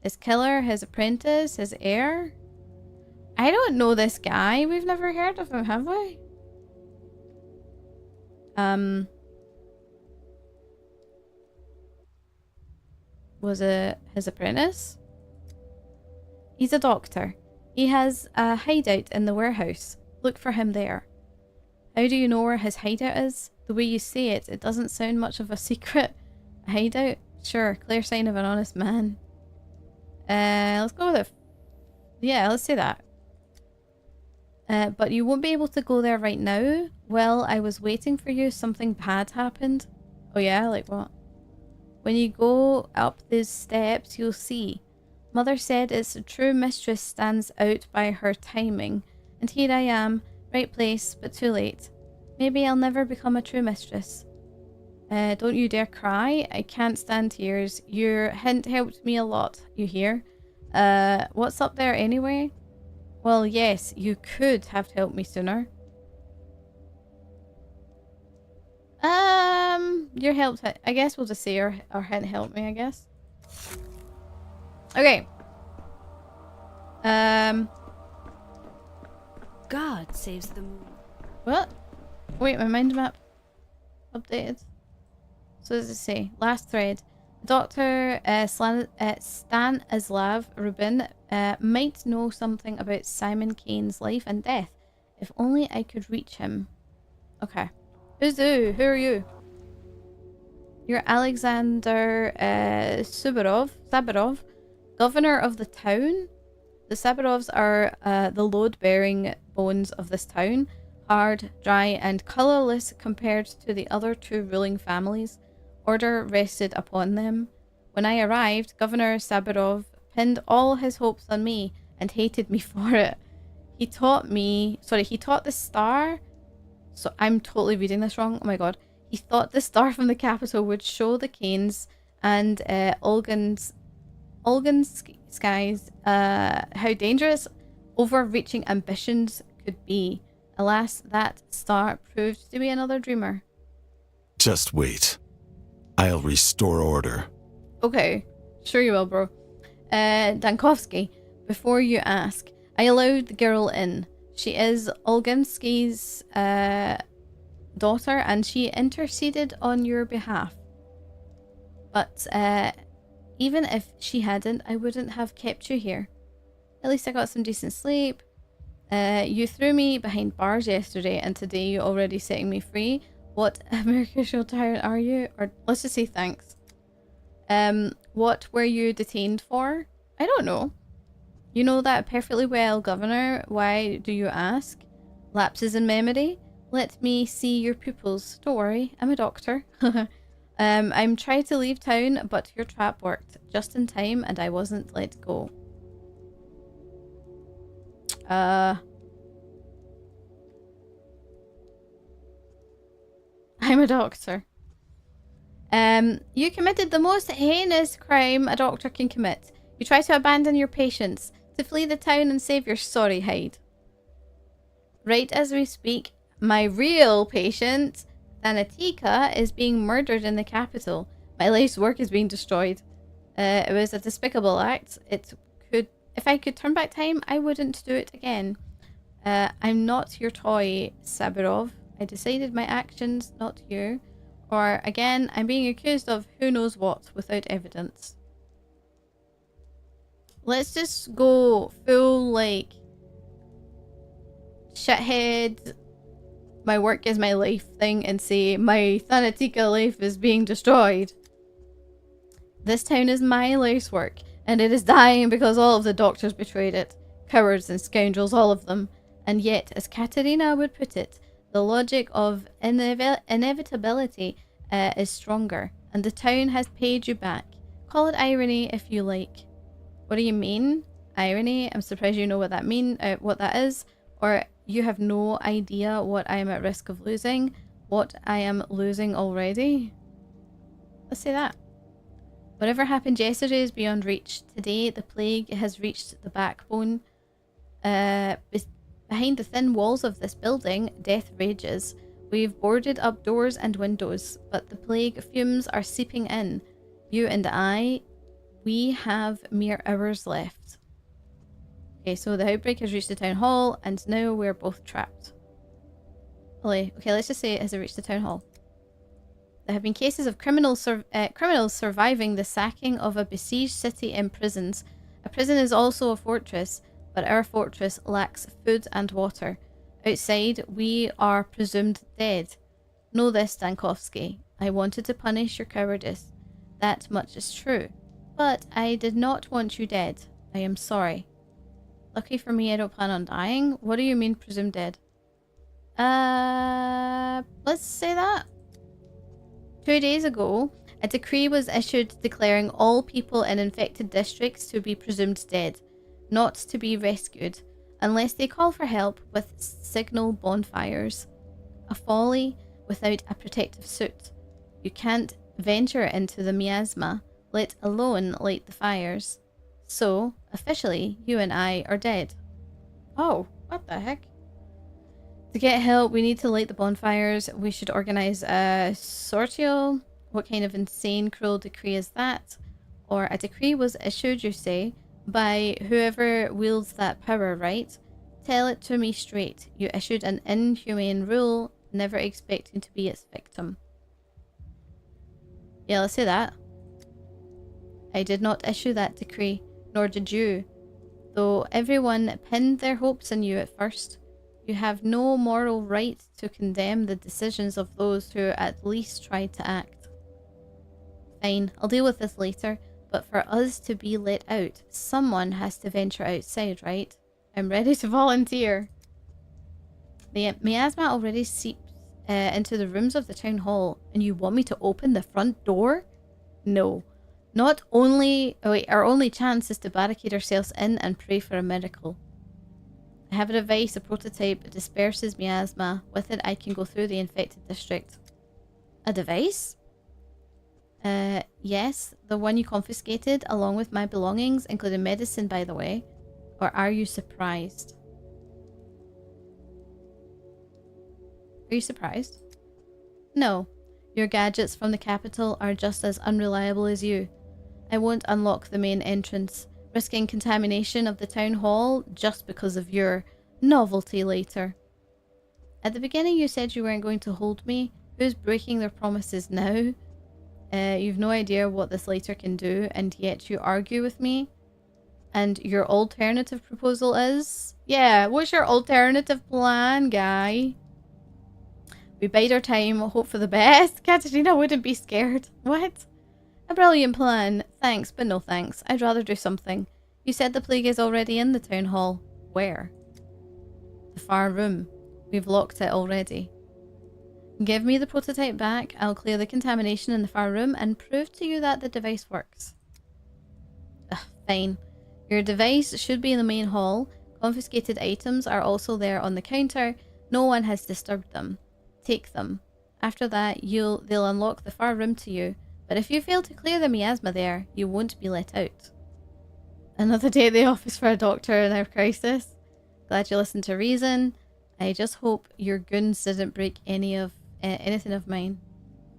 His killer, his apprentice, his heir. I don't know this guy. We've never heard of him, have we? Was it his apprentice? He's a doctor. He has a hideout in the warehouse. Look for him there. How do you know where his hideout is? The way you say it, it doesn't sound much of a secret. A hideout? Sure, clear sign of an honest man. Let's go with it. Yeah, let's say that. But you won't be able to go there right now. Well, I was waiting for you. Something bad happened. Oh yeah? Like what? When you go up these steps, you'll see. Mother said it's a true mistress stands out by her timing. And here I am. Right place, but too late. Maybe I'll never become a true mistress. Don't you dare cry. I can't stand tears. Your hint helped me a lot, you hear? What's up there anyway? Well, yes, you could have helped me sooner. Your help, I guess we'll just say our hint helped me, I guess. Okay. God saves the moon. What? Wait, my mind map updated. So what does it say? Last thread. Dr. Stanislav Rubin might know something about Simon Kane's life and death. If only I could reach him. Okay. Who's who? Who are you? You're Alexander Saburov, governor of the town. The Saburovs are the load-bearing bones of this town. Hard, dry, and colourless compared to the other two ruling families. Order rested upon them. When I arrived, Governor Sabirov pinned all his hopes on me and hated me for it. He taught the star. So I'm totally reading this wrong. Oh my god. He thought the star from the capital would show the Canes and Olgan's skies how dangerous overreaching ambitions could be. Alas, that star proved to be another dreamer. Just wait. I'll restore order. Okay, sure you will, bro. Dankovsky, before you ask, I allowed the girl in. She is Olgansky's daughter, and she interceded on your behalf. But even if she hadn't, I wouldn't have kept you here. At least I got some decent sleep. You threw me behind bars yesterday, and today you're already setting me free. What American tyrant are you? Or let's just say thanks. What were you detained for? I don't know. You know that perfectly well, Governor. Why do you ask? Lapses in memory? Let me see your pupils. Don't worry, I'm a doctor. I'm trying to leave town, but your trap worked just in time and I wasn't let go. I'm a doctor. You committed the most heinous crime a doctor can commit. You try to abandon your patients, to flee the town and save your sorry hide. Right as we speak, my real patient, Thanatika, is being murdered in the capital. My life's work is being destroyed. It was a despicable act. If I could turn back time, I wouldn't do it again. I'm not your toy, Sabirov. I decided my actions, not you. Or, again, I'm being accused of who knows what without evidence. Let's just go full, like, shithead, my work is my life thing and say my Thanatika life is being destroyed. This town is my life's work, and it is dying because all of the doctors betrayed it. Cowards and scoundrels, all of them. And yet, as Katerina would put it, the logic of inevitability is stronger, and the town has paid you back. Call it irony if you like. What do you mean? Irony? I'm surprised you know what that is. Or you have no idea what I am at risk of losing. What I am losing already. Let's say that. Whatever happened yesterday is beyond reach. Today, the plague has reached the backbone. Behind the thin walls of this building, death rages. We've boarded up doors and windows, but the plague fumes are seeping in. You and I, we have mere hours left. Okay, so the outbreak has reached the town hall, and now we're both trapped. Okay, let's just say it has reached the town hall. There have been cases of criminals surviving the sacking of a besieged city in prisons. A prison is also a fortress, but our fortress lacks food and water. Outside, we are presumed dead. Know this, Dankovsky. I wanted to punish your cowardice. That much is true. But I did not want you dead. I am sorry. Lucky for me, I don't plan on dying. What do you mean, presumed dead? Let's say that. 2 days ago, a decree was issued declaring all people in infected districts to be presumed dead, not to be rescued, unless they call for help with signal bonfires. A folly without a protective suit. You can't venture into the miasma, let alone light the fires. So, officially, you and I are dead. Oh, what the heck? To get help, we need to light the bonfires. We should organize a sortio. What kind of insane, cruel decree is that? Or a decree was issued, you say, by whoever wields that power, right? Tell it to me straight. You issued an inhumane rule, never expecting to be its victim. Yeah, let's say that. I did not issue that decree, nor did you. Though everyone pinned their hopes in you at first. You have no moral right to condemn the decisions of those who at least tried to act. Fine, I'll deal with this later, but for us to be let out, someone has to venture outside, right? I'm ready to volunteer. The miasma already seeps into the rooms of the town hall, and you want me to open the front door? No. Not only... Oh wait, our only chance is to barricade ourselves in and pray for a miracle. I have a device, a prototype. It disperses miasma. With it, I can go through the infected district. A device? Yes, the one you confiscated, along with my belongings, including medicine, by the way. Or are you surprised? Are you surprised? No. Your gadgets from the capital are just as unreliable as you. I won't unlock the main entrance, risking contamination of the town hall just because of your novelty later. At the beginning you said you weren't going to hold me. Who's breaking their promises now? You've no idea what this later can do, and yet you argue with me. And your alternative proposal is? Yeah, what's your alternative plan, guy? We bide our time, hope for the best. Katarina wouldn't be scared. What? A brilliant plan. Thanks, but no thanks. I'd rather do something. You said the plague is already in the town hall. Where? The far room. We've locked it already. Give me the prototype back. I'll clear the contamination in the far room and prove to you that the device works. Ugh, fine. Your device should be in the main hall. Confiscated items are also there on the counter. No one has disturbed them. Take them. After that, they'll unlock the far room to you. But if you fail to clear the miasma there, you won't be let out. Another day at the office for a doctor in our crisis. Glad you listened to reason. I just hope your goons didn't break anything of mine.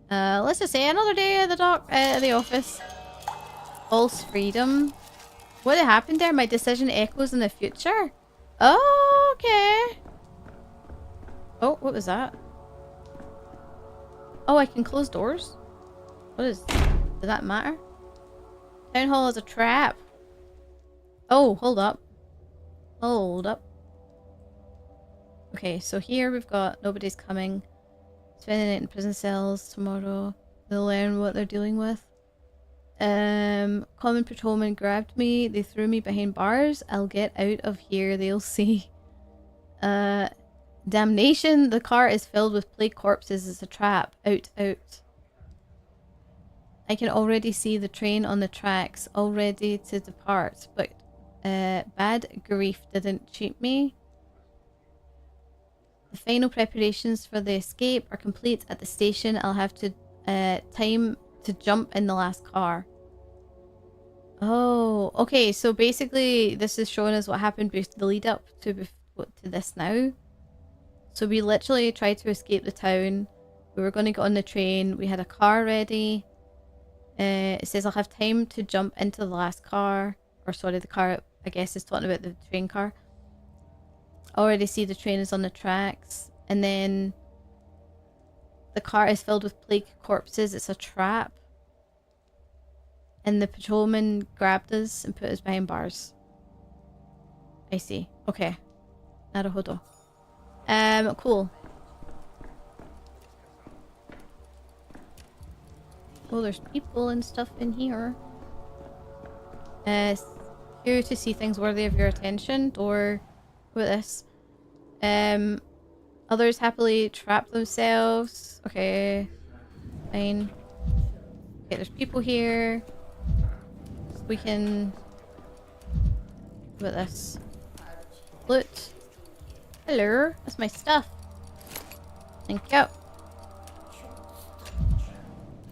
Let's just say another day at the office. False freedom. What happened there? My decision echoes in the future? Oh, okay. Oh, what was that? Oh, I can close doors? Does that matter? Town hall is a trap. Oh, hold up. Hold up. Okay, so here we've got nobody's coming. Spending it in prison cells tomorrow. They'll learn what they're dealing with. Common patrolman grabbed me. They threw me behind bars. I'll get out of here. They'll see. Damnation. The car is filled with plague corpses. It's a trap. Out, out. I can already see the train on the tracks, all ready to depart, but bad grief didn't cheat me. The final preparations for the escape are complete at the station. I'll have to time to jump in the last car. Oh, okay. So basically, this is showing us what happened with the lead up to this now. So we literally tried to escape the town. We were going to get on the train. We had a car ready. It says I'll have time to jump into the last car. Or sorry, the car, I guess, is talking about the train car. Already see the train is on the tracks. And then the car is filled with plague corpses. It's a trap. And the patrolman grabbed us and put us behind bars. I see. Okay. Naruhodo. Cool. Oh, there's people and stuff in here. Here to see things worthy of your attention. Door. What about this? Others happily trap themselves. Okay. Fine. Okay, there's people here. We can... What about this? Loot. Hello. That's my stuff. Thank you.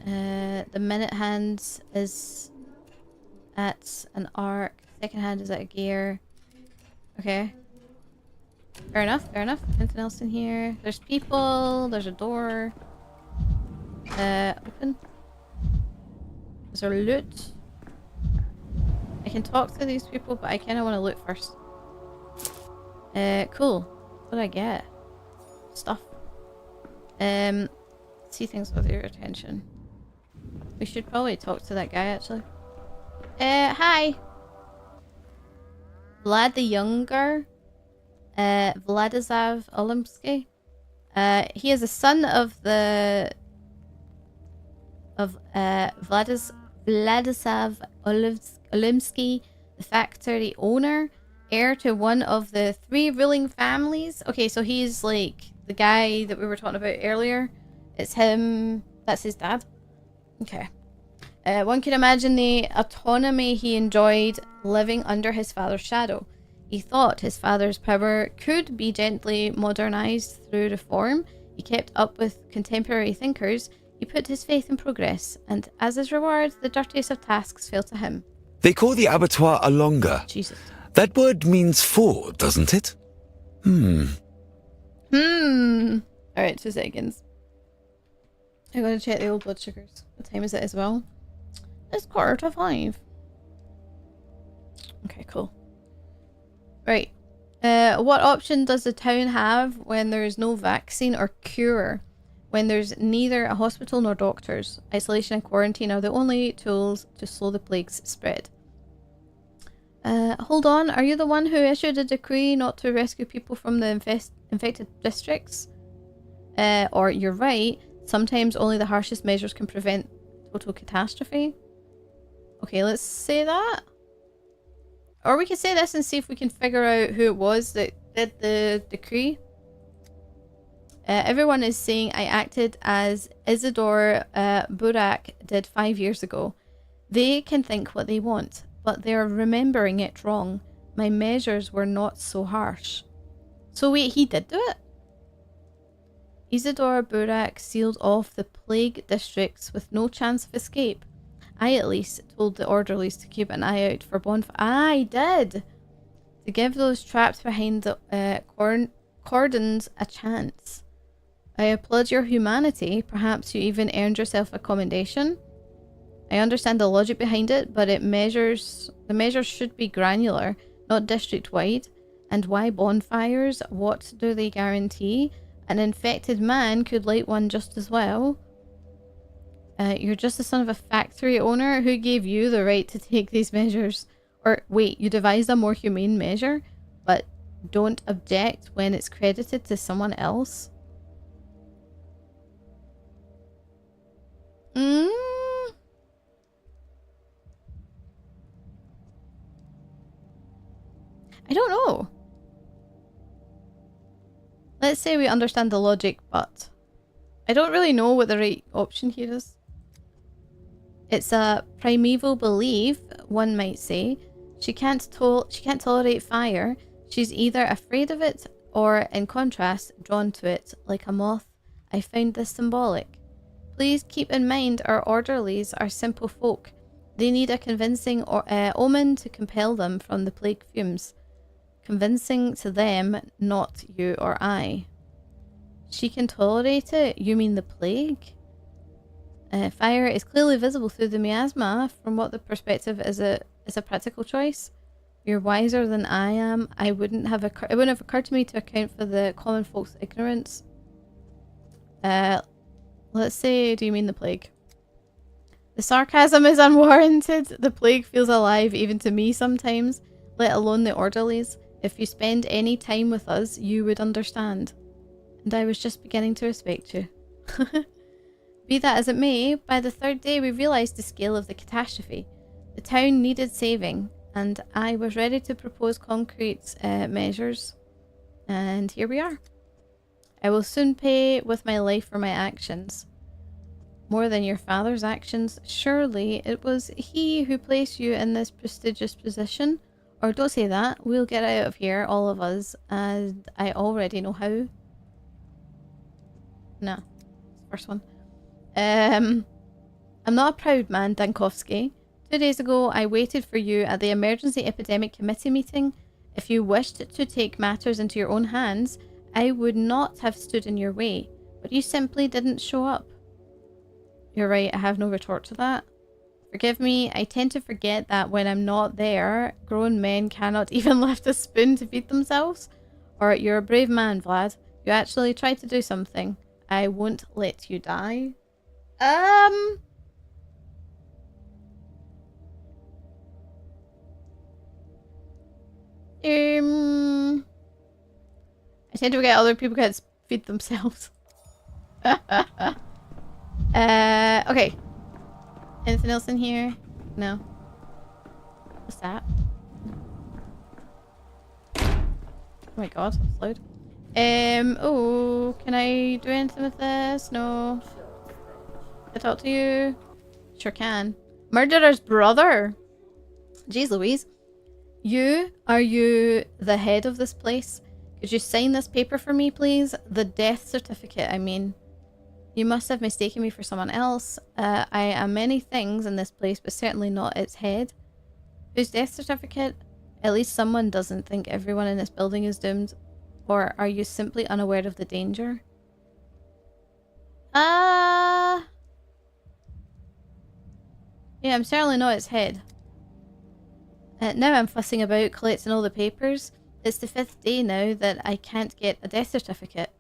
The minute hand is at an arc. Second hand is at a gear. Okay. Fair enough, fair enough. Anything else in here? There's people. There's a door. Open. Is there loot? I can talk to these people, but I kind of want to loot first. Cool. What did I get? Stuff. See things with your attention. We should probably talk to that guy, actually. Hi! Vlad the Younger. Vladislav Olimsky. He is a son of Vladislav Olimsky, the factory owner, heir to one of the 3 ruling families. Okay, so he's like the guy that we were talking about earlier. It's him. That's his dad. Okay. One can imagine the autonomy he enjoyed living under his father's shadow. He thought his father's power could be gently modernized through reform. He kept up with contemporary thinkers. He put his faith in progress, and as his reward, the dirtiest of tasks fell to him. They call the abattoir a longa. Jesus. That word means four, doesn't it? Alright, 2 seconds. I'm going to check the old blood sugars. What time is it as well? It's 4:45. Okay, cool. Right. What option does the town have when there is no vaccine or cure? When there's neither a hospital nor doctors? Isolation and quarantine are the only tools to slow the plague's spread. Hold on, are you the one who issued a decree not to rescue people from the infected districts? Or you're right, sometimes only the harshest measures can prevent total catastrophe. Okay, let's say that. Or we can say this and see if we can figure out who it was that did the decree. Everyone is saying I acted as Isidore Burak did 5 years ago. They can think what they want, but they're remembering it wrong. My measures were not so harsh. So wait, he did do it? Isidore Burak sealed off the plague districts with no chance of escape. I at least told the orderlies to keep an eye out for bonfires. I did! To give those trapped behind the cordons a chance. I applaud your humanity. Perhaps you even earned yourself a commendation. I understand the logic behind it, but the measures should be granular, not district-wide. And why bonfires? What do they guarantee? An infected man could light one just as well. You're just the son of a factory owner. Who gave you the right to take these measures? Or wait, you devised a more humane measure, but don't object when it's credited to someone else? I don't know. Let's say we understand the logic, but I don't really know what the right option here is. It's a primeval belief, one might say. She can't tolerate fire. She's either afraid of it or, in contrast, drawn to it, like a moth. I found this symbolic. Please keep in mind our orderlies are simple folk. They need a convincing omen to compel them from the plague fumes. Convincing to them, not you or I. She can tolerate it? You mean the plague? Fire is clearly visible through the miasma. From what the perspective is a practical choice. You're wiser than I am. It wouldn't have occurred to me to account for the common folk's ignorance. Let's say, do you mean the plague? The sarcasm is unwarranted. The plague feels alive even to me sometimes, let alone the orderlies. If you spend any time with us, you would understand. And I was just beginning to respect you. Be that as it may, by the 3rd day we realised the scale of the catastrophe. The town needed saving, and I was ready to propose concrete measures. And here we are. I will soon pay with my life for my actions. More than your father's actions. Surely it was he who placed you in this prestigious position. Or don't say that. We'll get out of here, all of us, and I already know how. Nah, first one. I'm not a proud man, Dankovsky. 2 days ago, I waited for you at the Emergency Epidemic Committee meeting. If you wished to take matters into your own hands, I would not have stood in your way, but you simply didn't show up. You're right, I have no retort to that. Forgive me, I tend to forget that when I'm not there, grown men cannot even lift a spoon to feed themselves. Or you're a brave man, Vlad. You actually tried to do something. I won't let you die. I tend to forget other people can't feed themselves. Okay. Anything else in here? No. What's that? Oh my god, that's loud. Oh, can I do anything with this? No. Can I talk to you? Sure can. Murderer's brother. Jeez Louise. Are you the head of this place? Could you sign this paper for me, please? The death certificate, I mean. You must have mistaken me for someone else. I am many things in this place, but certainly not its head. Whose death certificate? At least someone doesn't think everyone in this building is doomed. Or are you simply unaware of the danger? Yeah, I'm certainly not its head. Now I'm fussing about collecting all the papers. It's the 5th day now that I can't get a death certificate.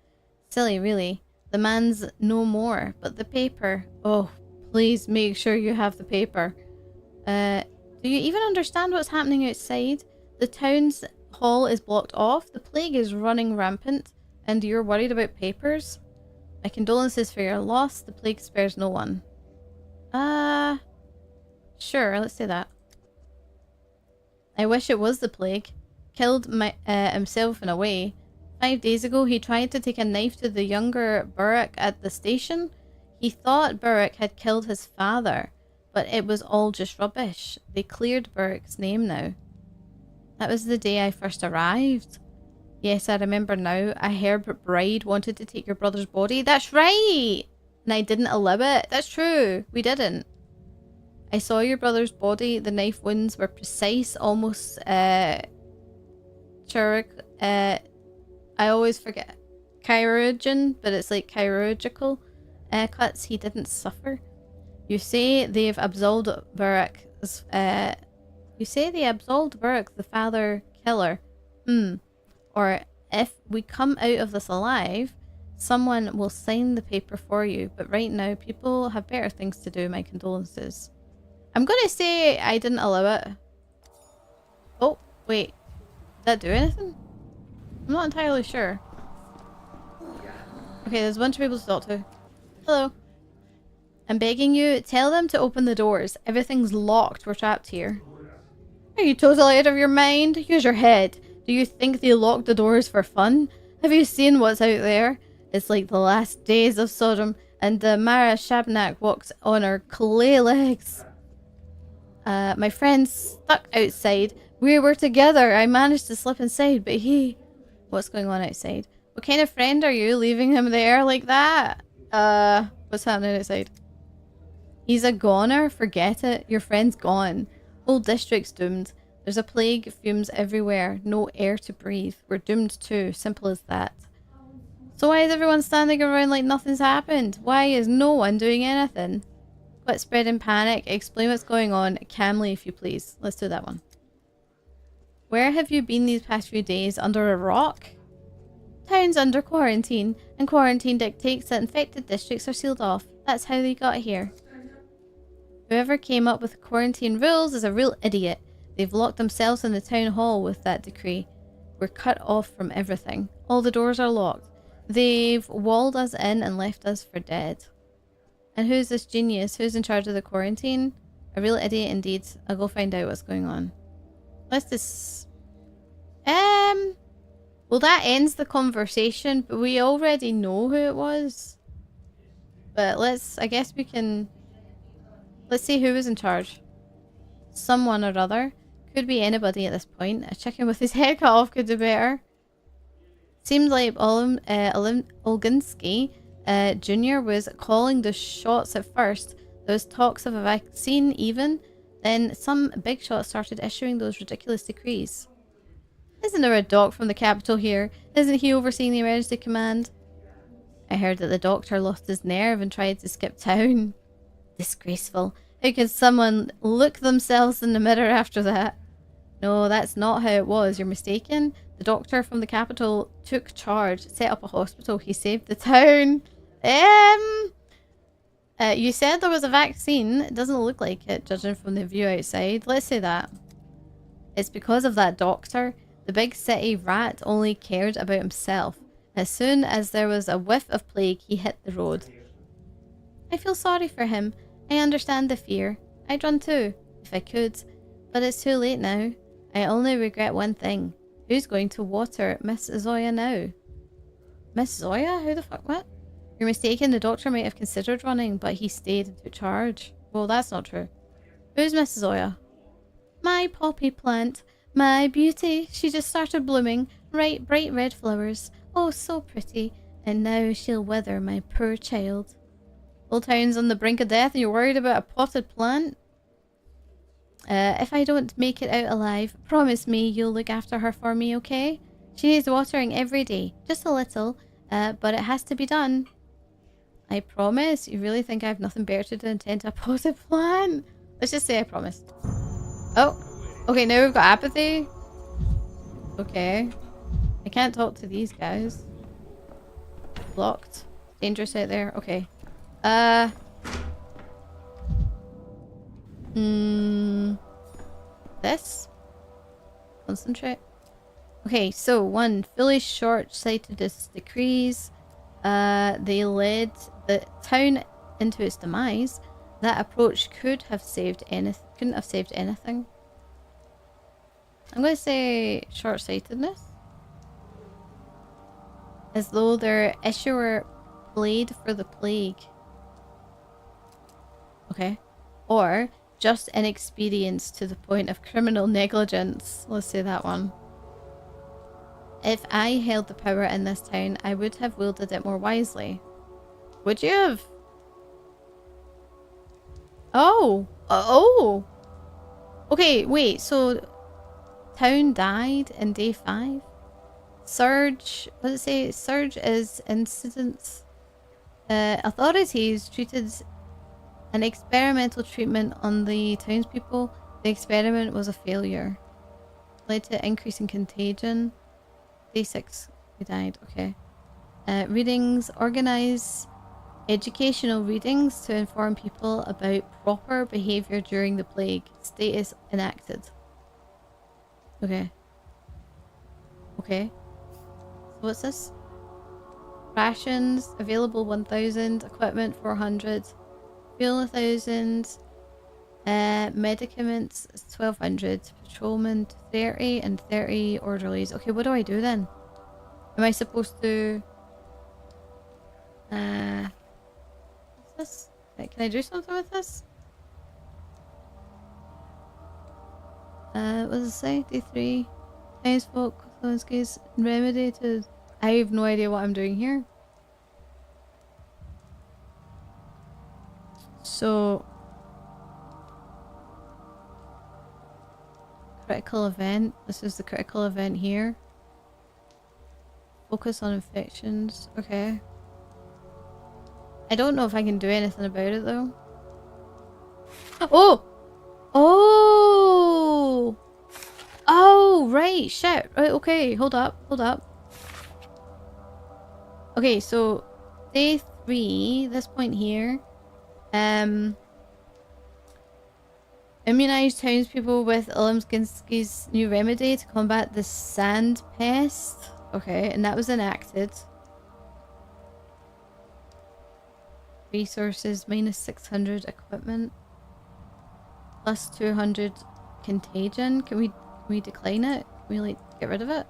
Silly, really. The man's no more, but the paper. Oh, please make sure you have the paper. Do you even understand what's happening outside? The town's hall is blocked off, the plague is running rampant, and you're worried about papers? My condolences for your loss. The plague spares no one. Sure, let's say that. I wish it was the plague. Killed himself in a way. 5 days ago, he tried to take a knife to the younger Burke at the station. He thought Burke had killed his father, but it was all just rubbish. They cleared Burke's name now. That was the day I first arrived. Yes, I remember now. A Herb bride wanted to take your brother's body. That's right! And I didn't allow it. That's true. We didn't. I saw your brother's body. The knife wounds were precise, almost I always forget chirurgeon, but it's like chirurgical cuts. He didn't suffer. You say they've absolved Burke. You say they absolved Burke, the father killer. Or if we come out of this alive, someone will sign the paper for you. But right now, people have better things to do. My condolences. I'm gonna say I didn't allow it. Oh, wait. Did that do anything? I'm not entirely sure. Okay, there's a bunch of people to talk to. Hello. I'm begging you, tell them to open the doors. Everything's locked. We're trapped here. Are you totally out of your mind? Use your head. Do you think they locked the doors for fun? Have you seen what's out there? It's like the last days of Sodom, and Mara Shabnak walks on her clay legs. My friend's stuck outside. We were together. I managed to slip inside, but he... What's going on outside? What kind of friend are you, leaving him there like that? What's happening outside? He's a goner? Forget it. Your friend's gone. Whole district's doomed. There's a plague, fumes everywhere. No air to breathe. We're doomed too. Simple as that. So why is everyone standing around like nothing's happened? Why is no one doing anything? Quit spreading panic. Explain what's going on calmly, if you please. Let's do that one. Where have you been these past few days? Under a rock? Town's under quarantine, and quarantine dictates that infected districts are sealed off. That's how they got here. Whoever came up with the quarantine rules is a real idiot. They've locked themselves in the town hall with that decree. We're cut off from everything. All the doors are locked. They've walled us in and left us for dead. And who's this genius? Who's in charge of the quarantine? A real idiot indeed. I'll go find out what's going on. Let's just... Well, that ends the conversation, but we already know who it was. But I guess we can... Let's see who was in charge. Someone or other. Could be anybody at this point. A chicken with his head cut off could do better. Seems like Olginsky Jr. was calling the shots at first. There was talks of a vaccine even. Then some big shots started issuing those ridiculous decrees. Isn't there a doc from the capital here? Isn't he overseeing the emergency command? I heard that the doctor lost his nerve and tried to skip town. Disgraceful. How could someone look themselves in the mirror after that? No, that's not how it was. You're mistaken. The doctor from the capital took charge, set up a hospital. He saved the town. You said there was a vaccine. It doesn't look like it, judging from the view outside. Let's say that. It's because of that doctor. The big city rat only cared about himself. As soon as there was a whiff of plague, he hit the road. I feel sorry for him. I understand the fear. I'd run too, if I could. But it's too late now. I only regret one thing. Who's going to water Miss Zoya now? Miss Zoya? Who the fuck? What? You're mistaken. The doctor might have considered running, but he stayed and took charge. Well, that's not true. Who's Miss Zoya? My poppy plant. My beauty. She just started blooming. Right, bright red flowers. Oh, so pretty. And now she'll wither, my poor child. Old Town's on the brink of death and you're worried about a potted plant? If I don't make it out alive, promise me you'll look after her for me, okay? She needs watering every day. Just a little. But it has to be done. I promise? You really think I have nothing better to do than tend to a potted plant? Let's just say I promise. Oh. Okay, now we've got apathy. Okay. I can't talk to these guys. Blocked. Dangerous out there. Okay. This? Concentrate. Okay, so 1. Fully short-sightedness decrees. They led the town into its demise. That approach couldn't have saved anything. I'm going to say short-sightedness. As though their issuer played for the plague. Okay. Or just inexperience to the point of criminal negligence. Let's say that one. If I held the power in this town, I would have wielded it more wisely. Would you have? Oh. Oh. Okay, wait. So, town died in day 5? Surge. What does it say? Surge is incidents. Authorities treated an experimental treatment on the townspeople. The experiment was a failure. Led to increase in contagion. Day 6. We died. Okay. Readings. Organize educational readings to inform people about proper behavior during the plague. Status enacted. Okay. Okay. So what's this? Rations. Available 1,000. Equipment 400. Fuel 1,000. Medicaments 1,200. Patrolmen 30 and 30 orderlies. Okay, what do I do then? Am I supposed to... what's this? Can I do something with this? What does it say? Day 3. Townsfolk, Zelensky's remedy to... I have no idea what I'm doing here. So... critical event. This is the critical event here. Focus on infections. Okay. I don't know if I can do anything about it though. Oh! Oh! Oh, right. Shit. Right, okay. Hold up. Hold up. Okay, so day 3, this point here. Immunize townspeople with Ilimskinsky's new remedy to combat the sand pest. Okay, and that was enacted. Resources minus 600 equipment. Plus 200 contagion. Can we decline it? Can we like get rid of it?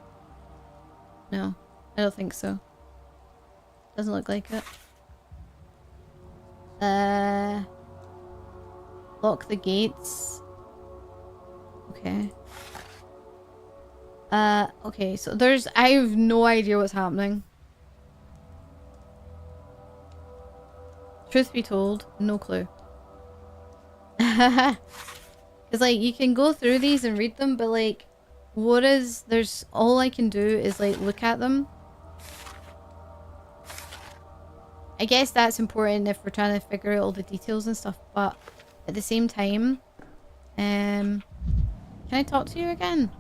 No, I don't think so. Doesn't look like it. Lock the gates. Okay. Okay, so I have no idea what's happening. Truth be told, no clue. Because, like, you can go through these and read them, but, like, all I can do is, like, look at them. I guess that's important if we're trying to figure out all the details and stuff, but at the same time, can I talk to you again?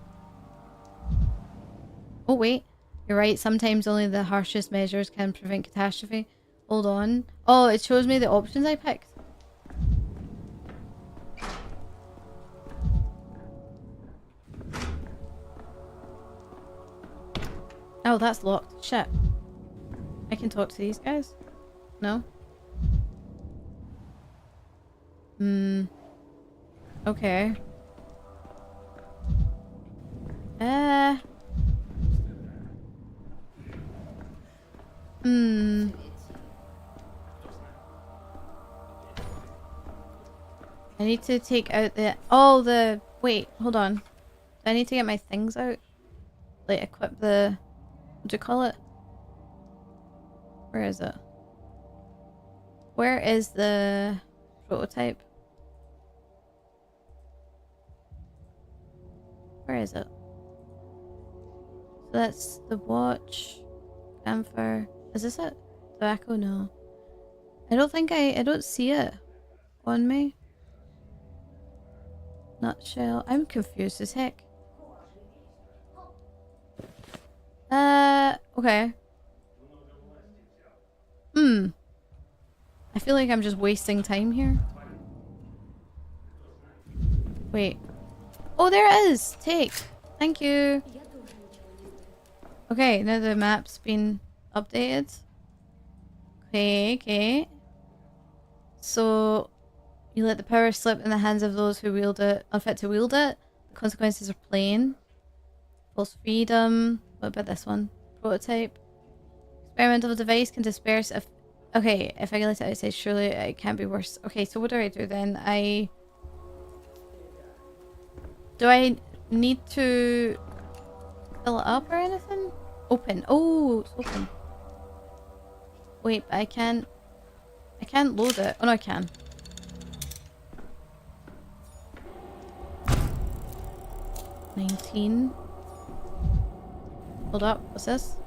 Oh wait, you're right, sometimes only the harshest measures can prevent catastrophe. Hold on. Oh, it shows me the options I picked. Oh, that's locked. Shit. I can talk to these guys? No? Okay. Hmm. I need to take out the... Oh, the... Wait, hold on. Do I need to get my things out? Like, equip the... What do you call it? Where is it? Where is the prototype? Where is it? So that's the watch. Camphor. Is this it? Tobacco? No. I don't think I don't see it on me. Nutshell. I'm confused as heck. Okay. I feel like I'm just wasting time here. Wait. Oh, there it is! Take! Thank you! Okay, now the map's been updated. Okay. So, you let the power slip in the hands of those who wield it, unfit to wield it. The consequences are plain. False freedom. What about this one? Prototype. Experimental device can disperse if... Okay, if I let it outside, surely it can't be worse. Okay, so what do I do then? Do I need to fill it up or anything? Open. Oh, it's open. Wait, but I can't load it. Oh no, I can. $19. Hold up, what's this?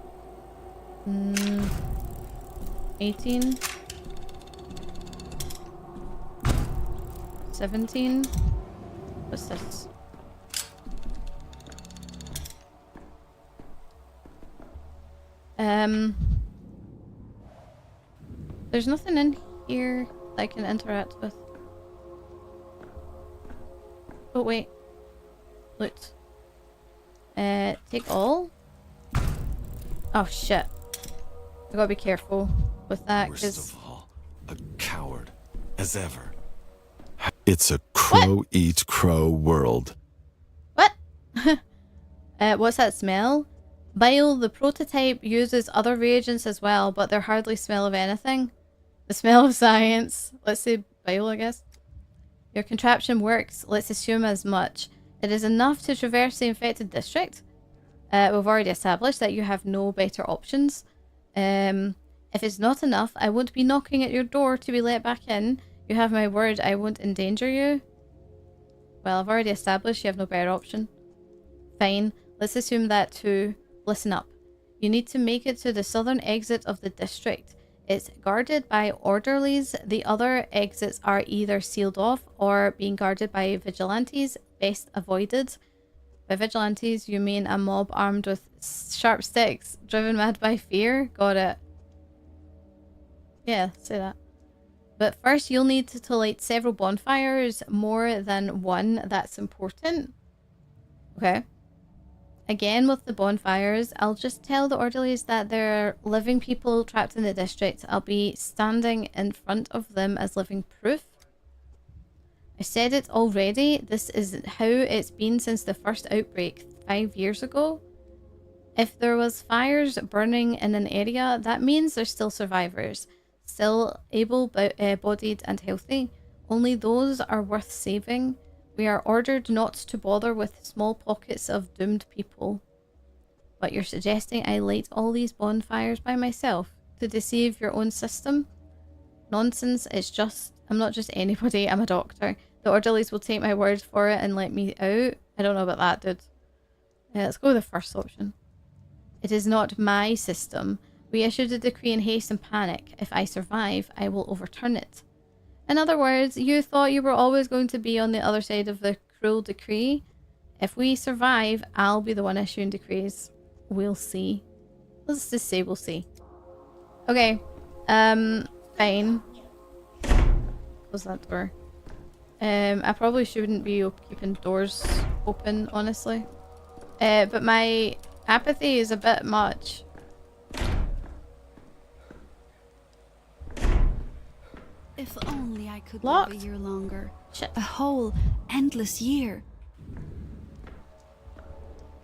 18. 17. What's this? There's nothing in here that I can interact with. Oh wait. Loot. Take all? Oh shit. I gotta be careful with that, Worst because... of all, a coward, as ever. It's a crow-eat-crow world. What? What's that smell? Bile, the prototype uses other reagents as well, but they hardly smell of anything. The smell of science. Let's say bile, I guess. Your contraption works. Let's assume as much. It is enough to traverse the infected district. We've already established that you have no better options. If it's not enough, I won't be knocking at your door to be let back in. You have my word, I won't endanger you. Well, I've already established you have no better option. Fine, let's assume that too. Listen up. You need to make it to the southern exit of the district. It's guarded by orderlies. The other exits are either sealed off or being guarded by vigilantes. Best avoided. By vigilantes, you mean a mob armed with sharp sticks, driven mad by fear? Got it. Yeah, say that. But first, you'll need to light several bonfires, more than one. That's important. Okay. Again, with the bonfires, I'll just tell the orderlies that there are living people trapped in the district. I'll be standing in front of them as living proof. I said it already. This is how it's been since the first outbreak 5 years ago. If there was fires burning in an area, that means there's still survivors. Still able-bodied and healthy. Only those are worth saving. We are ordered not to bother with small pockets of doomed people. But you're suggesting I light all these bonfires by myself to deceive your own system? Nonsense, it's just... I'm not just anybody, I'm a doctor. The orderlies will take my word for it and let me out. I don't know about that, dude. Let's go with the first option. It is not my system. We issued a decree in haste and panic. If I survive, I will overturn it. In other words, you thought you were always going to be on the other side of the cruel decree. If we survive, I'll be the one issuing decrees. We'll see. Let's just say we'll see. Okay. Fine. Close that door. I probably shouldn't be keeping doors open, honestly. But my apathy is a bit much. If only I could Locked. live a year longer. Shit. A whole, endless year.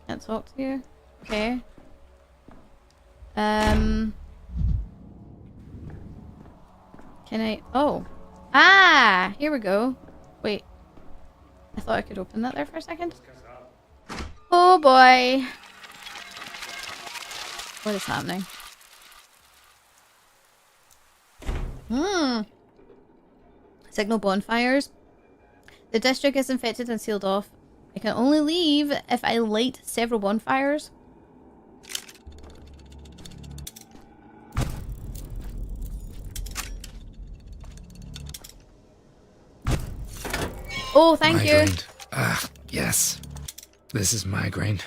Can't talk to you. Okay. Can I... Oh. Ah! Here we go. Wait. I thought I could open that there for a second. Oh boy. What is happening? Signal bonfires. The district is infected and sealed off. I can only leave if I light several bonfires. Oh, thank you. Ah, yes. This is migraine.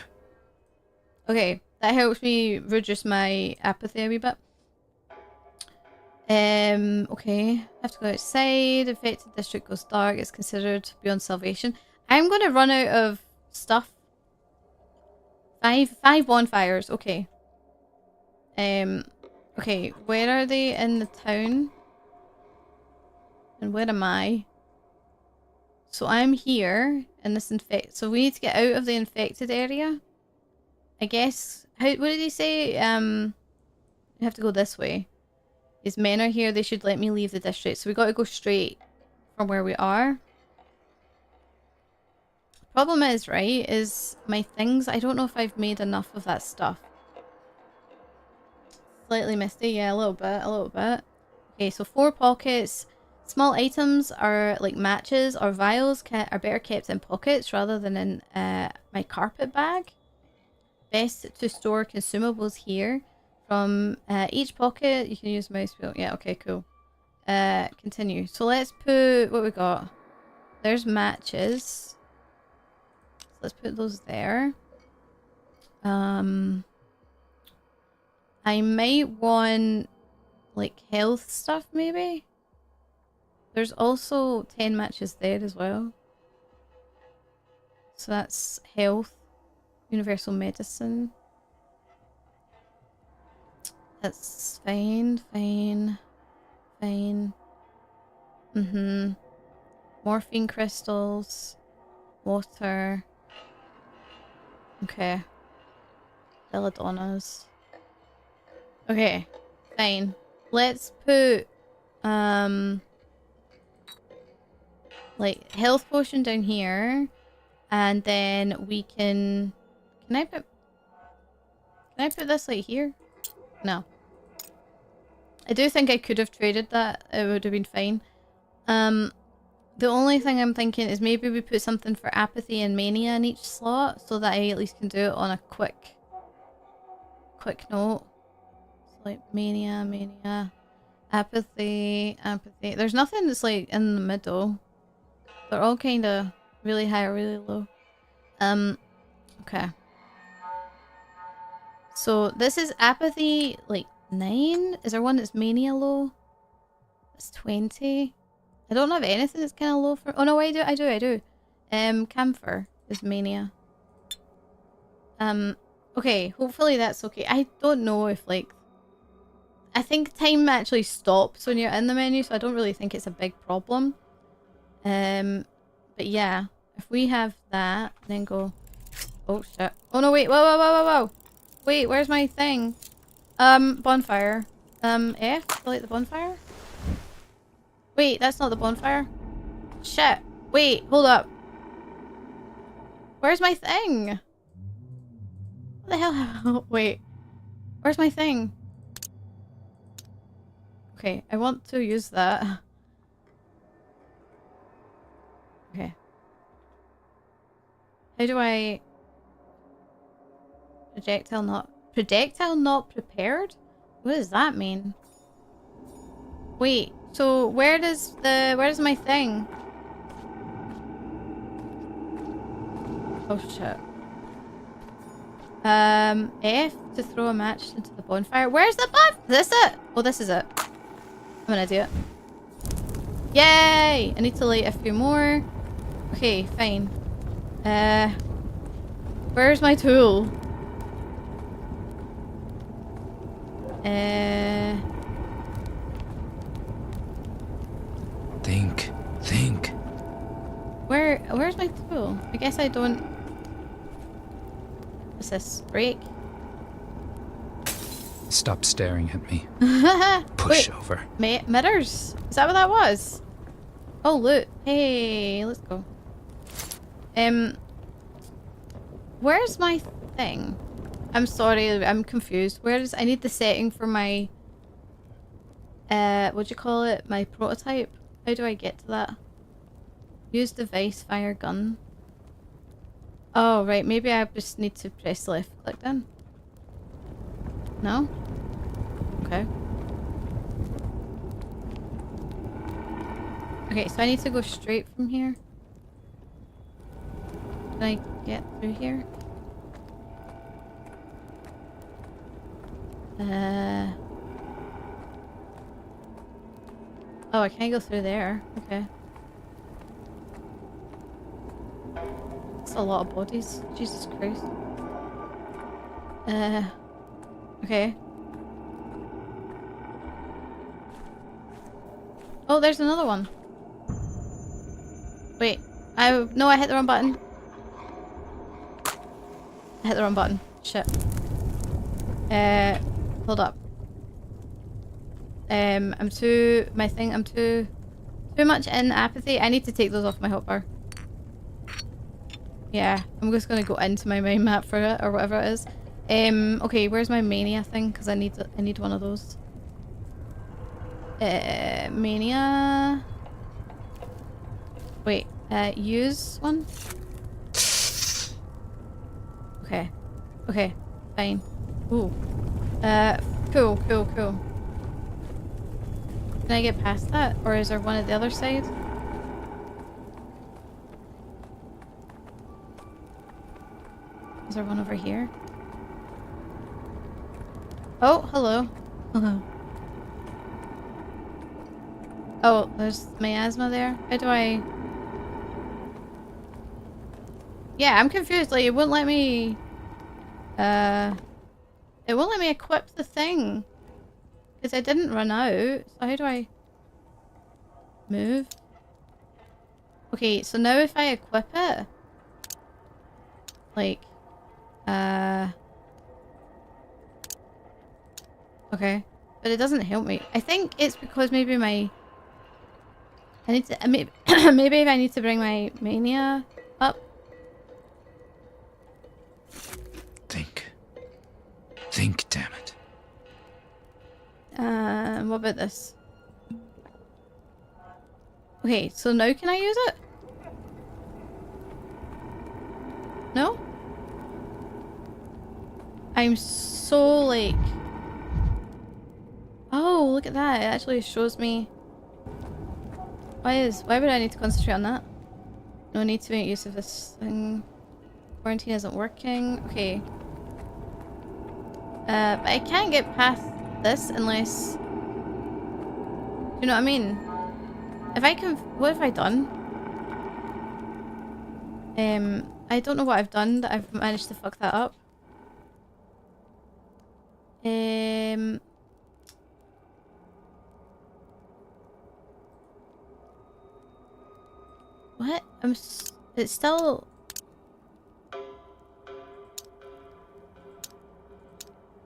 Okay, that helps me reduce my apathy a wee bit. Okay. Have to go outside. Affected district goes dark. It's considered beyond salvation. I'm gonna run out of stuff. Five bonfires. Okay. Okay. Where are they in the town? And where am I? So I'm here in this so we need to get out of the infected area. I guess. What did he say? You have to go this way. His men are here. They should let me leave the district. So we got to go straight from where we are. Problem is, right, is my things. I don't know if I've made enough of that stuff. Slightly misty, yeah, a little bit. Okay, so 4 pockets. Small items are like matches or vials are better kept in pockets rather than in my carpet bag. Best to store consumables here. From each pocket, you can use mouse wheel. Yeah, okay, cool. Continue. So let's put what we got. There's matches. So let's put those there. I might want like health stuff maybe. There's also 10 matches there as well. So that's health. Universal medicine. That's fine. Morphine crystals. Water. Okay. Belladonnas. Okay. Fine. Let's put like health potion down here. And then we can I put this like here? No. I do think I could have traded that. It would have been fine. The only thing I'm thinking is maybe we put something for apathy and mania in each slot so that I at least can do it on a quick note. So like mania, apathy. There's nothing that's like in the middle. They're all kind of really high or really low. Okay. So this is apathy like 9. Is there one that's mania low? It's 20. I don't have anything that's kind of low for... Oh no, I do. Camphor is mania. Okay, hopefully that's okay. I don't know if like... I think time actually stops when you're in the menu, so I don't really think it's a big problem. But yeah, if we have that, then go... Oh shit. Oh no, wait, whoa. Wait, where's my thing? Bonfire. F? Select the bonfire? Wait, that's not the bonfire. Shit. Wait, hold up. Where's my thing? What the hell? Wait. Where's my thing? Okay, I want to use that. Okay. How do I... Projectile not prepared? What does that mean? Wait, so where's my thing? Oh shit. F to throw a match into the bonfire. Where's the bonfire? Is this it? Oh, this is it. I'm an idiot. Yay! I need to light a few more. Okay, fine. Where's my tool? Think. Where's my tool? I guess I don't... What's this? Break? Stop staring at me. Push over. Mirrors? Is that what that was? Oh, look. Hey, let's go. Where's my thing? I'm sorry, I'm confused. I need the setting for my, what do you call it? My prototype? How do I get to that? Use device, fire gun. Oh, right, maybe I just need to press left click then. No? Okay. Okay, so I need to go straight from here. Can I get through here? Oh, I can't go through there. Okay. That's a lot of bodies. Jesus Christ. Okay. Oh, there's another one. Wait. No, I hit the wrong button. I hit the wrong button. Shit. Hold up. I'm too much in apathy. I need to take those off my hotbar. Yeah, I'm just gonna go into my mind map for it, or whatever it is. Okay, where's my mania thing? Because I need one of those. Mania. Wait, use one? Okay. Okay, fine. Ooh. Cool. Can I get past that? Or is there one at the other side? Is there one over here? Oh, hello. Hello. Oh, there's miasma there. How do I... Yeah, I'm confused. Like, it wouldn't let me... It won't let me equip the thing. Because I didn't run out. So how do I... move? Okay, so now if I equip it... Like... Okay. But it doesn't help me. I think it's because maybe my... I need to... Maybe, maybe if I need to bring my mania up. Think, damn it. What about this? Okay, so now can I use it? No? I'm so like... Oh, look at that. It actually shows me... Why would I need to concentrate on that? No need to make use of this thing. Quarantine isn't working. Okay. But I can't get past this unless... Do you know what I mean? If I can... What have I done? I don't know what I've done that I've managed to fuck that up. What? It's still...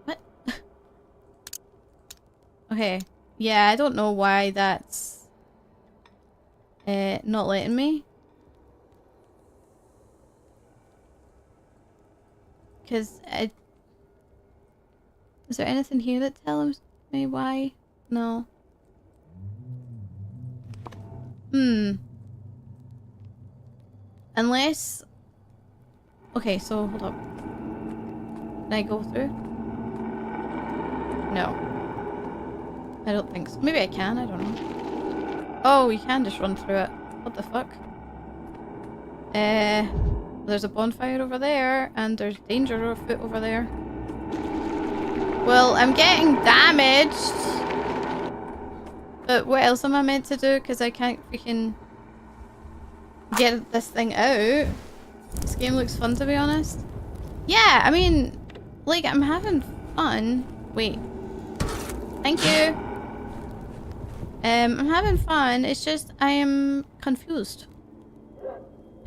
What? Okay. Yeah, I don't know why that's... not letting me. Because I... Is there anything here that tells me why? No. Unless... Okay, so hold up. Can I go through? No. I don't think so. Maybe I can, I don't know. Oh, you can just run through it. What the fuck? There's a bonfire over there, and there's danger afoot over there. Well, I'm getting damaged. But what else am I meant to do? Because I can't freaking get this thing out. This game looks fun, to be honest. Yeah, I mean, like, I'm having fun. Wait. Thank you. I'm having fun. It's just I am confused.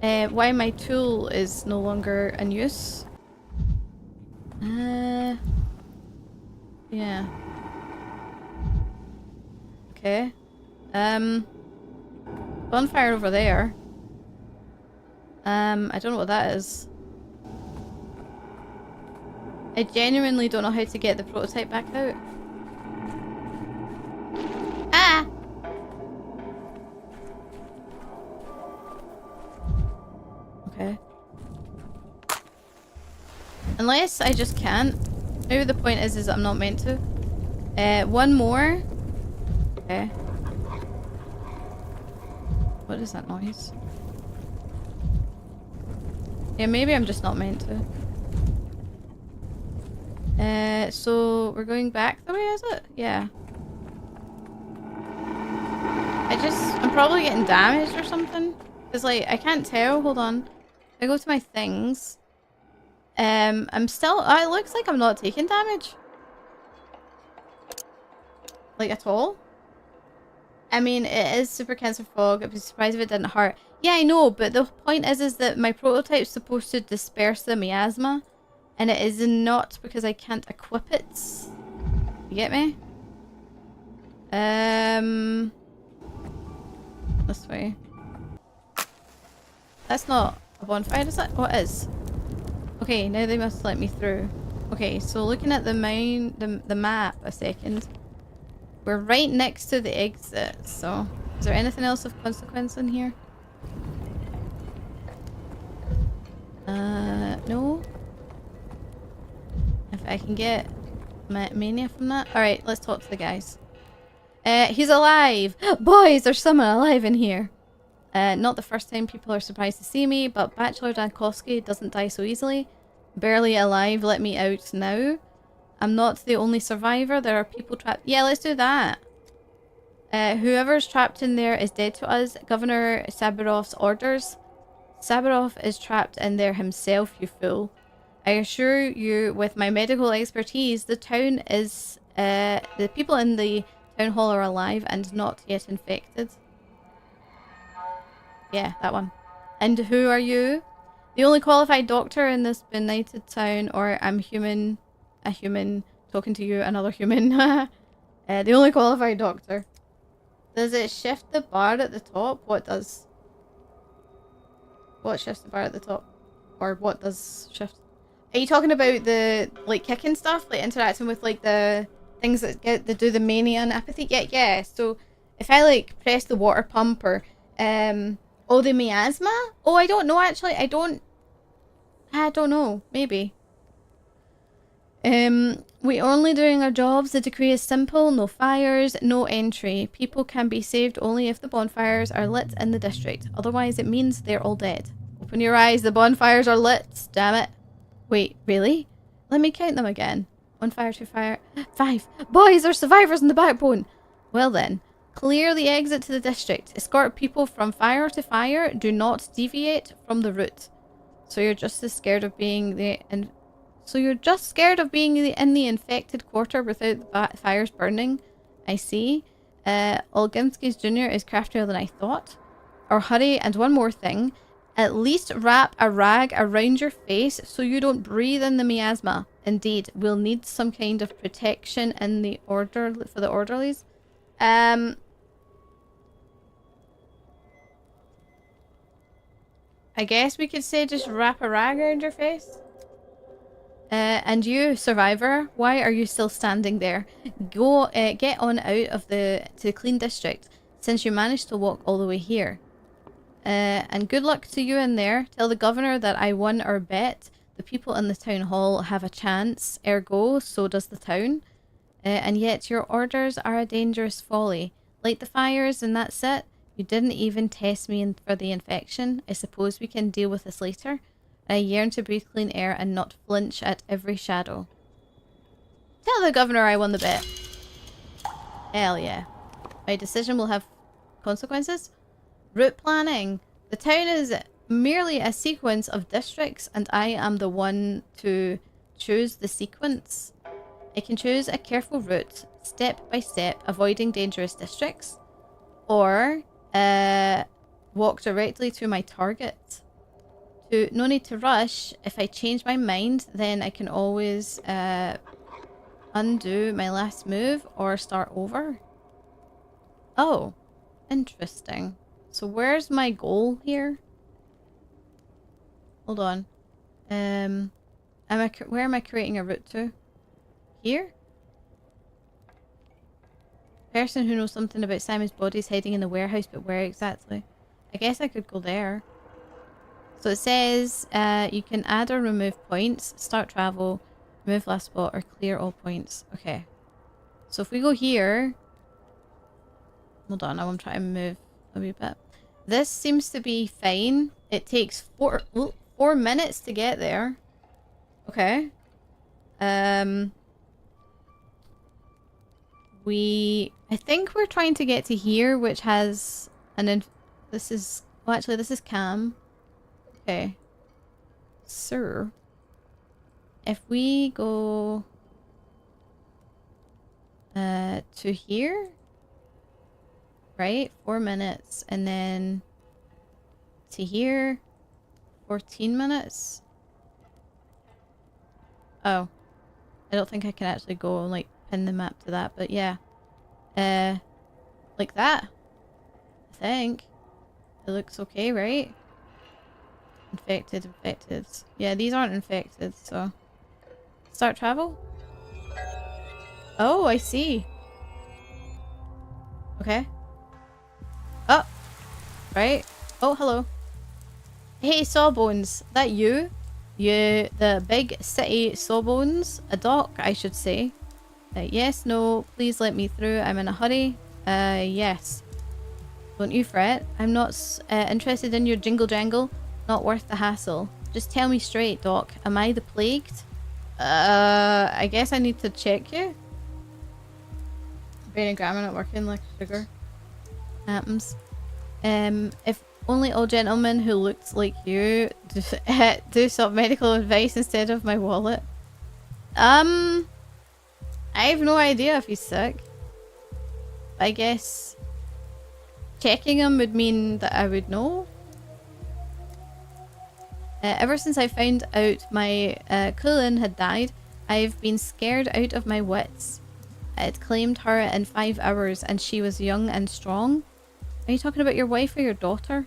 Why my tool is no longer in use. Yeah. Okay. Bonfire over there. I don't know what that is. I genuinely don't know how to get the prototype back out. Ah! Okay. Unless I just can't. Maybe the point is I'm not meant to. One more. Okay. What is that noise? Yeah, maybe I'm just not meant to. So we're going back the way, is it? Yeah. I'm probably getting damaged or something. Cause like, I can't tell. Hold on. I go to my things. I'm still, it looks like I'm not taking damage. Like, at all. I mean, it is super cancer fog. I'd be surprised if it didn't hurt. Yeah, I know, but the point is that my prototype's supposed to disperse the miasma. And it is not because I can't equip it. You get me? This way. That's not a bonfire, is it? Oh, it is. Okay, now they must let me through. Okay, so looking at the map a second. We're right next to the exit, so... Is there anything else of consequence in here? No? If I can get mania from that. Alright, let's talk to the guys. He's alive! Boys, there's someone alive in here! Not the first time people are surprised to see me, but Bachelor Dankowski doesn't die so easily. Barely alive, let me out now. I'm not the only survivor, there are people trapped. Yeah, let's do that. Whoever's trapped in there is dead to us. Governor Sabarov's orders. Sabarov is trapped in there himself, you fool. I assure you, with my medical expertise, the town is... the people in the town hall are alive and not yet infected. Yeah, that one. And who are you? The only qualified doctor in this benighted town, or I'm human... a human talking to you, another human. The only qualified doctor. Does it shift the bar at the top? What does? What shifts the bar at the top? Or what does shift? Are you talking about the, like, kicking stuff? Like, interacting with, like, the things that do the mania and apathy? Yeah, yeah. So, if I, like, press the water pump or, oh, the miasma? Oh, I don't know, actually. I don't know. Maybe. We're only doing our jobs. The decree is simple. No fires, no entry. People can be saved only if the bonfires are lit in the district. Otherwise, it means they're all dead. Open your eyes. The bonfires are lit. Damn it. Wait, really? Let me count them again. 1 fire, 2 fire, 5. Boys, there's survivors in the backbone. Well then, clear the exit to the district. Escort people from fire to fire. Do not deviate from the route. So you're just as scared of being in the infected quarter without the fires burning. I see. Olginski's Jr. is craftier than I thought. Or hurry, and one more thing. At least wrap a rag around your face so you don't breathe in the miasma. Indeed, we'll need some kind of protection in the for the orderlies. I guess we could say just wrap a rag around your face. And you, survivor, why are you still standing there? Go, get on out of to the clean district, since you managed to walk all the way here. And good luck to you in there. Tell the governor that I won our bet. The people in the town hall have a chance, ergo, so does the town. And yet your orders are a dangerous folly. Light the fires and that's it. You didn't even test me for the infection. I suppose we can deal with this later. I yearn to breathe clean air and not flinch at every shadow. Tell the governor I won the bet. Hell yeah. My decision will have consequences. Route planning. The town is merely a sequence of districts and I am the one to choose the sequence. I can choose a careful route, step by step, avoiding dangerous districts. Or walk directly to my target. No need to rush. If I change my mind, then I can always undo my last move or start over? Oh, interesting. So where's my goal here? Hold on. Where am I creating a route to? Here? Person who knows something about Simon's body is hiding in the warehouse, but where exactly? I guess I could go there. So it says you can add or remove points, start travel, remove last spot, or clear all points. Okay. So if we go here... Hold on, I'm trying to move a wee bit. This seems to be fine. It takes 4 minutes to get there. Okay. I think we're trying to get to here, which has this is... Well, actually, this is Cam. Okay. Sir. If we go... to here... Right? 4 minutes. And then... to here... 14 minutes. Oh. I don't think I can actually go and, like, pin the map to that, but yeah. Like that. I think. It looks okay, right? Infected, infected. Yeah, these aren't infected, so... Start travel? Oh, I see. Okay. Oh! Right. Oh, hello. Hey, Sawbones. That you? You, the big city Sawbones? A dock, I should say. Yes, no, please let me through. I'm in a hurry. Yes. Don't you fret. I'm not interested in your jingle jangle. Not worth the hassle. Just tell me straight, Doc. Am I the plagued? I guess I need to check you. Brain and grammar not working like sugar. Happens. If only all gentlemen who looked like you do some medical advice instead of my wallet. I have no idea if he's sick. I guess checking him would mean that I would know. Ever since I found out my Cullen had died, I've been scared out of my wits. It claimed her in 5 hours and she was young and strong. Are you talking about your wife or your daughter?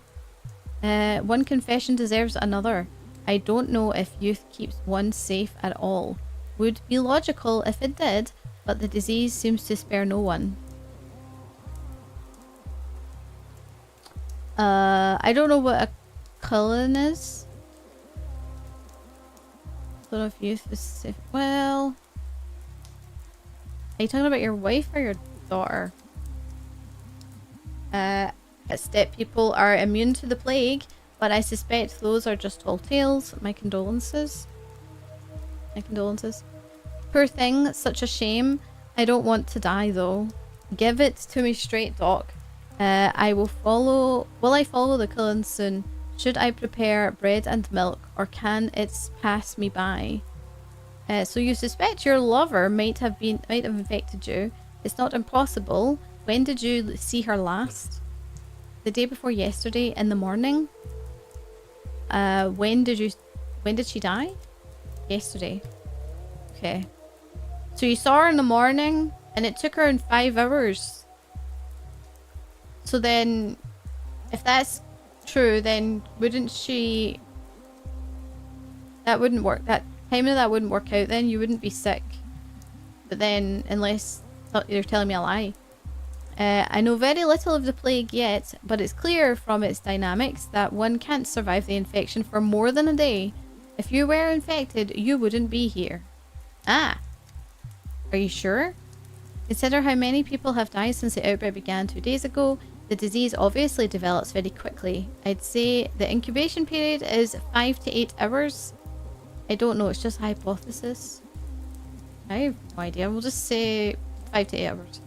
One confession deserves another. I don't know if youth keeps one safe at all. Would be logical if it did, but the disease seems to spare no one. I don't know what a Cullen is. Don't know if youth is safe. Well... Are you talking about your wife or your daughter? Step people are immune to the plague, but I suspect those are just tall tales. My condolences. My condolences. Poor thing, such a shame. I don't want to die though. Give it to me straight, Doc. I will follow... Will I follow the Cullens soon? Should I prepare bread and milk, or can it pass me by? So you suspect your lover might have infected you. It's not impossible. When did you see her last? The day before yesterday in the morning. When did she die? Yesterday. Okay. So you saw her in the morning and it took her in 5 hours. So then, if that's true, then wouldn't she... That wouldn't work. That timing of that wouldn't work out then. You wouldn't be sick. But then, unless you're telling me a lie. I know very little of the plague yet, but it's clear from its dynamics that one can't survive the infection for more than a day. If you were infected, you wouldn't be here. Ah! Are you sure? Consider how many people have died since the outbreak began 2 days ago. The disease obviously develops very quickly. I'd say the incubation period is 5 to 8 hours. I don't know, it's just a hypothesis. I have no idea. We'll just say 5 to 8 hours.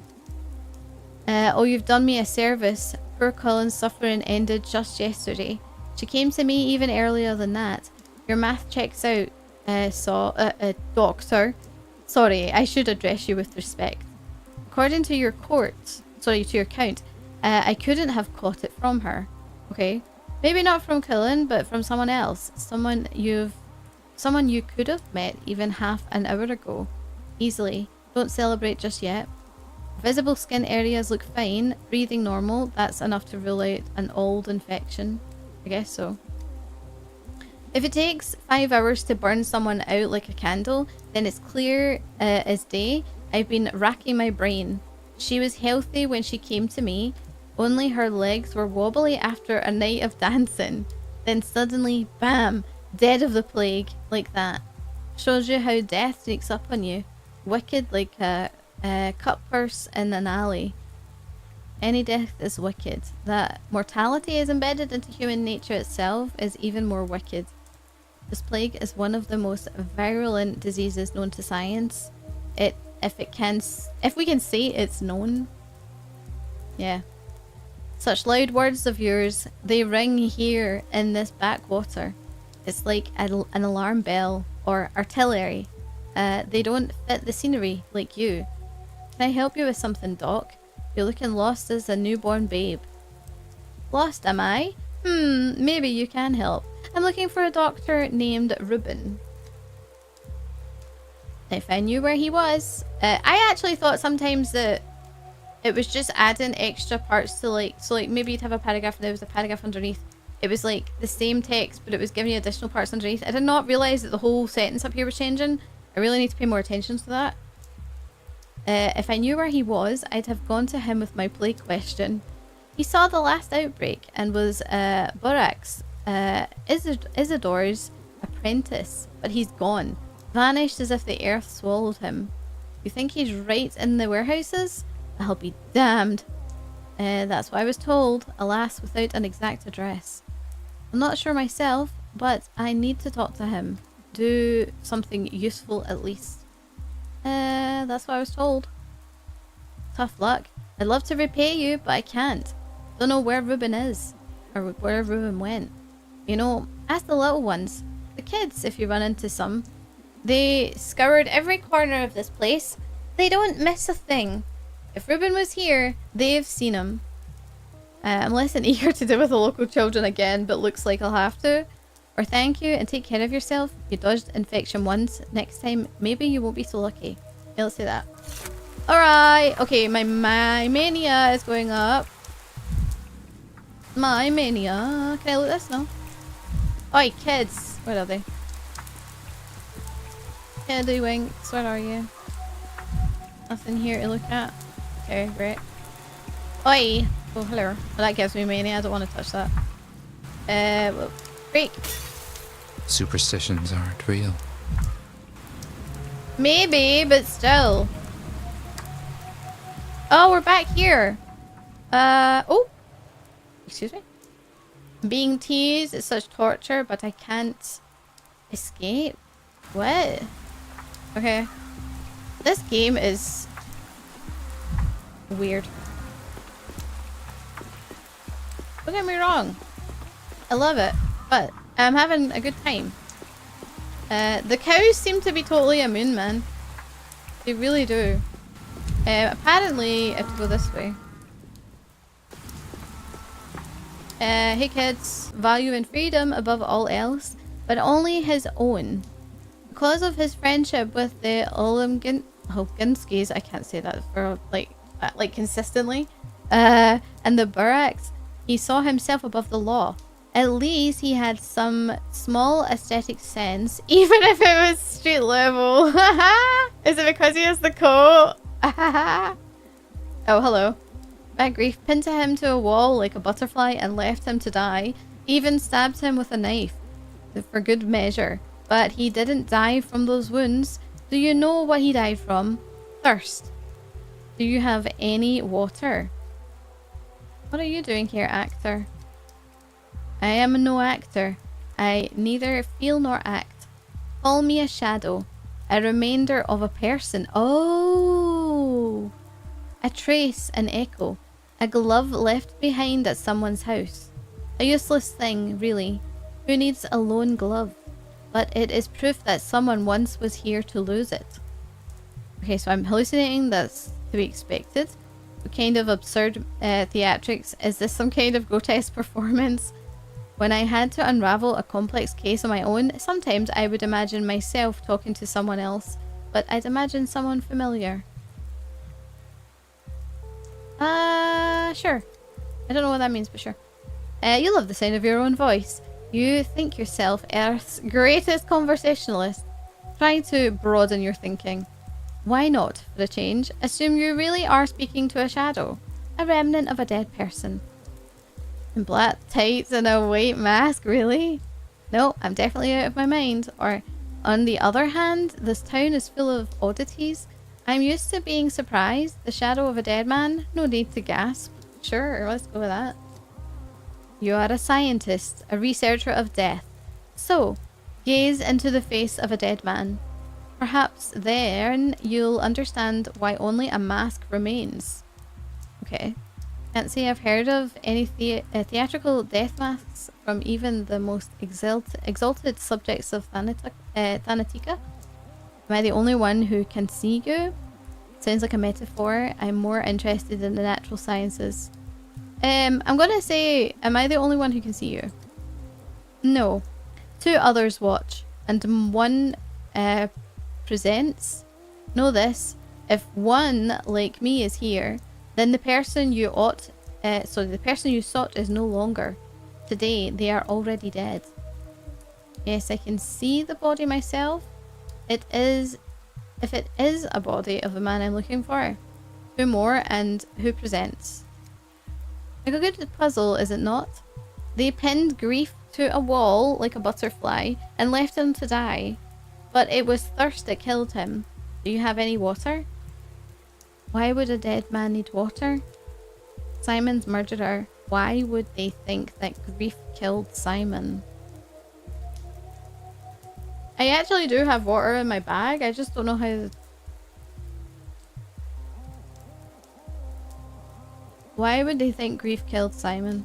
Oh, you've done me a service. Poor Cullen's suffering ended just yesterday. She came to me even earlier than that. Your math checks out, Doctor. Sorry, I should address you with respect. According to your count, I couldn't have caught it from her. Okay. Maybe not from Cullen, but from someone else. Someone you could have met even half an hour ago. Easily. Don't celebrate just yet. Visible skin areas look fine. Breathing normal. That's enough to rule out an old infection. I guess so. If it takes 5 hours to burn someone out like a candle, then it's clear as day. I've been racking my brain. She was healthy when she came to me. Only her legs were wobbly after a night of dancing. Then suddenly, bam, dead of the plague, like that. Shows you how death sneaks up on you. Wicked like a cut purse in an alley. Any death is wicked. That mortality is embedded into human nature itself is even more wicked. This plague is one of the most virulent diseases known to science. If we can say it's known. Yeah. Such loud words of yours, they ring here in this backwater. It's like an alarm bell or artillery. They don't fit the scenery like you. Can I help you with something, Doc? You're looking lost as a newborn babe. Lost, am I? Maybe you can help. I'm looking for a doctor named Ruben. If I knew where he was. I actually thought sometimes that it was just adding extra parts to like, so like maybe you'd have a paragraph and there was a paragraph underneath. It was like the same text, but it was giving you additional parts underneath. I did not realise that the whole sentence up here was changing. I really need to pay more attention to that. If I knew where he was, I'd have gone to him with my plague question. He saw the last outbreak and was Burak's, Isidore's apprentice, but he's gone. Vanished as if the earth swallowed him. You think he's right in the warehouses? I'll be damned. That's what I was told, alas, without an exact address. I'm not sure myself, but I need to talk to him. Do something useful at least. That's what I was told. Tough luck. I'd love to repay you, but I can't. Don't know where Ruben is, or where Ruben went. You know, ask the little ones. The kids, if you run into some. They scoured every corner of this place. They don't miss a thing. If Ruben was here, they've seen him. I'm less than eager to deal with the local children again, but looks like I'll have to. Or thank you and take care of yourself. You dodged infection once. Next time, maybe you won't be so lucky. Yeah, let's do that. Alright. Okay, my mania is going up. My mania. Can I look at this? No. Oi, kids. Where are they? Kiddy winks. Where are you? Nothing here to look at. Okay, great. Oi! Oh, hello. Well, that gives me mania. I don't want to touch that. Well, break. Superstitions aren't real. Maybe, but still. Oh, we're back here. Oh! Excuse me? Being teased is such torture, but I can't escape. What? Okay. This game is weird. Don't get me wrong. I love it, but I'm having a good time. The cows seem to be totally immune, man. They really do. Apparently, I have to go this way. Hey kids, value and freedom above all else, but only his own. Because of his friendship with the Olymginskis, I can't say that for like consistently, and the Buraks, he saw himself above the law. At least he had some small aesthetic sense, even if it was street level. Is it because he has the coat? Oh, hello. Bad grief pinned him to a wall like a butterfly and left him to die. Even stabbed him with a knife for good measure. But he didn't die from those wounds. Do you know what he died from? Thirst. Do you have any water? What are you doing here, actor? I am no actor. I neither feel nor act. Call me a shadow. A remainder of a person. Oh! A trace, an echo. A glove left behind at someone's house. A useless thing, really. Who needs a lone glove? But it is proof that someone once was here to lose it. Okay, so I'm hallucinating. That's to be expected. What kind of absurd theatrics? Is this some kind of grotesque performance? When I had to unravel a complex case on my own, sometimes I would imagine myself talking to someone else. but I'd imagine someone familiar. Sure. I don't know what that means, but sure. You love the sound of your own voice. You think yourself Earth's greatest conversationalist. Try to broaden your thinking. Why not, for a change, assume you really are speaking to a shadow, a remnant of a dead person. In black tights and a white mask, really? No, I'm definitely out of my mind. Or, on the other hand, this town is full of oddities. I'm used to being surprised. The shadow of a dead man? No need to gasp. Sure, let's go with that. You are a scientist, a researcher of death. So, gaze into the face of a dead man. Perhaps then you'll understand why only a mask remains. Okay. Can't say I've heard of any theatrical death masks from even the most exalted subjects of Thanatica. Am I the only one who can see you? Sounds like a metaphor. I'm more interested in the natural sciences. I'm gonna say, am I the only one who can see you? No. 2 others watch, and 1 presents. Know this, if one like me is here, then the person you sought is no longer. Today, they are already dead. Yes, I can see the body myself. If it is a body of the man I'm looking for. 2 more, and who presents? Like a good puzzle, is it not? They pinned grief to a wall like a butterfly and left him to die. But it was thirst that killed him. Do you have any water? Why would a dead man need water? Simon's murderer. Why would they think that grief killed Simon? I actually do have water in my bag. I just don't know how... Why would they think grief killed Simon?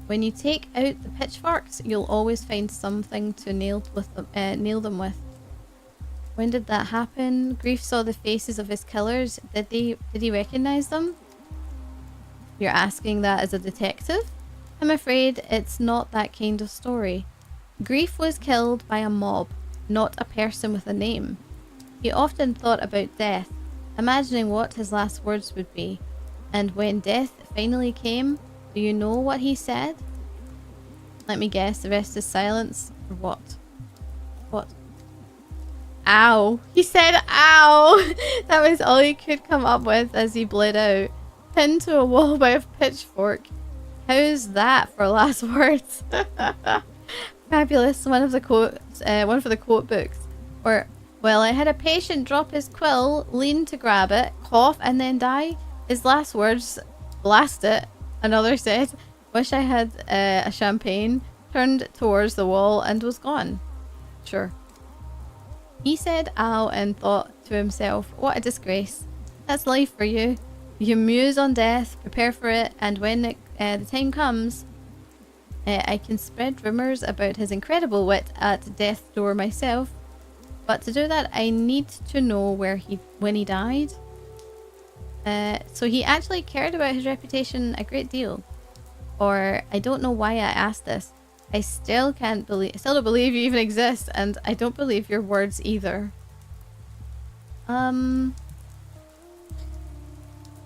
When you take out the pitchforks, you'll always find something to nail them with. When did that happen? Grief saw the faces of his killers. Did he recognize them? You're asking that as a detective? I'm afraid it's not that kind of story. Grief was killed by a mob, not a person with a name. He often thought about death, imagining what his last words would be. And when death finally came, do you know what he said? Let me guess, the rest is silence. Or what? What? Ow. He said ow! That was all he could come up with as he bled out. Pinned to a wall by a pitchfork. How's that for last words? Fabulous. One for the quote books. Or, well, I had a patient drop his quill, lean to grab it, cough, and then die. His last words, blast it, another said. Wish I had a champagne, turned towards the wall and was gone. Sure. He said ow and thought to himself, what a disgrace. That's life for you. You muse on death, prepare for it, and when the time comes, I can spread rumours about his incredible wit at death's door myself. But to do that, I need to know when he died. So he actually cared about his reputation a great deal. Or I don't know why I asked this. I still don't believe you even exist, and I don't believe your words either.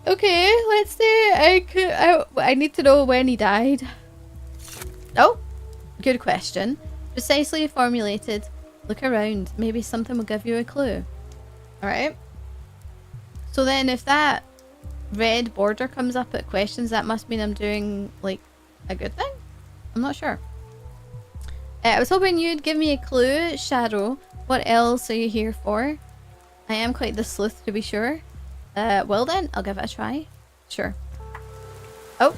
Okay, let's say I need to know when he died. Oh, good question. Precisely formulated. Look around. Maybe something will give you a clue. Alright. So then if that red border comes up at questions, that must mean I'm doing, like, a good thing? I'm not sure. I was hoping you'd give me a clue, Shadow. What else are you here for? I am quite the sleuth, to be sure. Well then, I'll give it a try. Sure. Oh.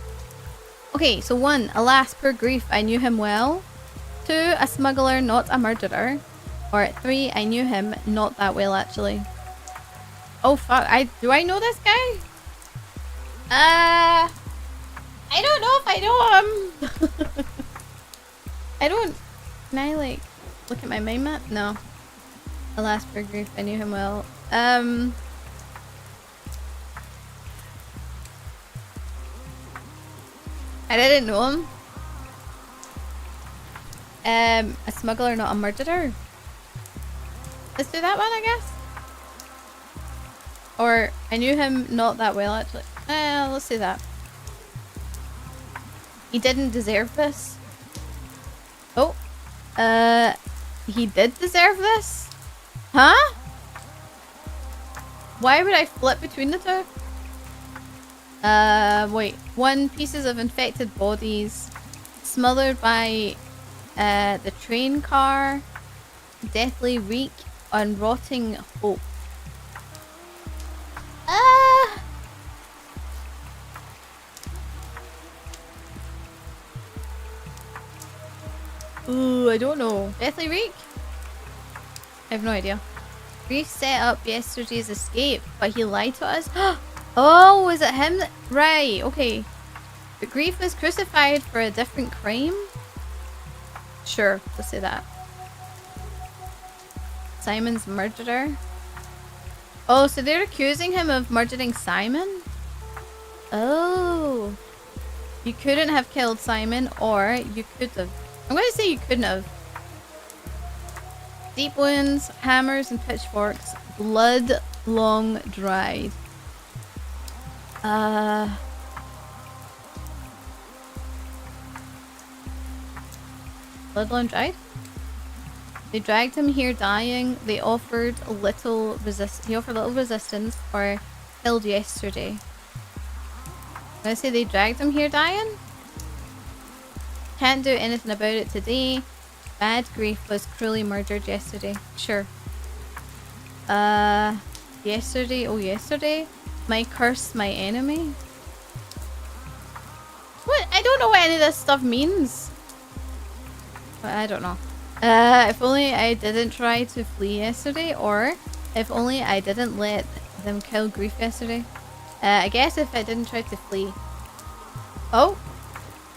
Okay, so 1, alas, poor grief, I knew him well. 2, a smuggler, not a murderer. Or 3, I knew him not that well, actually. Oh fuck, do I know this guy? I don't know if I know him. I don't... Can I, like, look at my mind map? No. Alas, poor grief, I knew him well. I didn't know him. A smuggler, not a murderer. Let's do that one, I guess. Or I knew him not that well, actually. Let's say that. He didn't deserve this. Oh. He did deserve this? Huh? Why would I flip between the two? Wait. 1 pieces of infected bodies. Smothered by the train car. Deathly reek on rotting hope. Ooh, I don't know. Deathly reek? I have no idea. Grief set up yesterday's escape, but he lied to us. Oh, was it him? Right, okay. But Grief was crucified for a different crime? Sure, let's say that. Simon's murderer. Oh, so they're accusing him of murdering Simon? Oh. You couldn't have killed Simon, or you could have. I'm going to say you couldn't have. Deep wounds, hammers and pitchforks. Blood long dried. Blood long dried? They dragged him here dying. They offered little resistance or killed yesterday. I say they dragged him here dying? Can't do anything about it today. Bad Grief was cruelly murdered yesterday. Sure. Yesterday. Oh, yesterday? My curse, my enemy? What? I don't know what any of this stuff means. But I don't know. If only I didn't try to flee yesterday, or if only I didn't let them kill Grief yesterday. I guess if I didn't try to flee. Oh!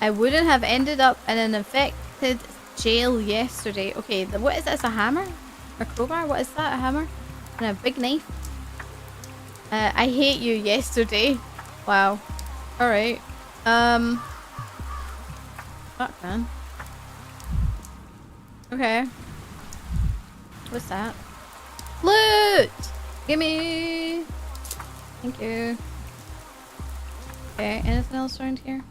I wouldn't have ended up in an infected jail yesterday. Okay, what is this? A hammer? A crowbar? What is that? A hammer? And a big knife? I hate you yesterday. Wow. Alright. Fuck, man. Okay. What's that? Loot! Gimme! Thank you. Okay, anything else around here?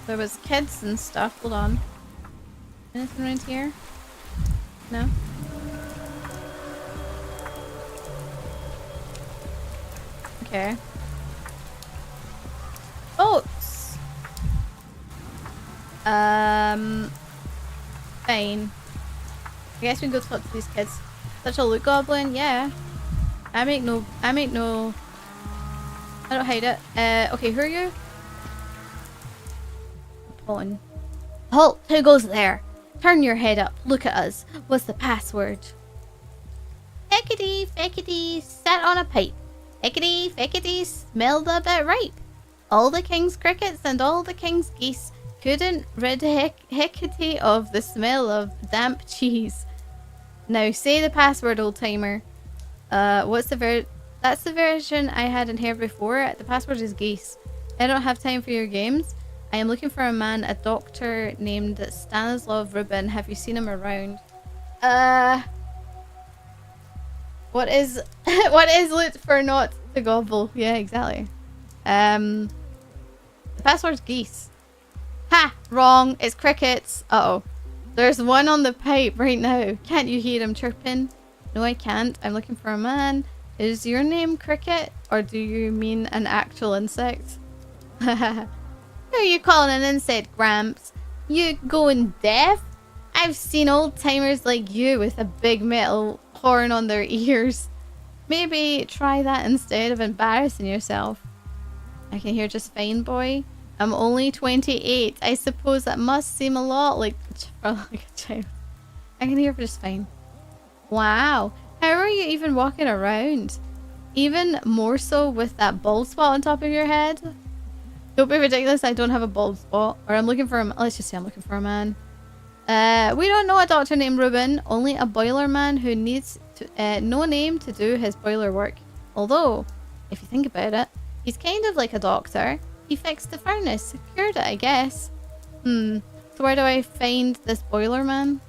There was kids and stuff. Hold on. Anything around here? No? Okay. Boats! Fine. I guess we can go talk to these kids. Such a loot goblin? Yeah. I don't hide it. Okay, who are you? On. Halt! Who goes there? Turn your head up. Look at us. What's the password? Feckety, feckety, sat on a pipe. Feckety, feckety, smelled a bit ripe. All the king's crickets and all the king's geese couldn't rid Hecate of the smell of damp cheese. Now say the password, old timer. That's the version I hadn't heard before. The password is geese. I don't have time for your games. I am looking for a man, a doctor named Stanislav Rubin. Have you seen him around? What is loot for not to gobble? Yeah, exactly. The password's geese. Ha! Wrong. It's crickets. Uh-oh. There's one on the pipe right now. Can't you hear him chirping? No, I can't. I'm looking for a man. Is your name Cricket? Or do you mean an actual insect? Who are you calling an insect, Gramps? You going deaf? I've seen old timers like you with a big metal horn on their ears. Maybe try that instead of embarrassing yourself. I can hear just fine, boy. I'm only 28. I suppose that must seem a lot like a child. I can hear just fine. Wow. How are you even walking around? Even more so with that bald spot on top of your head? Don't be ridiculous. I don't have a bald spot. Or I'm looking for a... Let's just say I'm looking for a man. We don't know a doctor named Reuben. Only a boiler man who needs no name to do his boiler work. Although, if you think about it, he's kind of like a doctor. He fixed the furnace. Cured it, I guess. So where do I find this boiler man?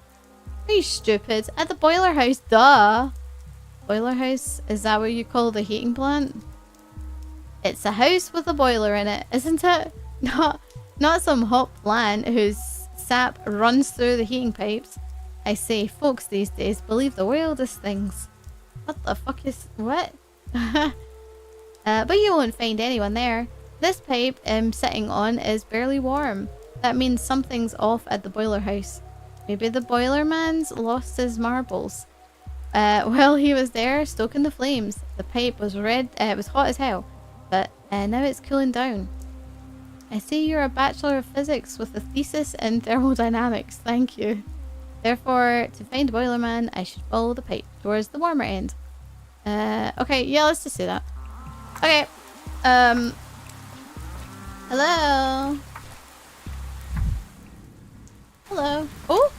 Are you stupid? At the boiler house, duh. Boiler house? Is that what you call the heating plant? It's a house with a boiler in it, isn't it? Not some hot plant whose sap runs through the heating pipes. I say, folks these days believe the wildest things. What the fuck is... what? But you won't find anyone there. This pipe I'm sitting on is barely warm. That means something's off at the boiler house. Maybe the boiler man's lost his marbles. While he was there stoking the flames, the pipe was red. It was hot as hell, but now it's cooling down. I see you're a Bachelor of Physics with a thesis in thermodynamics. Thank you. Therefore, to find the boiler man, I should follow the pipe towards the warmer end. Okay, yeah, let's just do that. Okay. Hello. Hello. Oh!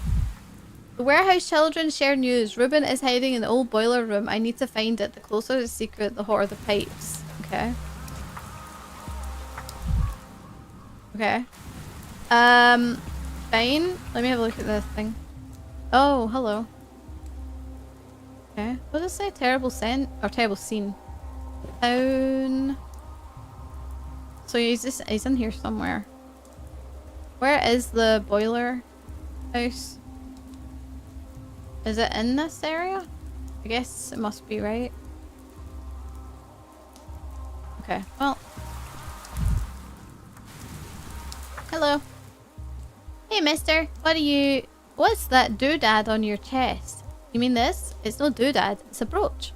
The warehouse children share news. Ruben is hiding in the old boiler room. I need to find it. The closer the secret, the hotter the pipes. Okay. Okay. Fine. Let me have a look at this thing. Oh, hello. Okay. What does it say? Terrible scent? Or terrible scene? Town. So he's in here somewhere. Where is the boiler house? Is it in this area? I guess it must be, right? Okay, well. Hello. Hey, mister. What's that doodad on your chest? You mean this? It's no doodad. It's a brooch.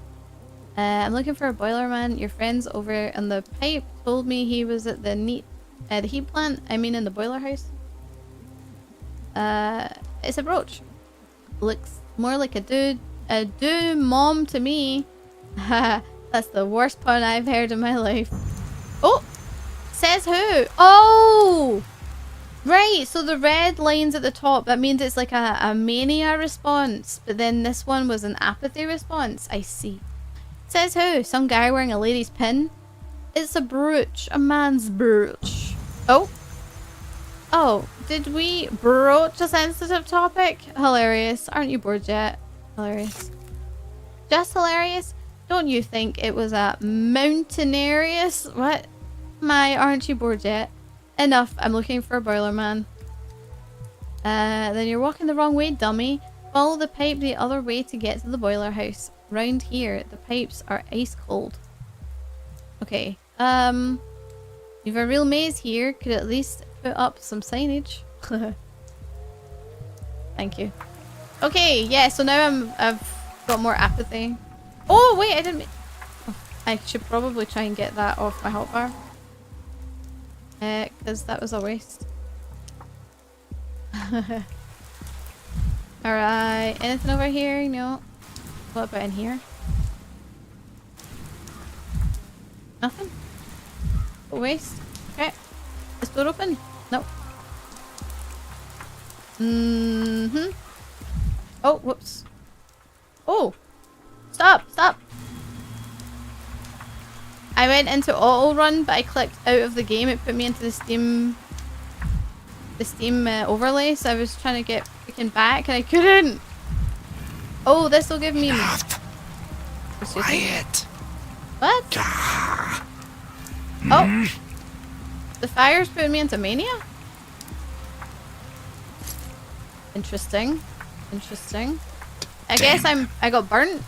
I'm looking for a boiler man. Your friends over on the pipe told me he was at the heat plant. I mean in the boiler house. It's a brooch. Looks more like a do mom to me. That's the worst pun I've heard in my life. Oh! Says who? Oh! Right, so the red lines at the top, that means it's like a mania response. But then this one was an apathy response. I see. Says who? Some guy wearing a lady's pin? It's a brooch. A man's brooch. Oh. Oh, did we broach a sensitive topic? Hilarious. Aren't you bored yet? Hilarious. Just hilarious? Don't you think it was a mountaineerious? What? My, aren't you bored yet? Enough. I'm looking for a boiler man. Then you're walking the wrong way, dummy. Follow the pipe the other way to get to the boiler house. Round here, the pipes are ice cold. Okay. You've a real maze here. Could at least put up some signage. Thank you. Okay, yeah, so now I've got more apathy. Oh, wait, I didn't... Oh, I should probably try and get that off my hotbar. Because that was a waste. Alright, anything over here? No. What about in here? Nothing? A waste? Okay. Is door open? No. Mm-hmm. Oh, whoops. Oh! Stop! Stop! I went into auto run, but I clicked out of the game. It put me into the Steam overlay, so I was trying to get freaking back and I couldn't. Oh, this will give me. Quiet. What? Oh, the fire's putting me into mania. Interesting. Interesting. I guess I got burnt.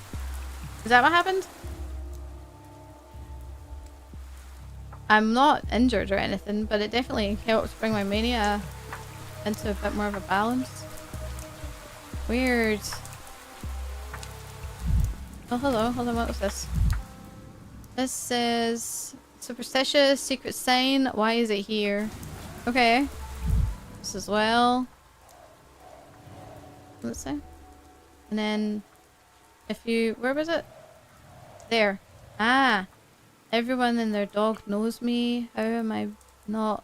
Is that what happened? I'm not injured or anything, but it definitely helps bring my mania into a bit more of a balance. Weird. Oh, hello. Hold on, what was this? This says superstitious, secret sign. Why is it here? Okay. This as well. Let's see. And then if you... where was it? There. Ah. Everyone and their dog knows me. How am I not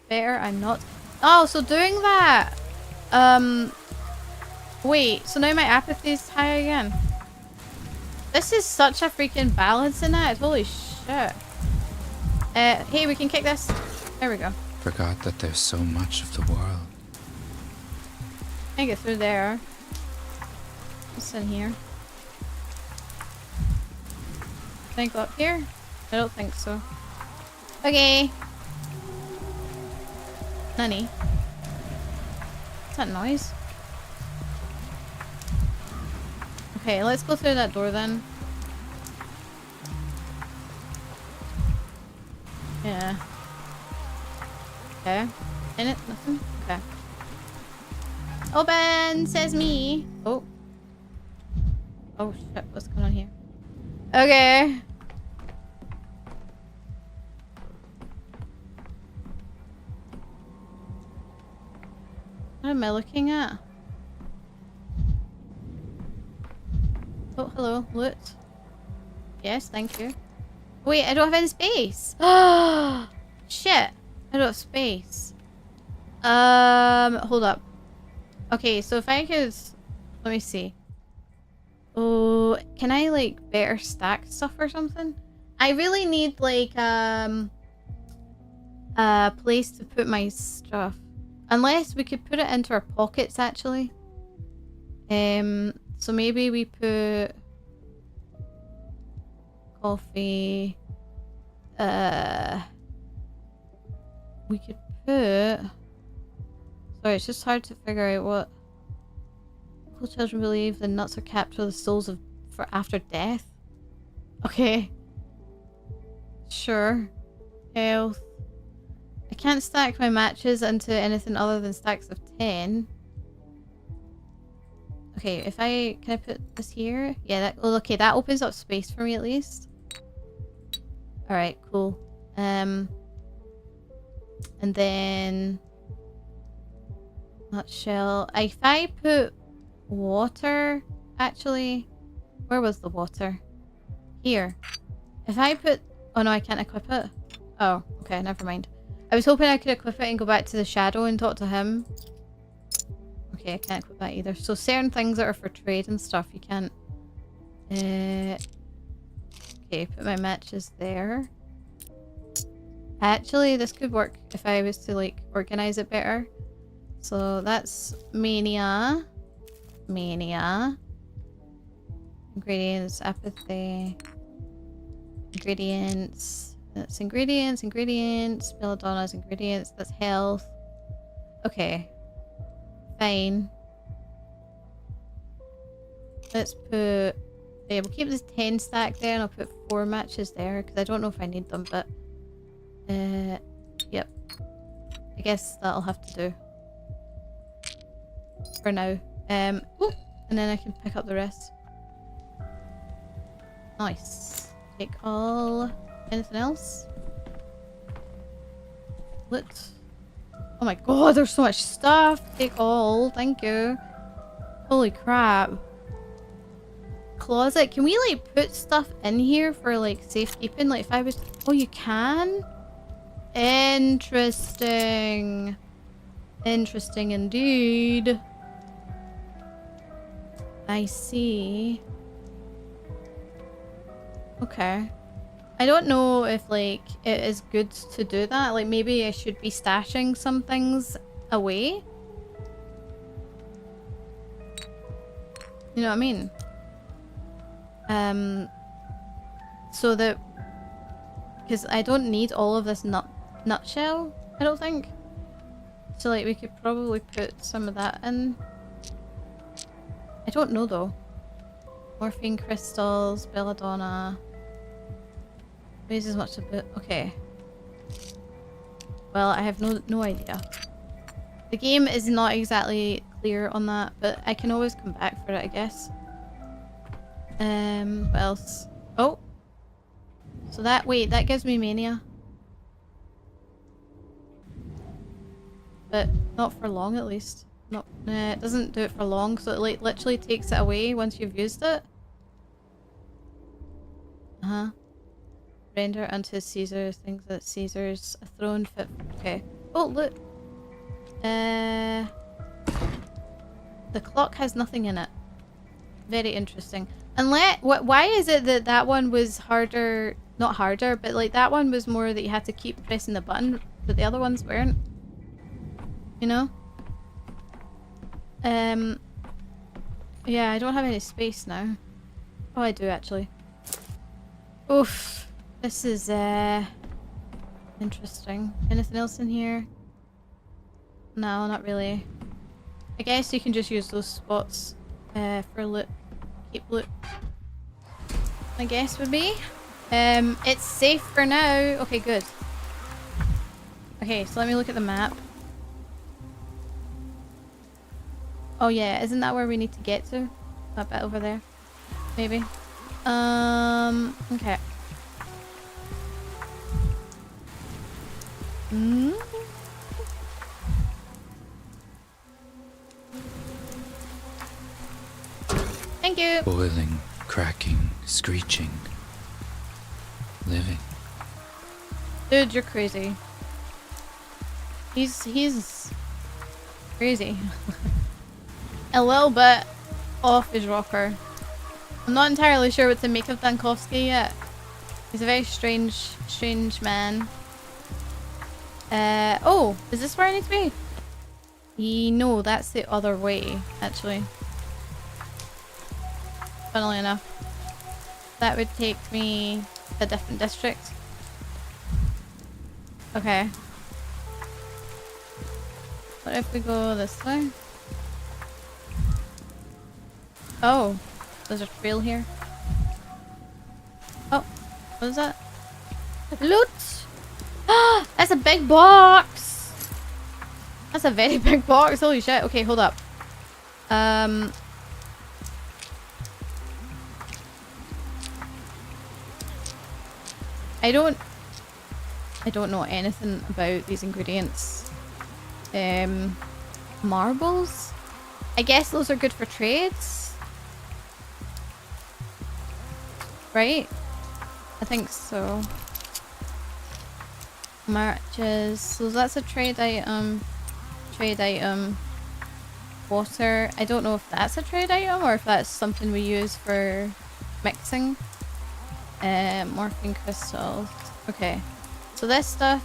better? I'm not. Oh, so doing that. Wait, so now my apathy's high again. This is such a freaking balance in it. Holy shit. Hey, we can kick this. There we go. Forgot that there's so much of the world. I get through there. What's in here? Can I go up here? I don't think so. Okay. Nani? What's that noise? Okay, let's go through that door then. Yeah. Okay. In it? Nothing? Okay. Open! Says me! Oh. Oh shit, what's going on here? Okay. What am I looking at? Oh, hello. Loot. Yes, thank you. Wait, I don't have any space. Shit. I don't have space. Hold up. Okay, so if I could... Let me see. Oh, can I, like, better stack stuff or something? I really need, like, a place to put my stuff. Unless we could put it into our pockets, actually. So maybe we put... coffee. We could put... Sorry, it's just hard to figure out what... Local children believe the nuts are kept for the souls of... for after death. Okay. Sure. Health. I can't stack my matches into anything other than stacks of 10. Okay, if I... Can I put this here? Yeah, that... Oh, okay, that opens up space for me at least. Alright, cool. And then... Nutshell. If I put water... Actually... Where was the water? Here. If I put... Oh no, I can't equip it. Oh, okay, never mind. I was hoping I could equip it and go back to the shadow and talk to him. Okay, I can't equip that either. So certain things that are for trade and stuff, you can't... Okay, put my matches there. Actually, this could work if I was to, like, organize it better. So that's mania. Mania. Ingredients, apathy. Ingredients. That's ingredients. Belladonna's ingredients. That's health. Okay. Fine. Let's put... Yeah, we'll keep this 10 stack there and I'll put 4 matches there because I don't know if I need them, but... Yep. I guess that'll have to do. For now. Ooh, and then I can pick up the rest. Nice. Take all... Anything else? Loot. Oh my god, there's so much stuff. Take all. Thank you. Holy crap. Closet. Can we, like, put stuff in here for, like, safekeeping? Like, if I was... Oh, you can? Interesting. Interesting indeed. I see. Okay. I don't know if, like, it is good to do that. Like, maybe I should be stashing some things away. You know what I mean? So that... Because I don't need all of this nutshell, I don't think. So, like, we could probably put some of that in. I don't know, though. Morphine crystals, belladonna... Weighs as much a bit. Okay. Well, I have no idea. The game is not exactly clear on that, but I can always come back for it, I guess. What else? Oh! So that, wait, that gives me mania. But not for long, at least. Not, nah, it doesn't do it for long, so it, like, literally takes it away once you've used it. Uh-huh. Render unto Caesar, things that Caesar's a throne fit. Okay. Oh, look. The clock has nothing in it. Very interesting. Unless, why is it that that one was harder? Not harder, but like that one was more that you had to keep pressing the button, but the other ones weren't. You know? Yeah, I don't have any space now. Oh, I do actually. Oof. This is interesting. Anything else in here? No, not really. I guess you can just use those spots for loot. Keep loot. I guess would be. It's safe for now. Okay, good. Okay, so let me look at the map. Oh yeah, isn't that where we need to get to? That bit over there. Maybe. Okay. Thank you. Boiling, cracking, screeching, living. Dude, you're crazy. He's crazy. A little bit off his rocker. I'm not entirely sure what to make of Dankovsky yet. He's a very strange man. Oh, is this where I need to be? No, that's the other way, actually. Funnily enough. That would take me to a different district. Okay. What if we go this way? Oh, there's a trail here. Oh, what is that? Loot! That's a big box! That's a very big box, holy shit. Okay, hold up. I don't know anything about these ingredients. Marbles? I guess those are good for trades? Right? I think so. Marches. So that's a trade item. Trade item. Water. I don't know if that's a trade item or if that's something we use for mixing. Morphine crystals. Okay. So this stuff.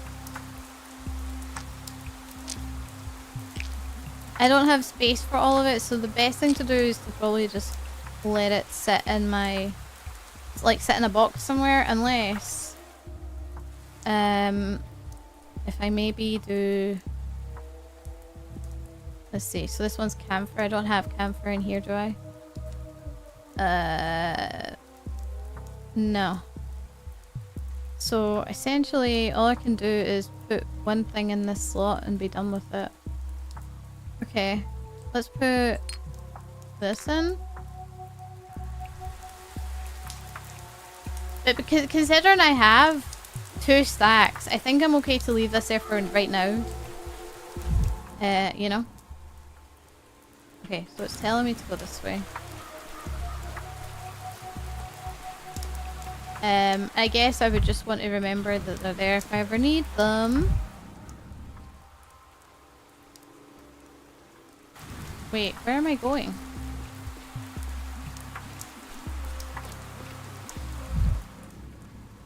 I don't have space for all of it, so the best thing to do is to probably just let it sit in my... like sit in a box somewhere, unless... if I maybe do... Let's see, so this one's camphor. I don't have camphor in here, do I? No. So essentially all I can do is put one thing in this slot and be done with it. Okay, let's put this in. But because considering I have 2 stacks, I think I'm okay to leave this there for right now. You know? Okay, so it's telling me to go this way. I guess I would just want to remember that they're there if I ever need them. Wait, where am I going?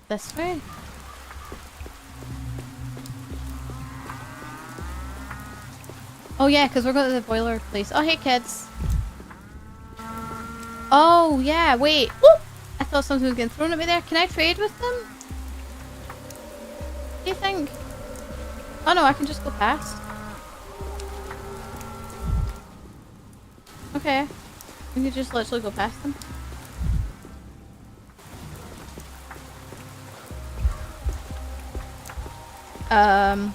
This way? Oh yeah, because we're going to the boiler place. Oh hey kids. Oh yeah, wait. Woo! I thought something was getting thrown at me there. Can I trade with them? Do you think? Oh no, I can just go past. Okay. We could just literally go past them. Am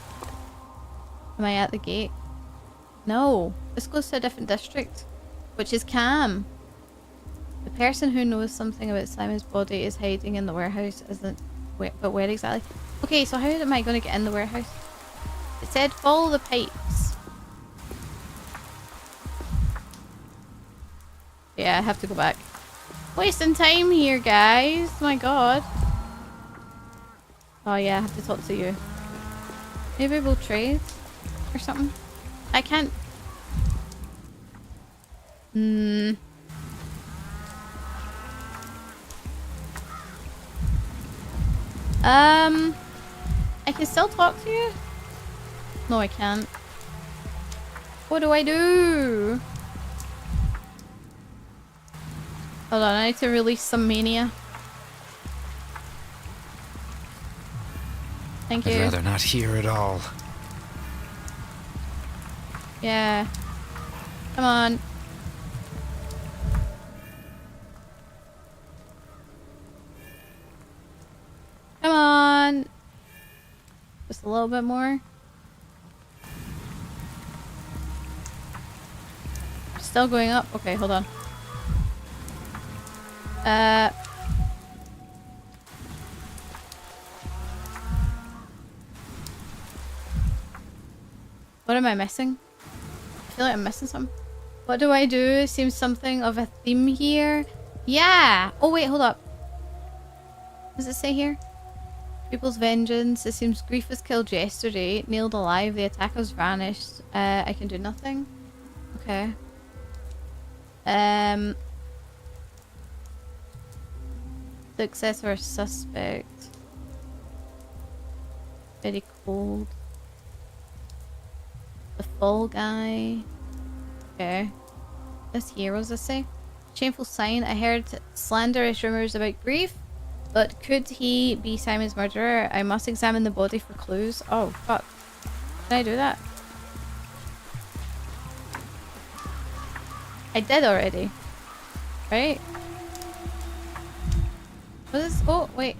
I at the gate? No. This goes to a different district, which is Cam. The person who knows something about Simon's body is hiding in the warehouse, isn't... Wait, but where exactly? Okay, so how am I going to get in the warehouse? It said follow the pipes. Yeah, I have to go back. Wasting time here, guys. My god. Oh yeah, I have to talk to you. Maybe we'll trade or something. I can't... I can still talk to you? No, I can't. What do I do? Hold on, I need to release some mania. Thank you. I'd rather not hear it all. Yeah. Come on. Come on. Just a little bit more. Still going up. Okay, hold on. What am I missing? I feel like I'm missing something. What do I do? Seems something of a theme here. Yeah! Oh wait, hold up. What does it say here? People's vengeance. It seems grief was killed yesterday. Nailed alive. The attackers vanished. I can do nothing. Okay. Successor suspect. Very cold. The fall guy. Okay. This here, what does this say? Shameful sign. I heard slanderous rumors about grief. But could he be Simon's murderer? I must examine the body for clues. Oh, fuck. Can I do that? I did already. Right? What is... Oh, wait.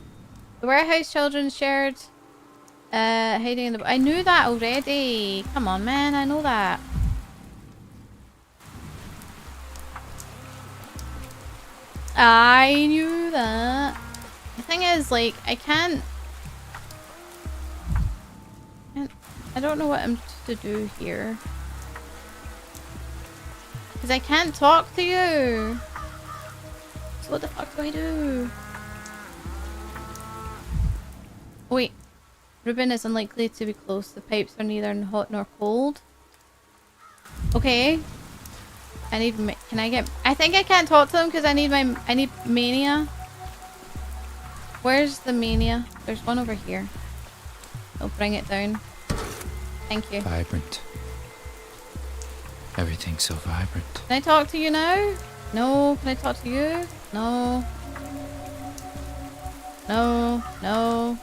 The warehouse children shared... hiding in the... I knew that already. Come on, man. I know that. I knew that. The thing is, like, I can't... I don't know what I'm to do here. Because I can't talk to you. So what the fuck do I do? Oh, wait. Ruben is unlikely to be close. The pipes are neither hot nor cold. Okay. I need... Can I get... I think I can't talk to them because I need my... I need mania. Where's the mania? There's one over here. I'll bring it down. Thank you. Vibrant. Everything's so vibrant. Can I talk to you now? No. Can I talk to you? No. No. No.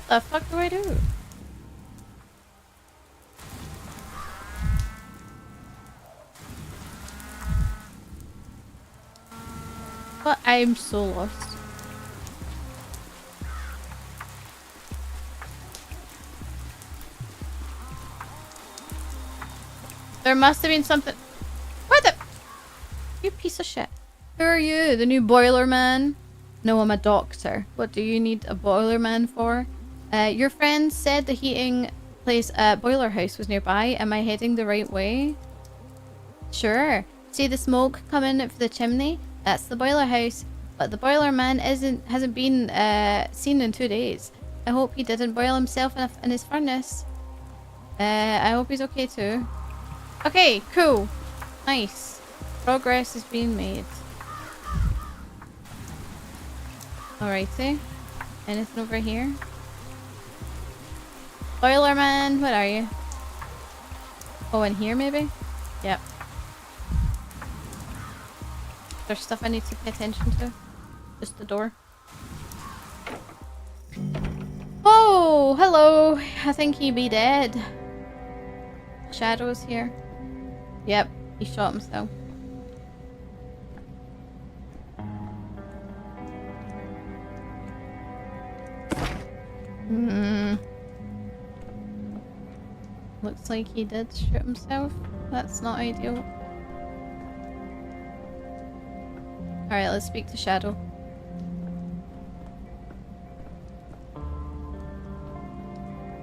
What the fuck do I do? But I'm so lost. There must have been something. Where the... You piece of shit. Who are you? The new boiler man? No, I'm a doctor. What do you need a boiler man for? Your friend said the heating place boiler house was nearby. Am I heading the right way? Sure. See the smoke coming for the chimney? That's the boiler house. But the boiler man hasn't been seen in 2 days. I hope he didn't boil himself in his furnace. I hope he's okay too. Okay, cool. Nice. Progress is being made. Alrighty. Anything over here? Boiler man, where are you? Oh, in here maybe? Yep. There's stuff I need to pay attention to. Just the door. Oh, hello. I think he be dead. Shadow's here. Yep, he shot himself. Looks like he did shoot himself. That's not ideal. Alright, let's speak to Shadow.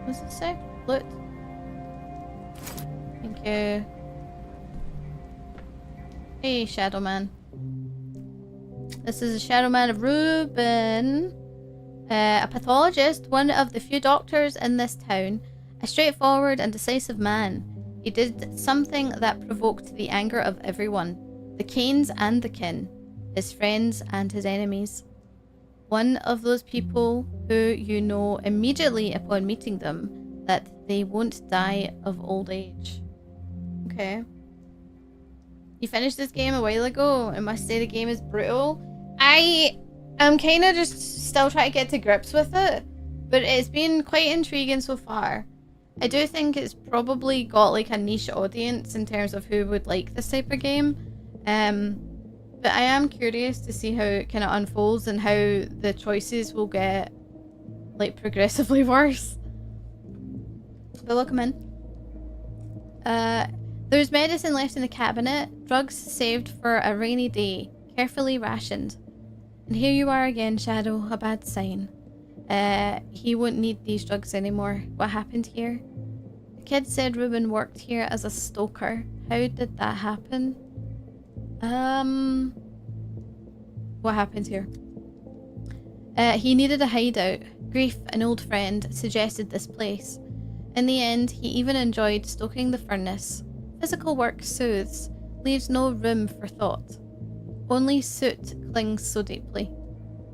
What does it say? Loot. Thank you. Hey, Shadow Man. This is the Shadow Man of Ruben. A pathologist, one of the few doctors in this town. A straightforward and decisive man. He did something that provoked the anger of everyone. The Kanes and the kin. His friends and his enemies. One of those people who you know immediately upon meeting them that they won't die of old age. Okay. You finished this game a while ago and must say the game is brutal. I am kind of just still trying to get to grips with it, but it's been quite intriguing so far. I do think it's probably got like a niche audience in terms of who would like this type of game. But I am curious to see how it kind of unfolds and how the choices will get like progressively worse. But welcome in. There's medicine left in the cabinet, drugs saved for a rainy day, carefully rationed. And here you are again, Shadow, a bad sign. He won't need these drugs anymore. What happened here? The kid said Ruben worked here as a stoker. How did that happen? What happened here? He needed a hideout. Grief, an old friend, suggested this place. In the end, he even enjoyed stoking the furnace. Physical work soothes, leaves no room for thought. Only soot clings so deeply.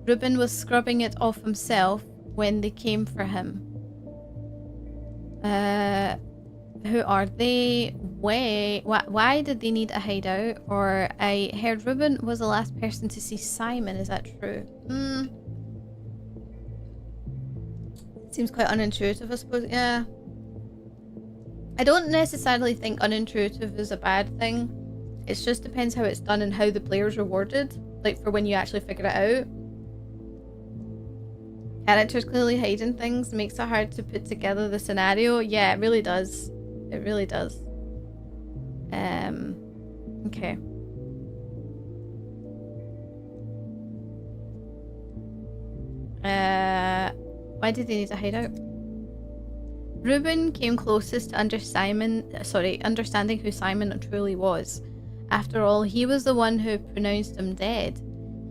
Ruben was scrubbing it off himself when they came for him. Who are they? Why did they need a hideout? Or I heard Ruben was the last person to see Simon. Is that true? Seems quite unintuitive, I suppose. Yeah. I don't necessarily think unintuitive is a bad thing. It just depends how it's done and how the player's rewarded. Like for when you actually figure it out. Characters clearly hiding things makes it hard to put together the scenario. Yeah, it really does. It really does. Okay. Why did they need a hideout? Ruben came closest to understanding who Simon truly was. After all, he was the one who pronounced him dead.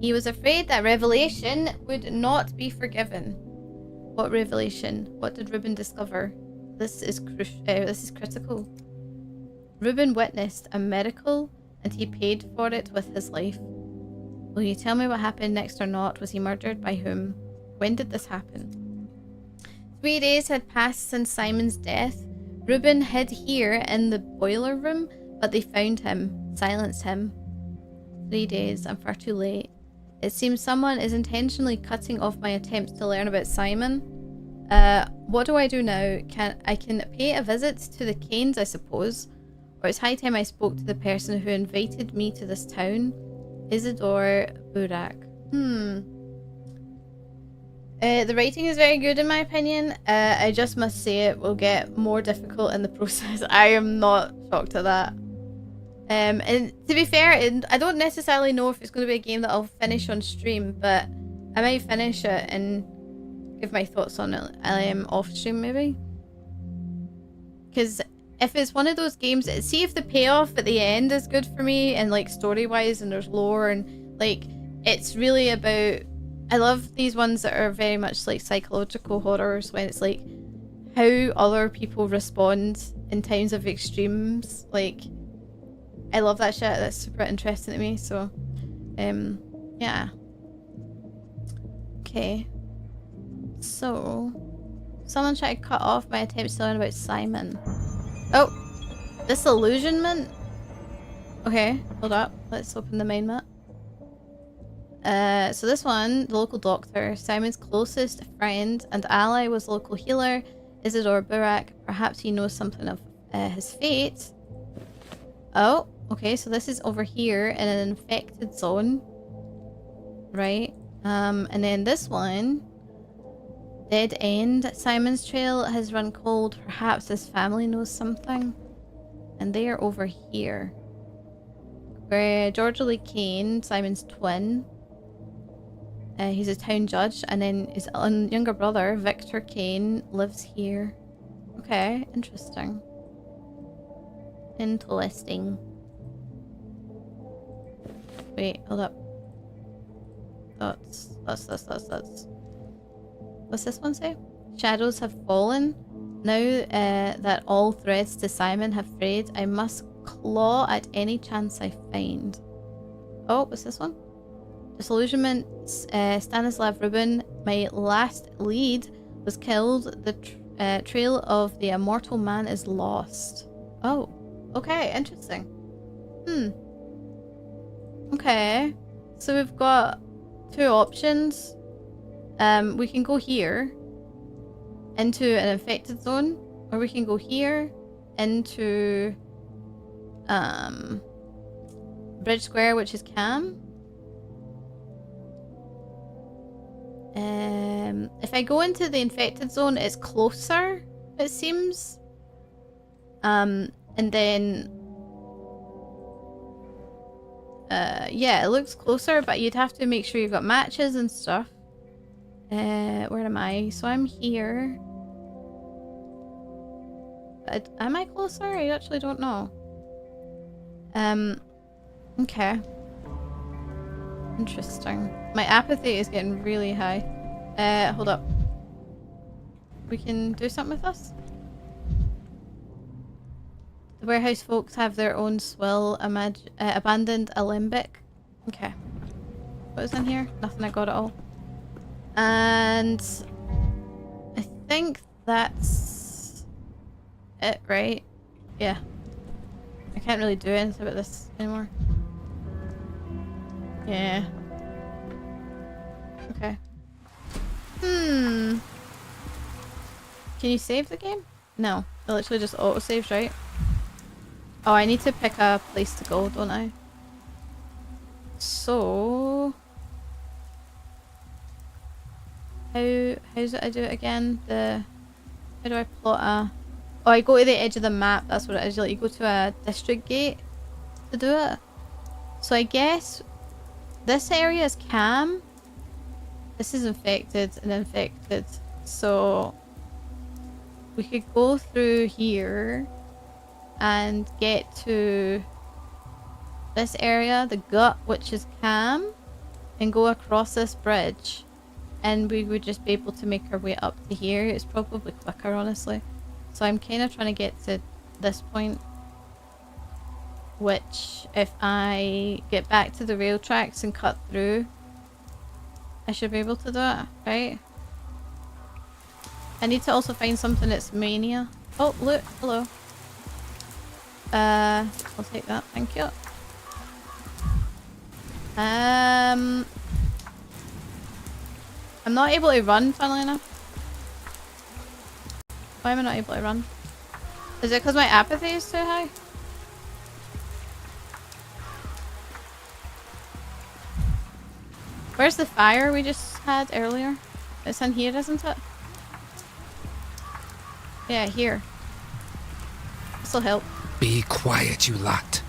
He was afraid that revelation would not be forgiven. What revelation? What did Ruben discover? This is critical. Ruben witnessed a miracle, and he paid for it with his life. Will you tell me what happened next or not? Was he murdered? By whom? When did this happen? 3 days had passed since Simon's death. Ruben hid here in the boiler room, but they found him, silenced him. 3 days, I'm far too late. It seems someone is intentionally cutting off my attempts to learn about Simon. What do I do now? I can pay a visit to the Canes, I suppose. Or it's high time I spoke to the person who invited me to this town. Isidore Burak. The writing is very good in my opinion. I just must say it will get more difficult in the process. I am not shocked at that. And to be fair, I don't necessarily know if it's going to be a game that I'll finish on stream, but I might finish it and give my thoughts on it off stream maybe. Because if it's one of those games, see if the payoff at the end is good for me and like story wise and there's lore and like it's really about, I love these ones that are very much like psychological horrors when it's like how other people respond in times of extremes. Like I love that shit. That's super interesting to me. So yeah. Okay. So someone tried to cut off my attempts to learn about Simon. Oh, disillusionment. Okay, hold up. Let's open the main map. So this one, the local doctor, Simon's closest friend and ally was local healer, Isidore Burak. Perhaps he knows something of his fate. Oh, okay, so this is over here in an infected zone. Right. And then this one, dead end. Simon's trail has run cold. Perhaps his family knows something. And they are over here. Where Georgia Lee Kane, Simon's twin. He's a town judge, and then his younger brother, Victor Kane, lives here. Okay, interesting. Interesting. Wait, hold up. That's. What's this one say? Shadows have fallen. Now that all threads to Simon have frayed, I must claw at any chance I find. Oh, what's this one? Disillusionment. Stanislav Ruben, my last lead, was killed. The trail of the immortal man is lost. Oh, okay, interesting. Okay. So we've got two options. We can go here into an infected zone, or we can go here into Bridge Square, which is calm. If I go into the infected zone, it's closer, it seems. And then yeah, it looks closer, but you'd have to make sure you've got matches and stuff. Where am I? So I'm here. Am I closer? I actually don't know. Okay. Interesting. My apathy is getting really high. Hold up. We can do something with this? The warehouse folks have their own swill, abandoned alembic. Okay. What is in here? Nothing, I got it all. And I think that's it, right? Yeah. I can't really do anything about this anymore. Yeah. Okay. Can you save the game? No. It literally just auto-saves, right? Oh, I need to pick a place to go, don't I? So... How's it I do it again? How do I plot a... Oh, I go to the edge of the map, that's what it is. Like, you go to a district gate to do it. So I guess this area is calm. This is infected and infected. So we could go through here and get to this area, the gut, which is calm, and go across this bridge. And we would just be able to make our way up to here. It's probably quicker, honestly. So I'm kind of trying to get to this point, which if I get back to the rail tracks and cut through, I should be able to do it, right? I need to also find something that's mania. Oh, look, hello. I'll take that, thank you. I'm not able to run, funnily enough. Why am I not able to run? Is it because my apathy is too high? Where's the fire we just had earlier? It's in here, isn't it? Yeah, here. This'll help. Be quiet, you lot.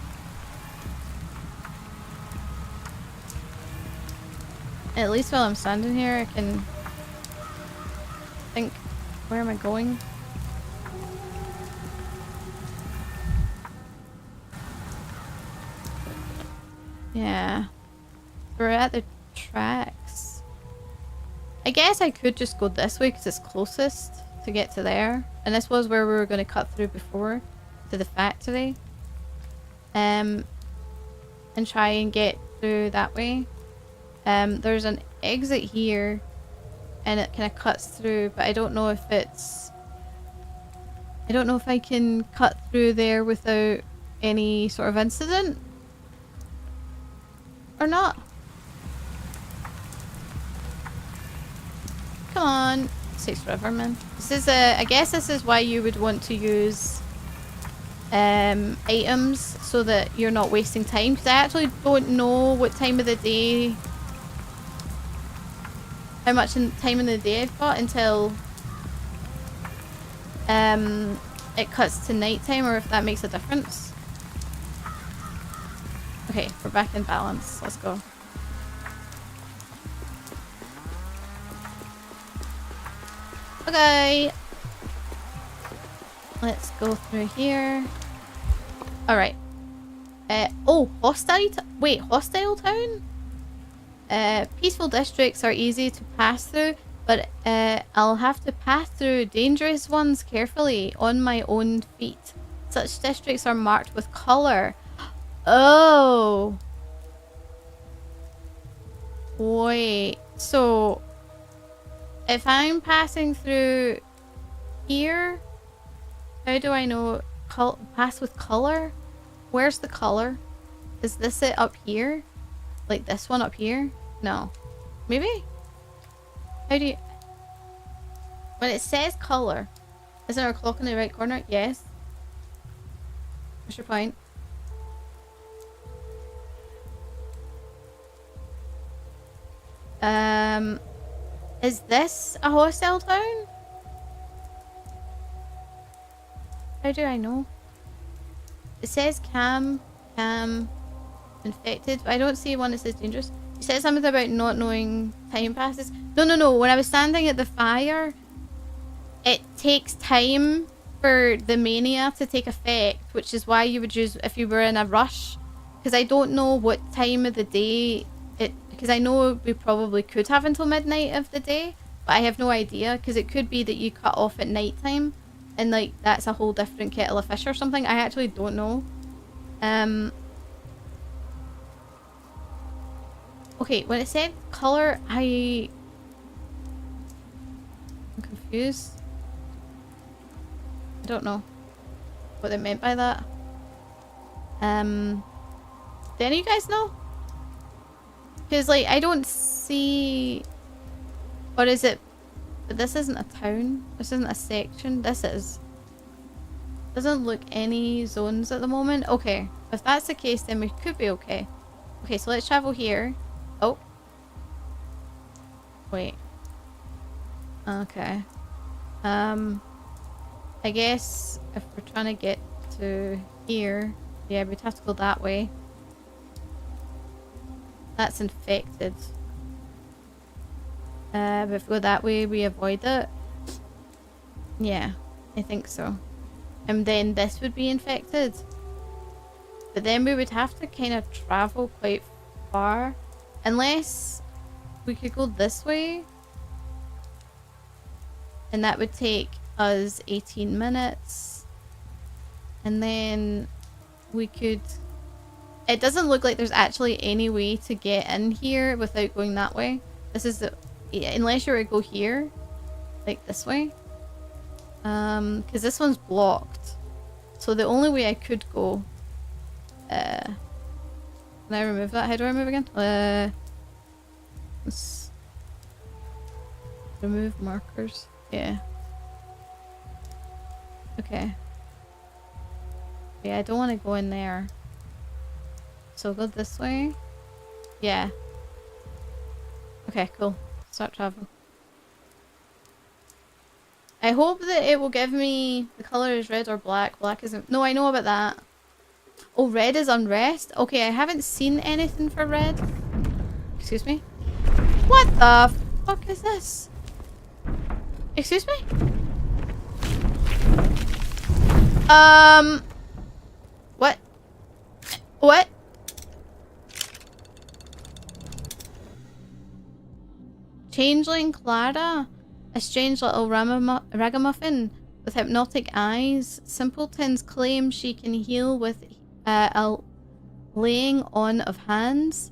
At least while I'm standing here, I can think, where am I going? Yeah. We're at the tracks. I guess I could just go this way because it's closest to get to there. And this was where we were going to cut through before, to the factory. And try and get through that way. There's an exit here and it kind of cuts through, but I don't know if it's... I don't know if I can cut through there without any sort of incident. Or not. Come on. It takes forever, man. This is I guess this is why you would want to use items so that you're not wasting time, because I actually don't know what time of the day, how much time in the day I've got until it cuts to nighttime, or if that makes a difference. Okay, we're back in balance. Let's go. Okay. Let's go through here. Alright. Oh, hostile town? Peaceful districts are easy to pass through, but I'll have to pass through dangerous ones carefully on my own feet. Such districts are marked with color. Oh. Wait. So, if I'm passing through here, how do I know pass with color? Where's the color? Is this it up here? Like this one up here? No. Maybe? How do you... When it says colour, is there a clock in the right corner? Yes. What's your point? Is this a hostile town? How do I know? It says cam, infected, but I don't see one that says dangerous. You said something about not knowing time passes. No. When I was standing at the fire, it takes time for the mania to take effect, which is why you would use if you were in a rush. Because I don't know what time of the day it... Because I know we probably could have until midnight of the day, but I have no idea. Because it could be that you cut off at night time, and like that's a whole different kettle of fish or something. I actually don't know. Okay, when it said colour, I'm confused. I don't know what they meant by that. Do any of you guys know? Because like I don't see... Or is it... But this isn't a town. This isn't a section. This is... Doesn't look any zones at the moment. Okay. If that's the case, then we could be okay. Okay, so let's travel here. Oh. Wait. Okay. I guess if we're trying to get to here, yeah, we'd have to go that way. That's infected. But if we go that way, we avoid it. Yeah, I think so. And then this would be infected. But then we would have to kind of travel quite far. Unless we could go this way. And that would take us 18 minutes. And then we could... It doesn't look like there's actually any way to get in here without going that way. This is the... Yeah, unless you were to go here. Like this way. Because this one's blocked. So the only way I could go... Can I remove that? How do I remove again? Let's remove markers. Yeah. Okay. Yeah, I don't want to go in there. So go this way. Yeah. Okay, cool. Start travel. I hope that it will give me... The colour is red or black. Black isn't... No, I know about that. Oh, red is unrest? Okay, I haven't seen anything for red. Excuse me? What the fuck is this? Excuse me? What? What? Changeling Clara? A strange little ragamuffin with hypnotic eyes. Simpletons claim she can heal with a laying on of hands.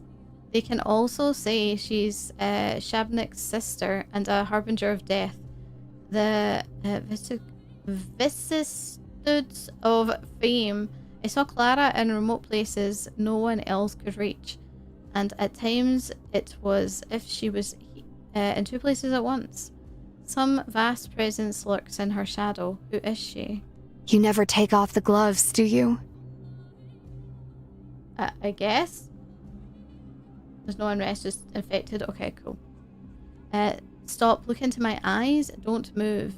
They can also say she's Shabnik's sister and a harbinger of death. The vicissitudes of fame. I saw Clara in remote places no one else could reach, and at times it was if she was in two places at once. Some vast presence lurks in her shadow. Who is she? You never take off the gloves, do you? I guess. There's no unrest, just infected. Okay, cool. Stop, look into my eyes. Don't move.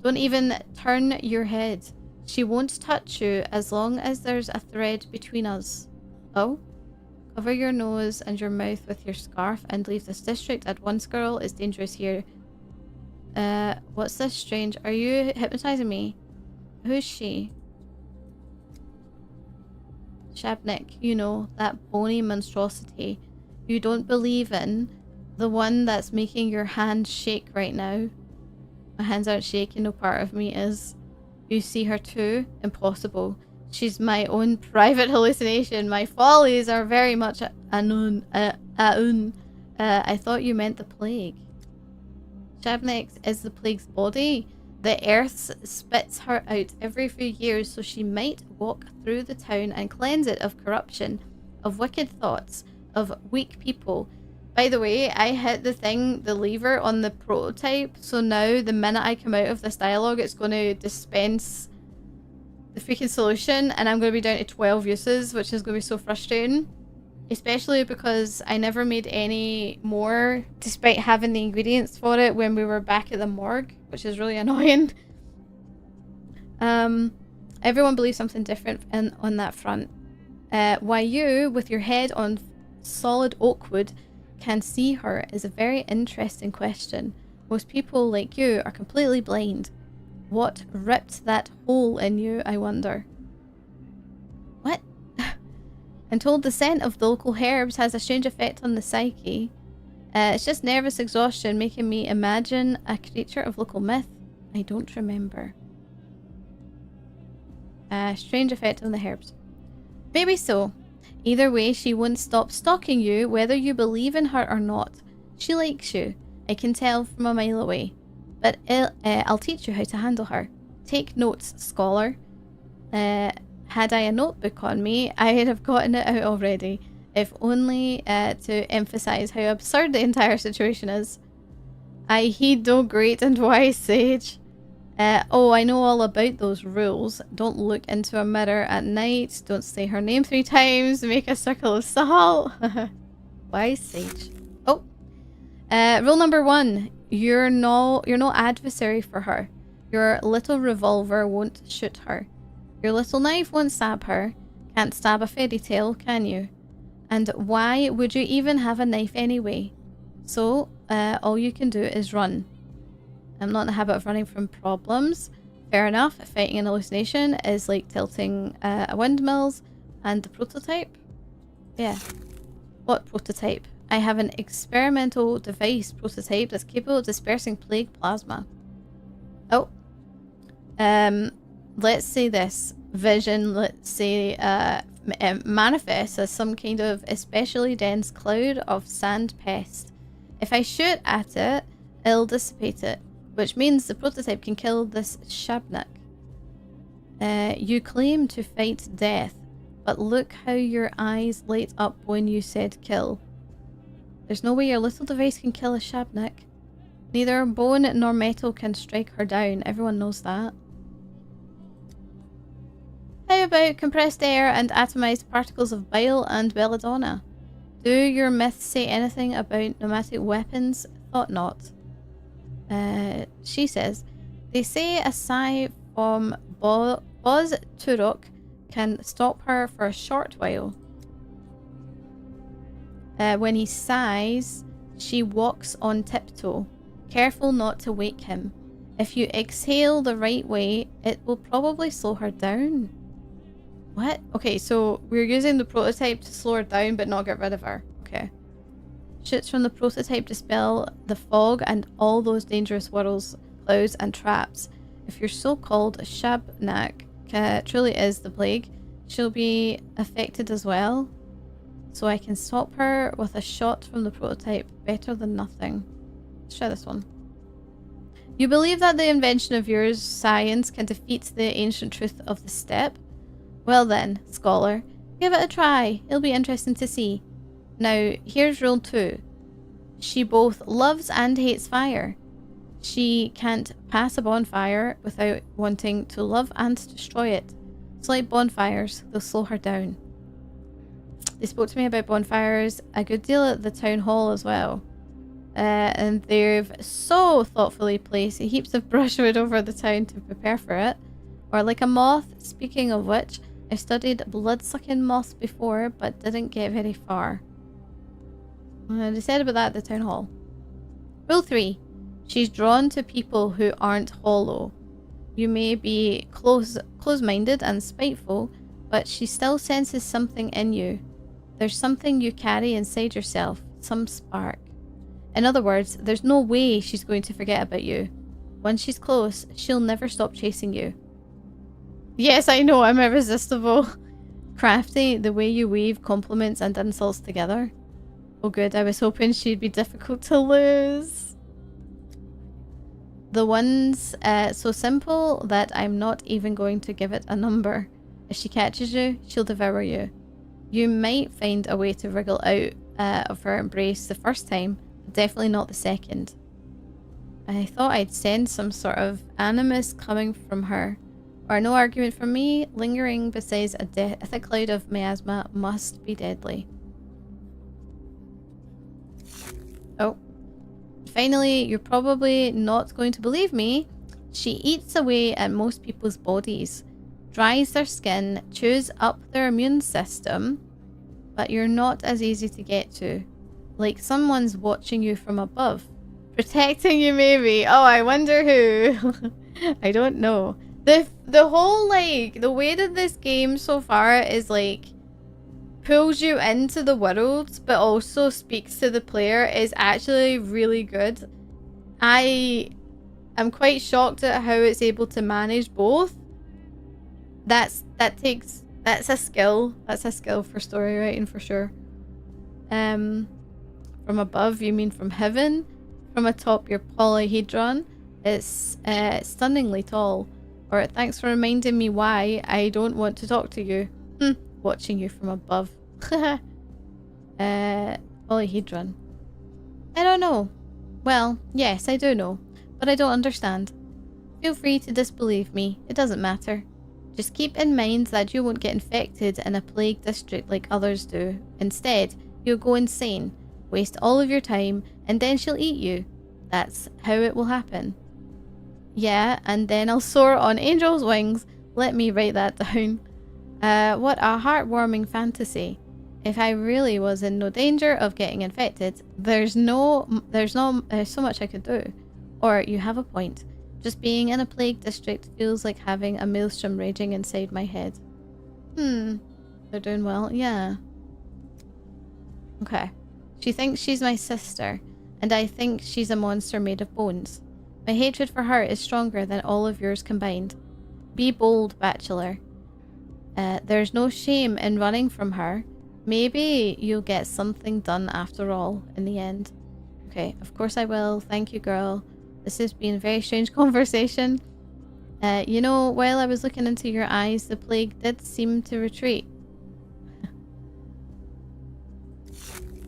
Don't even turn your head. She won't touch you as long as there's a thread between us. Oh? Cover your nose and your mouth with your scarf and leave this district at once, girl. It's dangerous here. What's this strange? Are you hypnotizing me? Who's she? Shabnik, you know, that bony monstrosity you don't believe in. The one that's making your hand shake right now. My hands aren't shaking, no part of me is. You see her too? Impossible. She's my own private hallucination. My follies are very much aun. I thought you meant the plague. Shabnik is the plague's body. The earth spits her out every few years, so she might walk through the town and cleanse it of corruption, of wicked thoughts, of weak people. By the way, I hit the lever on the prototype, so now the minute I come out of this dialogue, it's going to dispense the freaking solution, and I'm going to be down to 12 uses, which is going to be so frustrating. Especially because I never made any more, despite having the ingredients for it when we were back at the morgue, which is really annoying. Everyone believes something different on that front. Why you, with your head on solid oak wood, can see her is a very interesting question. Most people like you are completely blind. What ripped that hole in you, I wonder? What? And told the scent of the local herbs has a strange effect on the psyche. It's just nervous exhaustion making me imagine a creature of local myth. I don't remember. Strange effect on the herbs. Maybe so. Either way, she won't stop stalking you, whether you believe in her or not. She likes you. I can tell from a mile away. But I'll teach you how to handle her. Take notes, scholar. Had I a notebook on me, I'd have gotten it out already. If only to emphasize how absurd the entire situation is. I heed no great and wise sage. Oh, I know all about those rules. Don't look into a mirror at night. Don't say her name 3 times. Make a circle of salt. Wise sage. Oh. Rule number 1. You're no adversary for her. Your little revolver won't shoot her. Your little knife won't stab her. Can't stab a fairy tale, can you? And why would you even have a knife anyway? So, all you can do is run. I'm not in the habit of running from problems. Fair enough. Fighting an hallucination is like tilting windmills. And the prototype? Yeah. What prototype? I have an experimental device prototype that's capable of dispersing plague plasma. Oh. Let's say this. Vision, let's say, manifests as some kind of especially dense cloud of sand pest. If I shoot at it, it'll dissipate it. Which means the prototype can kill this Shabnak. You claim to fight death, but look how your eyes light up when you said kill. There's no way your little device can kill a Shabnak. Neither bone nor metal can strike her down. Everyone knows that. How about compressed air and atomized particles of bile and belladonna? Do your myths say anything about pneumatic weapons? Thought not. She says, they say a sigh from Boz Turok can stop her for a short while. When he sighs, she walks on tiptoe, careful not to wake him. If you exhale the right way, it will probably slow her down. What? Okay, so we're using the prototype to slow her down but not get rid of her. Okay. Shoots from the prototype dispel the fog and all those dangerous whirls, clouds and traps. If your so-called Shabnak truly is the plague, she'll be affected as well. So I can stop her with a shot from the prototype. Better than nothing. Let's try this one. You believe that the invention of yours, science, can defeat the ancient truth of the steppe? Well then, scholar, give it a try. It'll be interesting to see. Now, here's rule 2. She both loves and hates fire. She can't pass a bonfire without wanting to love and destroy it. It's like bonfires, they'll slow her down. They spoke to me about bonfires a good deal at the town hall as well. And they've so thoughtfully placed heaps of brushwood over the town to prepare for it. Or like a moth, speaking of which, I studied blood-sucking moths before, but didn't get very far. They said about that at the town hall. Rule 3. She's drawn to people who aren't hollow. You may be close-minded and spiteful, but she still senses something in you. There's something you carry inside yourself, some spark. In other words, there's no way she's going to forget about you. Once she's close, she'll never stop chasing you. Yes, I know, I'm irresistible. Crafty, the way you weave compliments and insults together. Oh good, I was hoping she'd be difficult to lose. The one's so simple that I'm not even going to give it a number. If she catches you, she'll devour you. You might find a way to wriggle out of her embrace the first time, definitely not the second. I thought I'd sense some sort of animus coming from her. Or no argument from me, lingering beside a thick cloud of miasma must be deadly. Oh. Finally, you're probably not going to believe me. She eats away at most people's bodies, dries their skin, chews up their immune system, but you're not as easy to get to. Like someone's watching you from above. Protecting you maybe. Oh, I wonder who. I don't know. The whole, like, the way that this game so far is, like, pulls you into the world, but also speaks to the player is actually really good. I am quite shocked at how it's able to manage both. That's a skill. That's a skill for story writing for sure. From above, you mean from heaven? From atop your polyhedron, it's stunningly tall. Or thanks for reminding me why I don't want to talk to you. Watching you from above. Polyhedron. I don't know. Well, yes, I do know. But I don't understand. Feel free to disbelieve me. It doesn't matter. Just keep in mind that you won't get infected in a plague district like others do. Instead, you'll go insane, waste all of your time, and then she'll eat you. That's how it will happen. Yeah, and then I'll soar on angel's wings. Let me write that down. What a heartwarming fantasy. If I really was in no danger of getting infected, there's so much I could do. Or you have a point. Just being in a plague district feels like having a maelstrom raging inside my head. They're doing well. Yeah. Okay. She thinks she's my sister, and I think she's a monster made of bones. My hatred for her is stronger than all of yours combined. Be bold, Bachelor. There's no shame in running from her. Maybe you'll get something done after all, in the end. Okay, of course I will. Thank you, girl. This has been a very strange conversation. You know, while I was looking into your eyes, the plague did seem to retreat.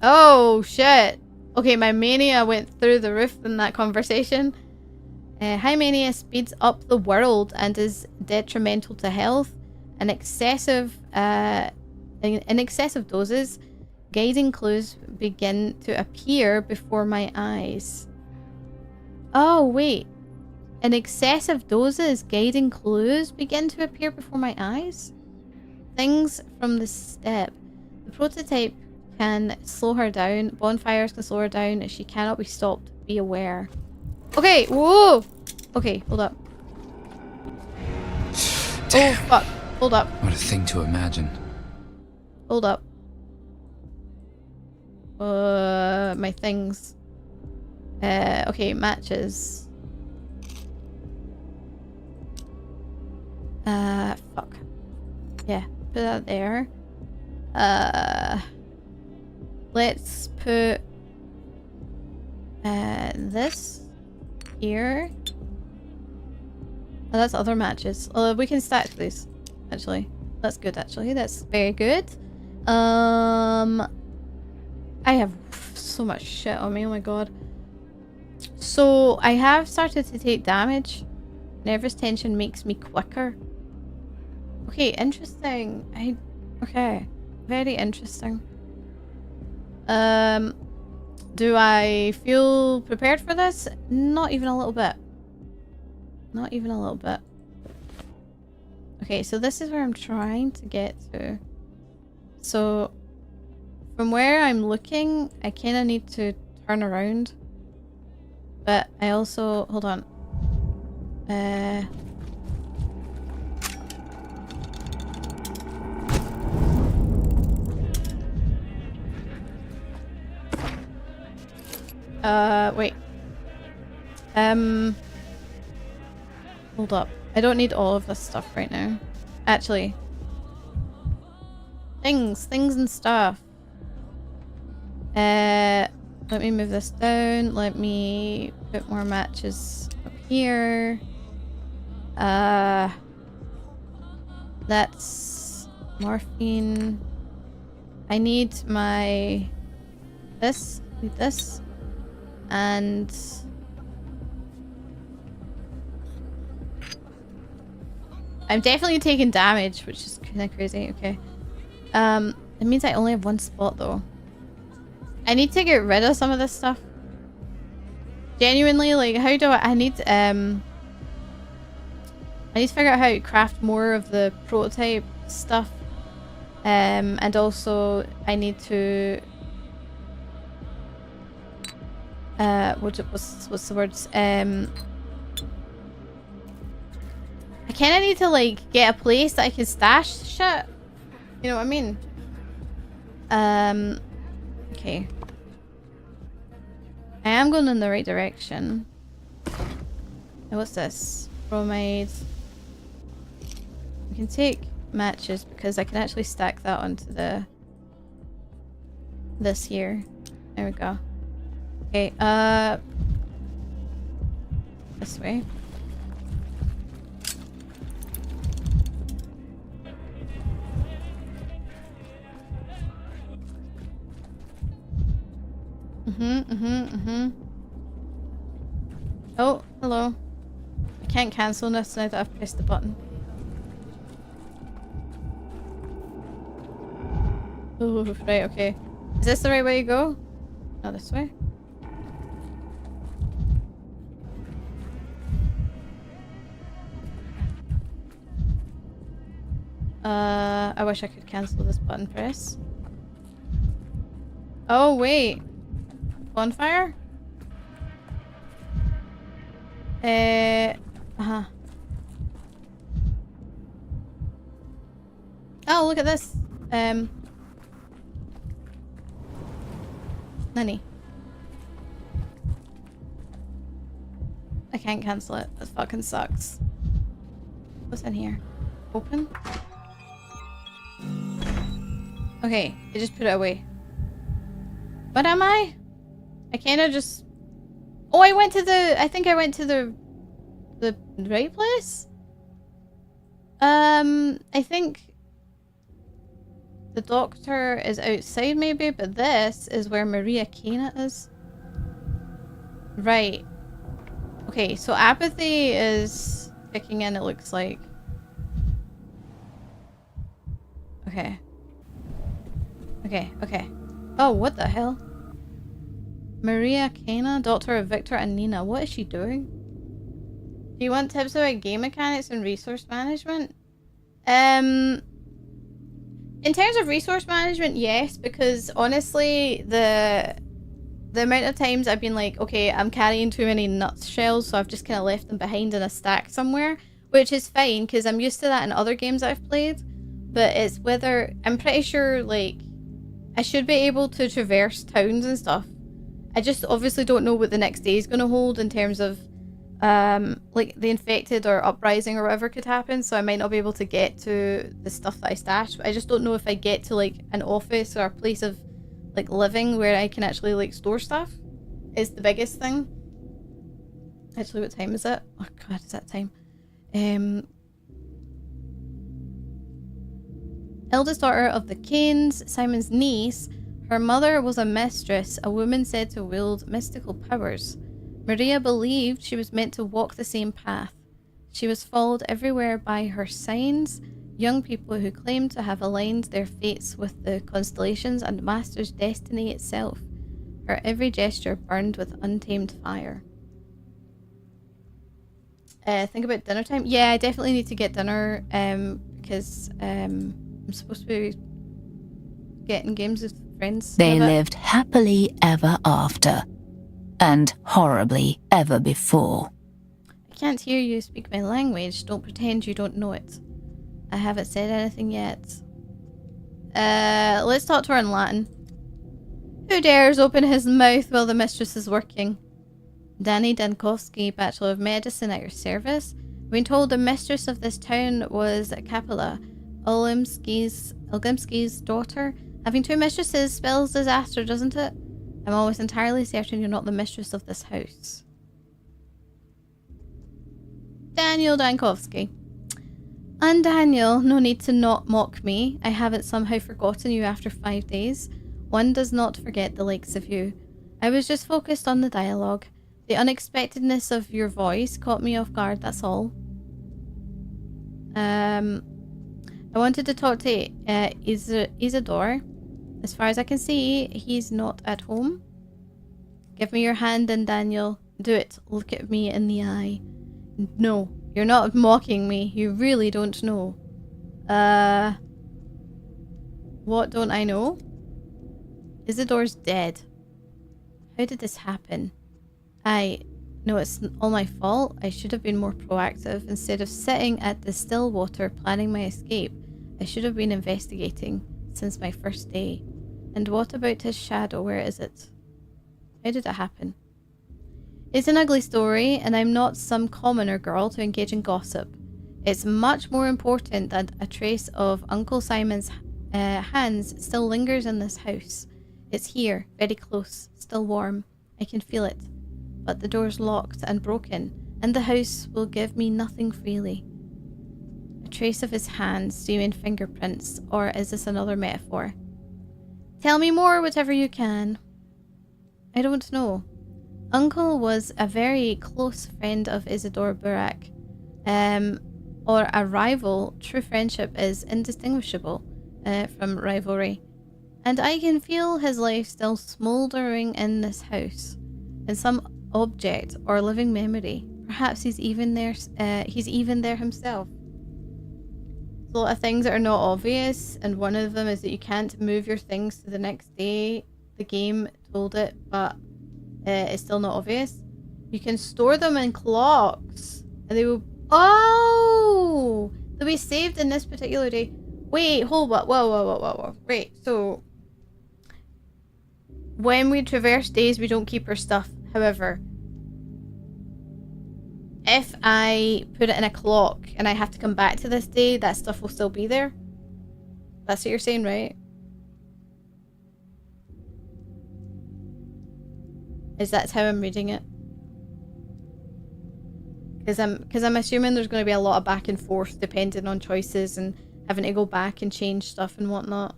Oh, shit. Okay, my mania went through the roof in that conversation. High mania speeds up the world and is detrimental to health. In excessive doses, guiding clues begin to appear before my eyes. Oh, wait. In excessive doses, guiding clues begin to appear before my eyes? Things from the step. The prototype can slow her down. Bonfires can slow her down. She cannot be stopped. Be aware. Okay, whoa! Okay, hold up. Damn. Oh, fuck. Hold up. What a thing to imagine. Hold up. My things. Okay, matches. Fuck. Yeah, put that there. Let's put this here. Oh, that's other matches. We can stack these, actually. That's good, actually. That's very good. I have so much shit on me, oh my god. So, I have started to take damage. Nervous tension makes me quicker. Okay, interesting. Okay. Very interesting. Do I feel prepared for this? Not even a little bit. Not even a little bit. Okay, so this is where I'm trying to get to. So, from where I'm looking, I kind of need to turn around. But I also... Hold on. Wait. Hold up. I don't need all of this stuff right now. Actually. Things and stuff. Let me move this down. Let me put more matches up here. That's morphine. I need my this, need this, and I'm definitely taking damage, which is kind of crazy. Okay. It means I only have one spot though. I need to get rid of some of this stuff. Genuinely, like, how do I need to figure out how to craft more of the prototype stuff. And also I need to what's the words? I kinda need to like get a place that I can stash shit. You know what I mean? Okay. I am going in the right direction. Now what's this? Bromide. We can take matches because I can actually stack that onto the this here. There we go. Okay, this way. Oh, hello. I can't cancel this now that I've pressed the button. Oh, right, okay. Is this the right way to go? No, this way. I wish I could cancel this button press. Oh, wait. Bonfire? Uh-huh. Oh, look at this. Nani? I can't cancel it. That fucking sucks. What's in here? Open? Okay, I just put it away. What am I? I kinda just... Oh, I went to the... I think I went to the right place? I think... The doctor is outside maybe, but this is where Maria Cana is. Right. Okay, so apathy is kicking in, it looks like. Okay. Okay. Oh, what the hell? Maria Cana, daughter of Victor and Nina. What is she doing? Do you want tips about game mechanics and resource management? In terms of resource management, yes, because honestly, the amount of times I've been like, okay, I'm carrying too many nutshells, so I've just kind of left them behind in a stack somewhere, which is fine, because I'm used to that in other games I've played, but it's whether, I'm pretty sure, like, I should be able to traverse towns and stuff. I just obviously don't know what the next day is going to hold in terms of, like, the infected or uprising or whatever could happen, so I might not be able to get to the stuff that I stashed. But I just don't know if I get to, like, an office or a place of, like, living where I can actually, like, store stuff is the biggest thing. Actually, what time is it? Oh, God, is that time? Eldest daughter of the Canes, Simon's niece. Her mother was a mistress, a woman said to wield mystical powers. Maria believed she was meant to walk the same path. She was followed everywhere by her signs, young people who claimed to have aligned their fates with the constellations and master's destiny itself. Her every gesture burned with untamed fire. Think about dinner time? Yeah, I definitely need to get dinner, because I'm supposed to be getting games with friends. They lived happily ever after. And horribly ever before. I can't hear you speak my language. Don't pretend you don't know it. I haven't said anything yet. Let's talk to her in Latin. Who dares open his mouth while the mistress is working? Danny Dankowski, Bachelor of Medicine, at your service. We've been told the mistress of this town was Kapila, Olgimski's daughter. Having two mistresses spells disaster, doesn't it? I'm almost entirely certain you're not the mistress of this house. Daniel Dankowski. And Daniel, no need to not mock me. I haven't somehow forgotten you after 5 days. One does not forget the likes of you. I was just focused on the dialogue. The unexpectedness of your voice caught me off guard, that's all. I wanted to talk to Isidore. As far as I can see, he's not at home. Give me your hand and Daniel. Do it. Look at me in the eye. No, you're not mocking me. You really don't know. What don't I know? Isidore's dead. How did this happen? No, it's all my fault. I should have been more proactive. Instead of sitting at the still water planning my escape, I should have been investigating since my first day. And what about his shadow? Where is it? How did it happen? It's an ugly story, and I'm not some commoner girl to engage in gossip. It's much more important that a trace of Uncle Simon's hands still lingers in this house. It's here, very close, still warm. I can feel it. But the door's locked and broken, and the house will give me nothing freely. A trace of his hands, do you mean fingerprints, or is this another metaphor? Tell me more, whatever you can. I don't know. Uncle was a very close friend of Isidore Burak. Or a rival. True friendship is indistinguishable from rivalry. And I can feel his life still smouldering in this house. In some object or living memory. Perhaps he's even there himself. A lot of things that are not obvious, and one of them is that you can't move your things to the next day. The game told it, but it's still not obvious. You can store them in clocks, and they will... Oh! They'll be saved in this particular day. Wait, hold up. Whoa. Wait, so... When we traverse days, we don't keep our stuff. However, if I put it in a clock and I have to come back to this day, that stuff will still be there. That's what you're saying, right? That's how I'm reading it. Because I'm assuming there's going to be a lot of back and forth depending on choices and having to go back and change stuff and whatnot.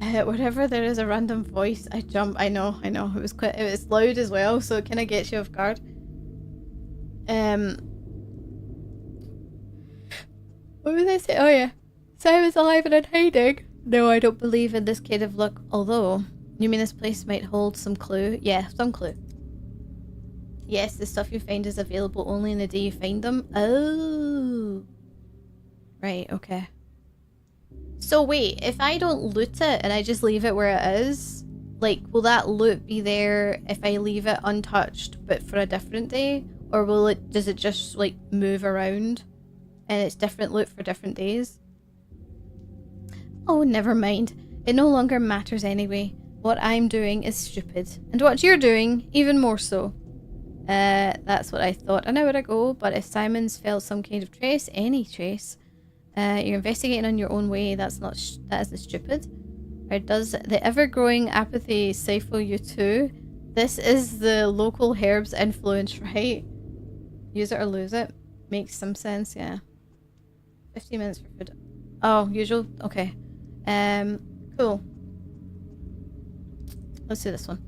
Whenever there is a random voice, I jump. I know. It was loud as well, so it kind of gets you off guard. What was I saying? Oh yeah, Simon's alive and in hiding. No, I don't believe in this kind of luck. Although, you mean this place might hold some clue? Yeah, some clue. Yes, the stuff you find is available only in the day you find them. Oh, right. Okay. So wait, if I don't loot it and I just leave it where it is, like, will that loot be there if I leave it untouched but for a different day? Or does it just, like, move around and it's different loot for different days? Oh, never mind. It no longer matters anyway. What I'm doing is stupid. And what you're doing, even more so. That's what I thought an hour ago, but if Simon's felt some kind of trace, any trace... you're investigating on your own way. That isn't stupid. Or does the ever-growing apathy stifle you too? This is the local herbs influence, right? Use it or lose it. Makes some sense, yeah. 15 minutes for food. Oh, usual? Okay. Cool. Let's do this one.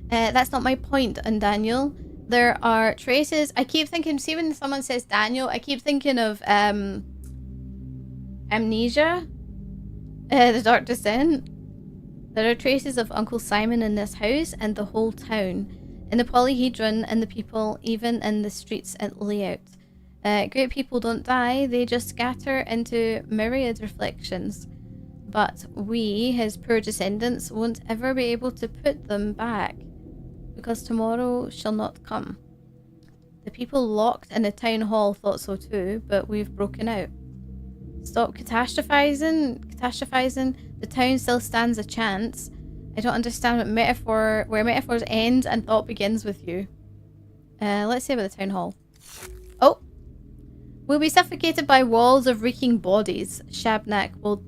That's not my point, and Daniel. There are traces. I keep thinking, see when someone says Daniel, I keep thinking of, Amnesia, the Dark Descent. There are traces of Uncle Simon in this house and the whole town, in the polyhedron and the people, even in the streets and layout. Great people don't die, they just scatter into myriad reflections. But we, his poor descendants, won't ever be able to put them back, because tomorrow shall not come. The people locked in the town hall thought so too, but we've broken out. Stop catastrophizing. The town still stands a chance. I don't understand where metaphors end and thought begins with you. Let's see about the town hall. Oh! We'll be suffocated by walls of reeking bodies. Shabnak will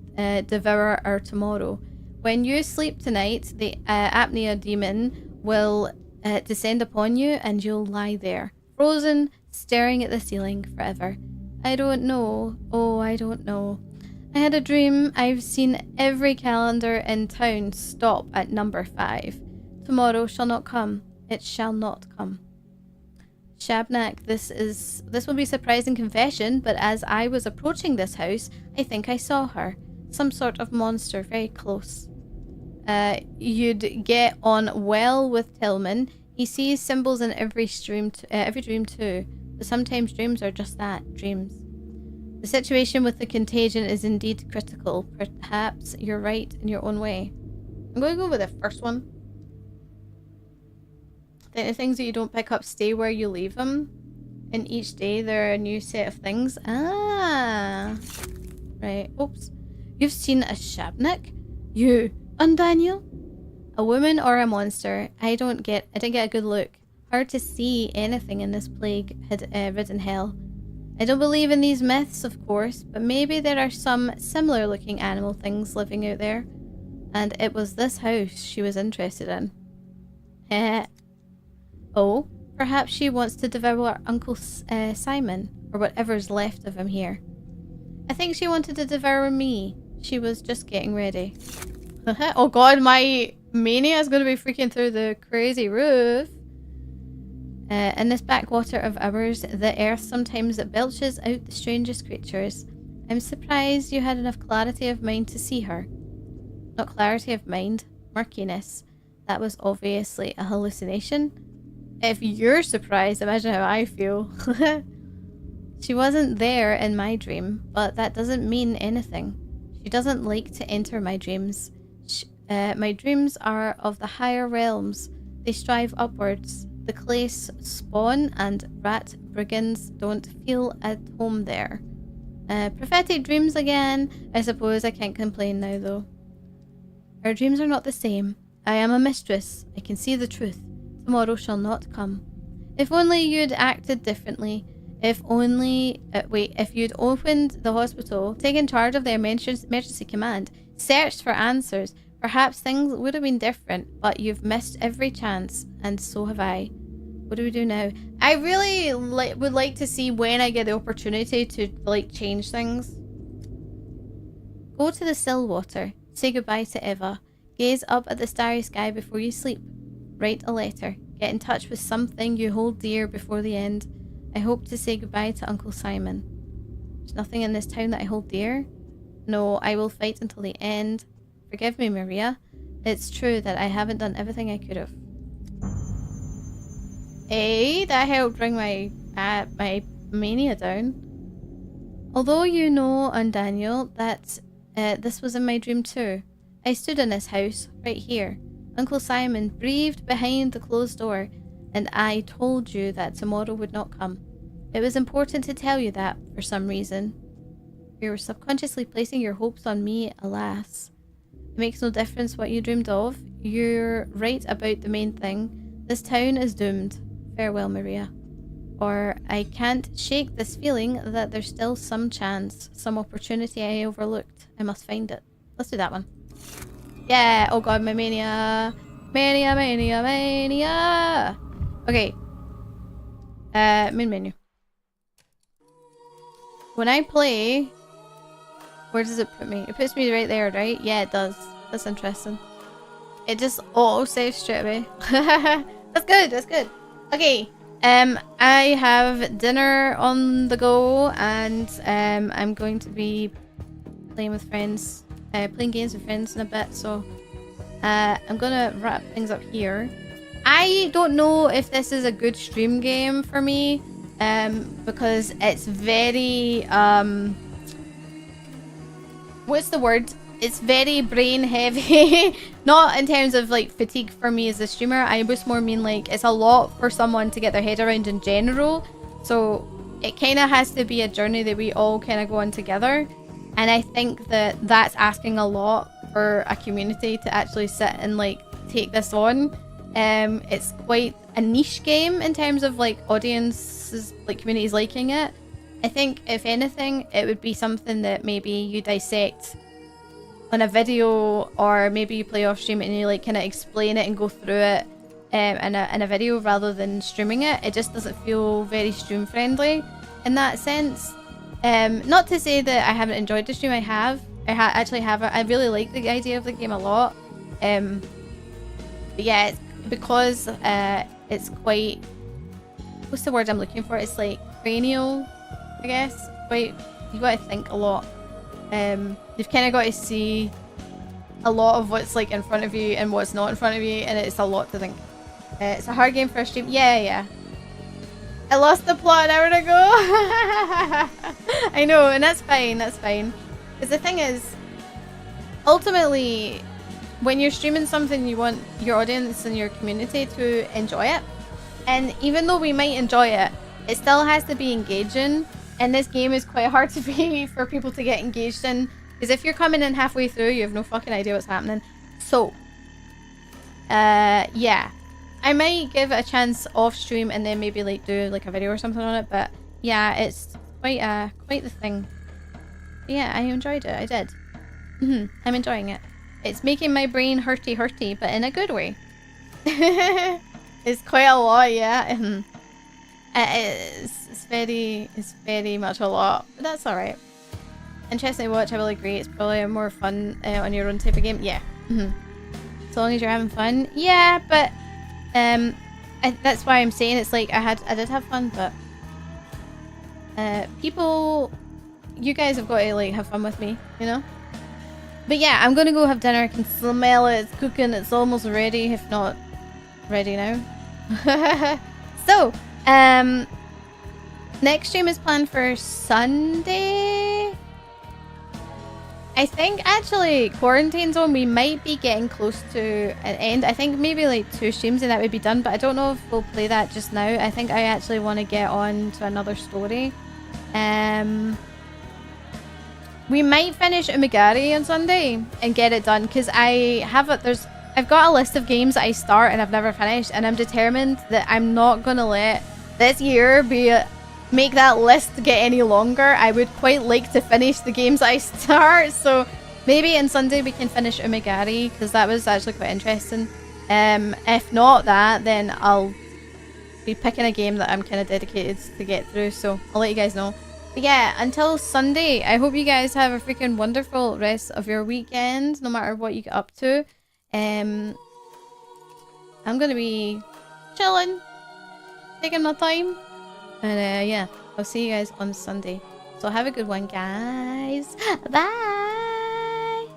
devour our tomorrow. When you sleep tonight, the apnea demon will descend upon you and you'll lie there, frozen, staring at the ceiling forever. I don't know. Oh, I don't know. I had a dream. I've seen every calendar in town stop at number 5. Tomorrow shall not come. It shall not come. Shabnak, this will be a surprising confession, but as I was approaching this house, I think I saw her. Some sort of monster very close. You'd get on well with Tillman. He sees symbols in every dream too. But sometimes dreams are just that, dreams. The situation with the contagion is indeed critical. Perhaps you're right in your own way. I'm going to go with the first one. The things that you don't pick up stay where you leave them. And each day there are a new set of things. Ah. Right. Oops. You've seen a Shabnak? You. Daniel? A woman or a monster? I didn't get a good look. Hard to see anything in this plague-ridden hell. I don't believe in these myths, of course, but maybe there are some similar-looking animal things living out there. And it was this house she was interested in. Heh. Oh, perhaps she wants to devour Uncle Simon, or whatever's left of him here. I think she wanted to devour me. She was just getting ready. Oh god, my mania is going to be freaking through the crazy roof. In this backwater of ours, the earth sometimes belches out the strangest creatures. I'm surprised you had enough clarity of mind to see her. Not clarity of mind, murkiness. That was obviously a hallucination. If you're surprised, imagine how I feel. She wasn't there in my dream, but that doesn't mean anything. She doesn't like to enter my dreams. My dreams are of the higher realms. They strive upwards. The clays spawn and rat brigands don't feel at home there. Prophetic dreams again. I suppose I can't complain now though. Our dreams are not the same. I am a mistress. I can see the truth. Tomorrow shall not come. If only you'd acted differently. If only... if you'd opened the hospital, taken charge of the emergency command, searched for answers, perhaps things would have been different, but you've missed every chance, and so have I. What do we do now? I really would like to see when I get the opportunity to, like, change things. Go to the still water. Say goodbye to Eva. Gaze up at the starry sky before you sleep. Write a letter. Get in touch with something you hold dear before the end. I hope to say goodbye to Uncle Simon. There's nothing in this town that I hold dear. No, I will fight until the end. Forgive me, Maria. It's true that I haven't done everything I could have. Hey, that helped bring my mania down. Although you know, Daniel, that this was in my dream too. I stood in this house, right here. Uncle Simon breathed behind the closed door, and I told you that tomorrow would not come. It was important to tell you that, for some reason. You were subconsciously placing your hopes on me, alas. It makes no difference what you dreamed of. You're right about the main thing. This town is doomed. Farewell, Maria. Or I can't shake this feeling that there's still some chance, some opportunity I overlooked. I must find it. Let's do that one. Yeah! Oh god, my mania! Mania, mania, mania! Okay. Main menu. When I play... Where does it put me? It puts me right there, right? Yeah, it does. That's interesting. It just auto-saves straight away. That's good, that's good. Okay. I have dinner on the go, and I'm going to be playing with friends. Playing games with friends in a bit, so I'm gonna wrap things up here. I don't know if this is a good stream game for me, because it's very what's the word? It's very brain heavy. Not in terms of like fatigue for me as a streamer. I just more mean like it's a lot for someone to get their head around in general. So it kind of has to be a journey that we all kind of go on together. And I think that that's asking a lot for a community to actually sit and like take this on. It's quite a niche game in terms of like audiences, like communities liking it. I think if anything, it would be something that maybe you dissect on a video, or maybe you play off stream and you like kind of explain it and go through it in a video rather than streaming it. It just doesn't feel very stream friendly in that sense. Not to say that I haven't enjoyed the stream. I have. Actually have. I really like the idea of the game a lot. But yeah, it's because it's quite. What's the word I'm looking for? It's like cranial, I guess. Quite. You got to think a lot. You've kind of got to see a lot of what's like in front of you and what's not in front of you, and it's a lot to think. It's a hard game for a stream. Yeah. I lost the plot an hour ago. I know, and that's fine. Because the thing is, ultimately, when you're streaming something, you want your audience and your community to enjoy it. And even though we might enjoy it, it still has to be engaging. And this game is quite hard to be for people to get engaged in. Because if you're coming in halfway through, you have no fucking idea what's happening. So, yeah. I might give it a chance off stream and then maybe like do like a video or something on it. But yeah, it's quite the thing. Yeah, I enjoyed it. I did. I'm enjoying it. It's making my brain hurty, but in a good way. It's quite a lot, yeah. It's very much a lot, but that's all right. Interesting to watch. I will agree. It's probably a more fun on your own type of game. Yeah. As long as you're having fun. Yeah, but that's why I'm saying it's like I did have fun, but people, you guys have got to like have fun with me, you know. But yeah, I'm gonna go have dinner. I can smell it. It's cooking. It's almost ready, if not ready now. So, next stream is planned for Sunday. I think actually quarantine zone, we might be getting close to an end. I think maybe like 2 streams and that would be done, but I don't know if we'll play that just now. I think I actually want to get on to another story. We might finish Umigari on Sunday and get it done because I've got a list of games that I start and I've never finished, and I'm determined that I'm not gonna let this year make that list get any longer. I would quite like to finish the games I start, so maybe on Sunday we can finish Umigari because that was actually quite interesting. If not that, then I'll be picking a game that I'm kind of dedicated to get through, so I'll let you guys know. But yeah, until Sunday, I hope you guys have a freaking wonderful rest of your weekend, no matter what you get up to. I'm gonna be chilling, taking my time, and yeah, I'll see you guys on Sunday. So have a good one, guys. Bye.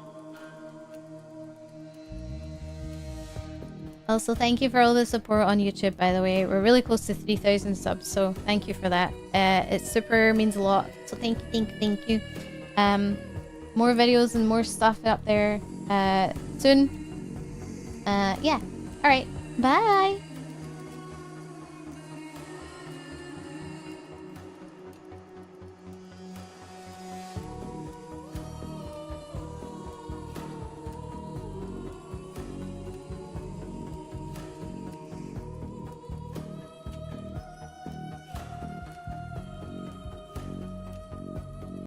Also, thank you for all the support on YouTube, by the way. We're really close to 3,000 subs, so thank you for that. It super means a lot. So thank you. More videos and more stuff up there soon. Yeah. All right. Bye.